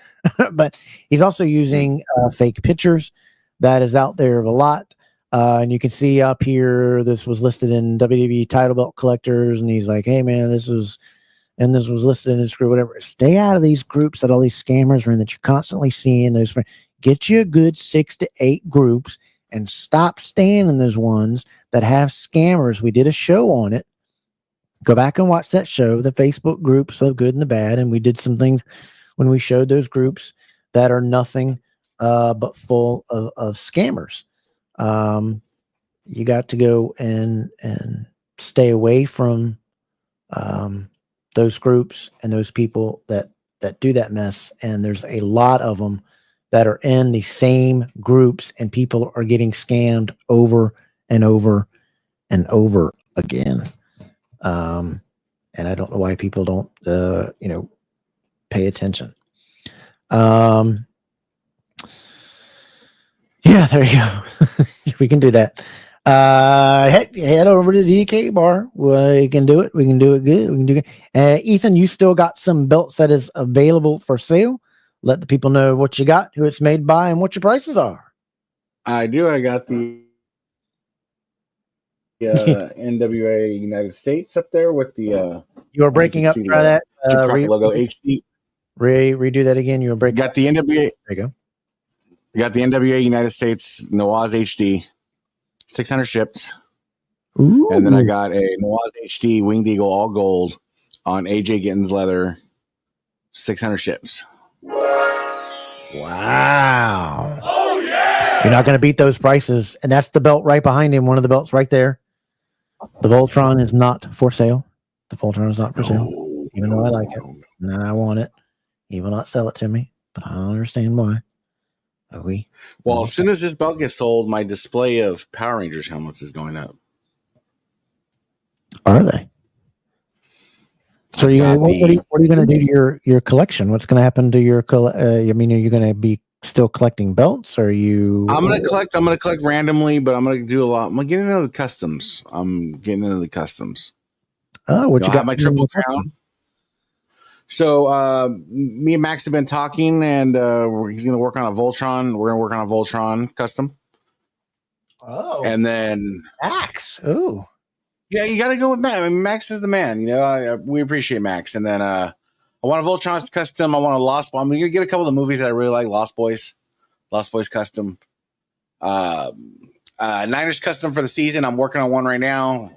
but he's also using fake pictures. That is out there a lot. And you can see up here, this was listed in WWE title belt collectors. And he's like, hey man, this was listed in this group, whatever. Stay out of these groups that all these scammers are in that you're constantly seeing. Those, get you a good 6 to 8 groups and stop staying in those ones that have scammers. We did a show on it. Go back and watch that show, the Facebook groups, the good and the bad. And we did some things when we showed those groups that are nothing but full of scammers. You got to go and stay away from those groups and those people that do that mess. And there's a lot of them that are in the same groups, and people are getting scammed over and over and over again. And I don't know why people don't, pay attention. Yeah, there you go. We can do that. Head over to the DK bar. We can do it. We can do it good. We can do it. Ethan, you still got some belts that is available for sale. Let the people know what you got, who it's made by, and what your prices are. I do. I got the NWA United States up there with the. You were breaking up. Try that. Logo HD. Redo that again. You were breaking. Got the NWA. There you go. You got the NWA United States Nawaz HD, 600 shipped. Ooh. And then I got a Nawaz HD Winged Eagle all gold on AJ Gittins leather, 600 ships. Wow. Oh, yeah. You're not going to beat those prices. And that's the belt right behind him. One of the belts right there. The Voltron is not for sale. The Voltron is not for sale. Even though I like it. And I want it. He will not sell it to me. But I don't understand why. Well, as soon as this belt gets sold, my display of Power Rangers helmets is going up. Are they? So what are you going to do to your collection? What's going to happen to your are you going to be still collecting belts? Or are you? I'm going to collect randomly, but I'm going to do a lot. I'm going to get into the customs. Oh, what you got? My Triple Crown. So me and Max have been talking, and he's going to work on a Voltron. We're going to work on a Voltron custom. Oh, and then Max. Oh, yeah, you got to go with Max. I mean, Max is the man. We appreciate Max. And then I want a Voltron custom. I want a Lost Boys. I'm going to get a couple of the movies that I really like. Lost Boys custom. Niners custom for the season. I'm working on one right now.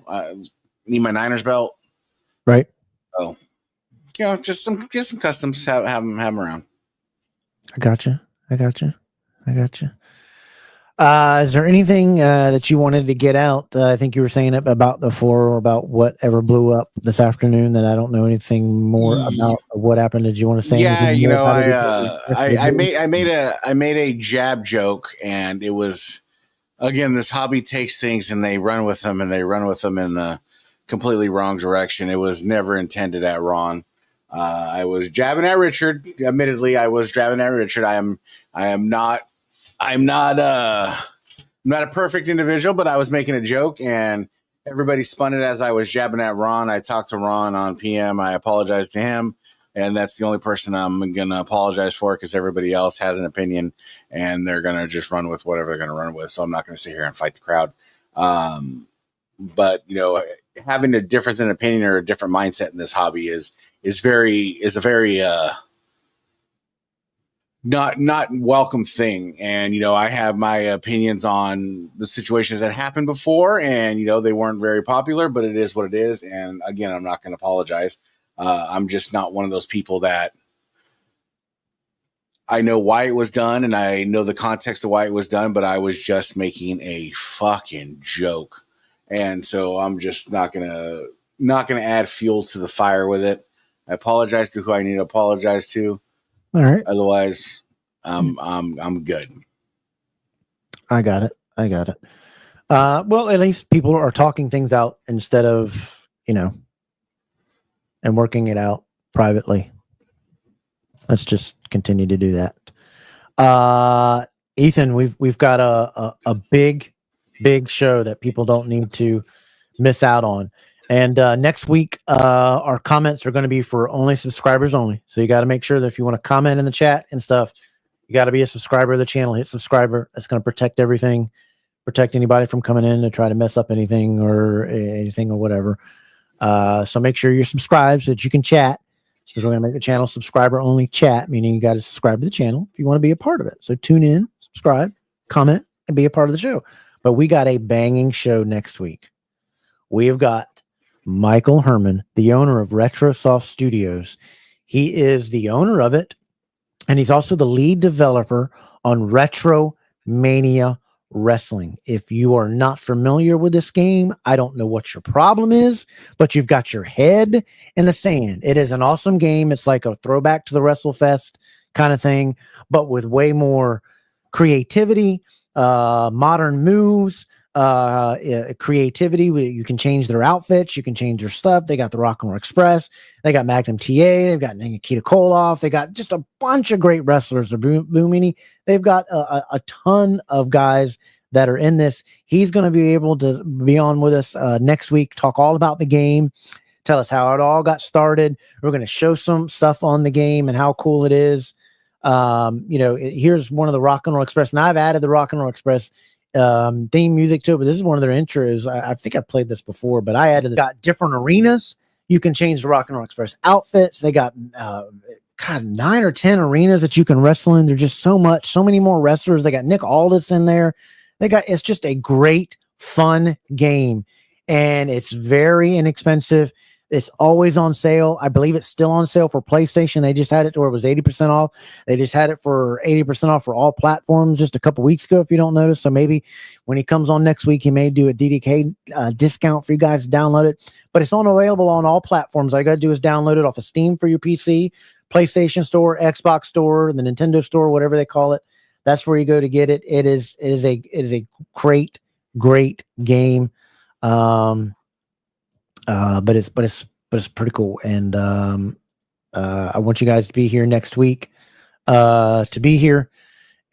Need my Niners belt. Right. Oh. just some customs. Have them around. I gotcha. Is there anything that you wanted to get out? I think you were saying it about about whatever blew up this afternoon that I don't know anything more about what happened. Did you want to say? Yeah, anything more about I made a jab joke, and it was, again, this hobby takes things and they run with them in the completely wrong direction. It was never intended at Ron. I was jabbing at Richard. Admittedly, I was jabbing at Richard. I'm not a perfect individual, but I was making a joke, and everybody spun it as I was jabbing at Ron. I talked to Ron on PM. I apologized to him, and that's the only person I'm going to apologize for, because everybody else has an opinion, and they're going to just run with whatever they're going to run with. So I'm not going to sit here and fight the crowd. But having a difference in opinion or a different mindset in this hobby is a very not welcome thing. And I have my opinions on the situations that happened before, and they weren't very popular, but it is what it is. And again, I'm not going to apologize. I'm just not one of those people that I know why it was done, and I know the context of why it was done, but I was just making a fucking joke. And so I'm just not gonna add fuel to the fire with it. I apologize to who I need to apologize to. All right. Otherwise, I'm good. I got it. Well, at least people are talking things out instead of and working it out privately. Let's just continue to do that. Ethan, we've got a big show that people don't need to miss out on. And next week, our comments are going to be for only subscribers only. So you got to make sure that if you want to comment in the chat and stuff, you got to be a subscriber of the channel. Hit subscriber. That's going to protect everything, protect anybody from coming in to try to mess up anything or whatever. So make sure you're subscribed so that you can chat. Because we're going to make the channel subscriber only chat, meaning you got to subscribe to the channel if you want to be a part of it. So tune in, subscribe, comment, and be a part of the show. But we got a banging show next week. We have got Michael Herman, the owner of RetroSoft Studios. He is the owner of it, and he's also the lead developer on Retro Mania Wrestling. If you are not familiar with this game, I don't know what your problem is, but you've got your head in the sand. It is an awesome game. It's like a throwback to the WrestleFest kind of thing, but with way more creativity, modern moves, creativity. You can change their outfits, you can change their stuff. They got the Rock and Roll Express, they got Magnum TA, they've got Nikita Koloff, they got just a bunch of great wrestlers. They've got a ton of guys that are in this. He's going to be able to be on with us next week, talk all about the game, tell us how it all got started. We're going to show some stuff on the game and how cool it is. Here's one of the Rock and Roll Express, and I've added the Rock and Roll Express theme music to it, but this is one of their intros. I think I played this before, but I added got different arenas. You can change the Rock and Roll Express outfits. They got 9 or 10 arenas that you can wrestle in. There's just so many more wrestlers. They got Nick Aldis in there. It's just a great, fun game, and it's very inexpensive. It's always on sale. I believe it's still on sale for PlayStation. They just had it to where it was 80% off. They just had it for 80% off for all platforms just a couple weeks ago, if you don't notice. So maybe when he comes on next week, he may do a DDK discount for you guys to download it. But it's available on all platforms. All you got to do is download it off of Steam for your PC, PlayStation Store, Xbox Store, the Nintendo Store, whatever they call it. That's where you go to get it. It is a great game. But it's pretty cool, and I want you guys to be here next week to be here,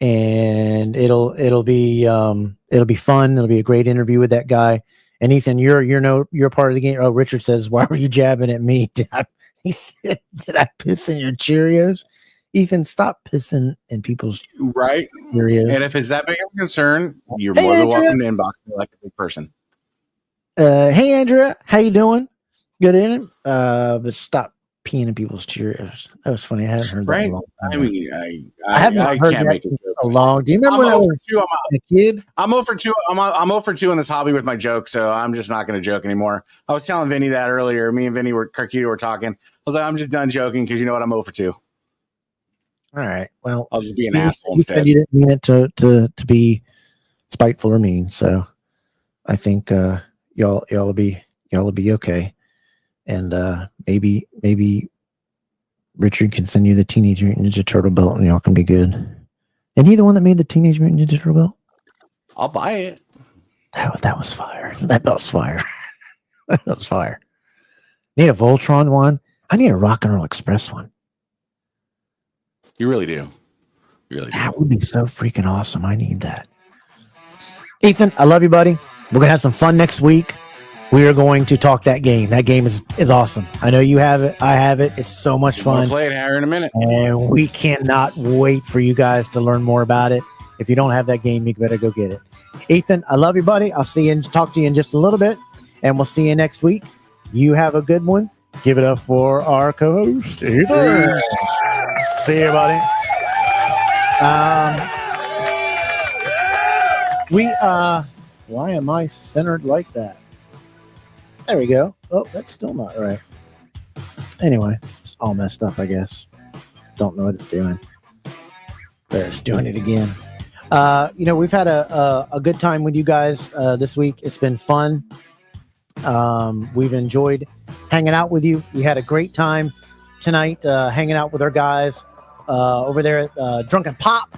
and it'll be fun. It'll be a great interview with that guy. And Ethan, you're part of the game. Oh, Richard says, "Why were you jabbing at me?" He said, "Did I piss in your Cheerios?" Ethan, stop pissing in people's right. Cheerios. And if it's that big of a concern, you're more than welcome to inbox me like a big person. Hey Andrea, how you doing? Good in. But stop peeing in people's Cheerios. That was funny. I haven't heard that in a long time. I mean, I have not heard can't that make it in a long. Do you remember when I was a kid? I'm 0 for 2. I'm 0 for 2 in this hobby with my joke, so I'm just not going to joke anymore. I was telling Vinny that earlier. Me and Vinny Carquito were talking. I was like, I'm just done joking because you know what? I'm 0 for 2. All right. Well, I'll just be an asshole instead. You didn't mean it to be spiteful or mean, so I think y'all will be okay, and maybe Richard can send you the Teenage Mutant Ninja Turtle belt, and y'all can be good. And he the one that made the Teenage Mutant Ninja Turtle belt? I'll buy it. That was fire. That belt's fire. That was fire. Need a Voltron one. I need a Rock and Roll Express one. You really do. You really do. That would be so freaking awesome. I need that. Ethan, I love you, buddy. We're gonna have some fun next week. We are going to talk that game. That game is awesome. I know you have it. I have it. It's so much fun. I'll play it here in a minute. And we cannot wait for you guys to learn more about it. If you don't have that game, you better go get it. Ethan, I love you, buddy. I'll see you and talk to you in just a little bit. And we'll see you next week. You have a good one. Give it up for our co-host, Ethan. See you, buddy. Why am I centered like that? There we go. Oh, that's still not right. Anyway, it's all messed up, I guess. Don't know what it's doing. There, it's doing it again. We've had a good time with you guys this week. It's been fun. We've enjoyed hanging out with you. We had a great time tonight hanging out with our guys over there at Drunken Pop.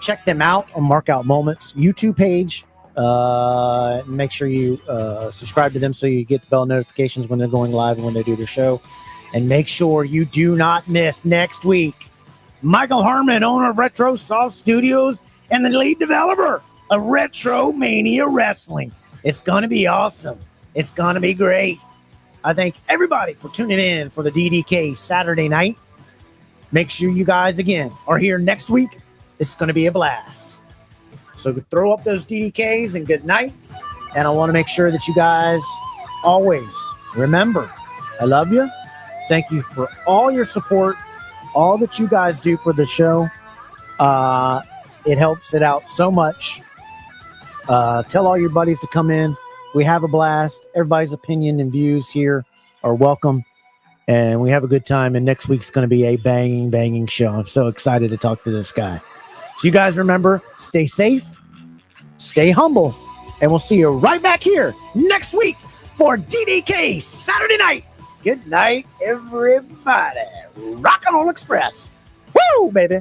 Check them out on Markout Moments YouTube page. Make sure you subscribe to them so you get the bell notifications when they're going live and when they do their show. And make sure you do not miss next week Michael Harmon, owner of Retro Soft Studios and the lead developer of Retro Mania Wrestling. It's going to be awesome. It's going to be great. I thank everybody for tuning in for the DDK Saturday night. Make sure you guys, again, are here next week. It's going to be a blast. So throw up those DDKs and good night. And I want to make sure that you guys always remember, I love you. Thank you for all your support, all that you guys do for the show. It helps it out so much. Tell all your buddies to come in. We have a blast. Everybody's opinion and views here are welcome. And we have a good time. And next week's going to be a banging show. I'm so excited to talk to this guy. So you guys remember, stay safe, stay humble, and we'll see you right back here next week for DDK Saturday night. Good night, everybody. Rock and Roll Express. Woo, baby.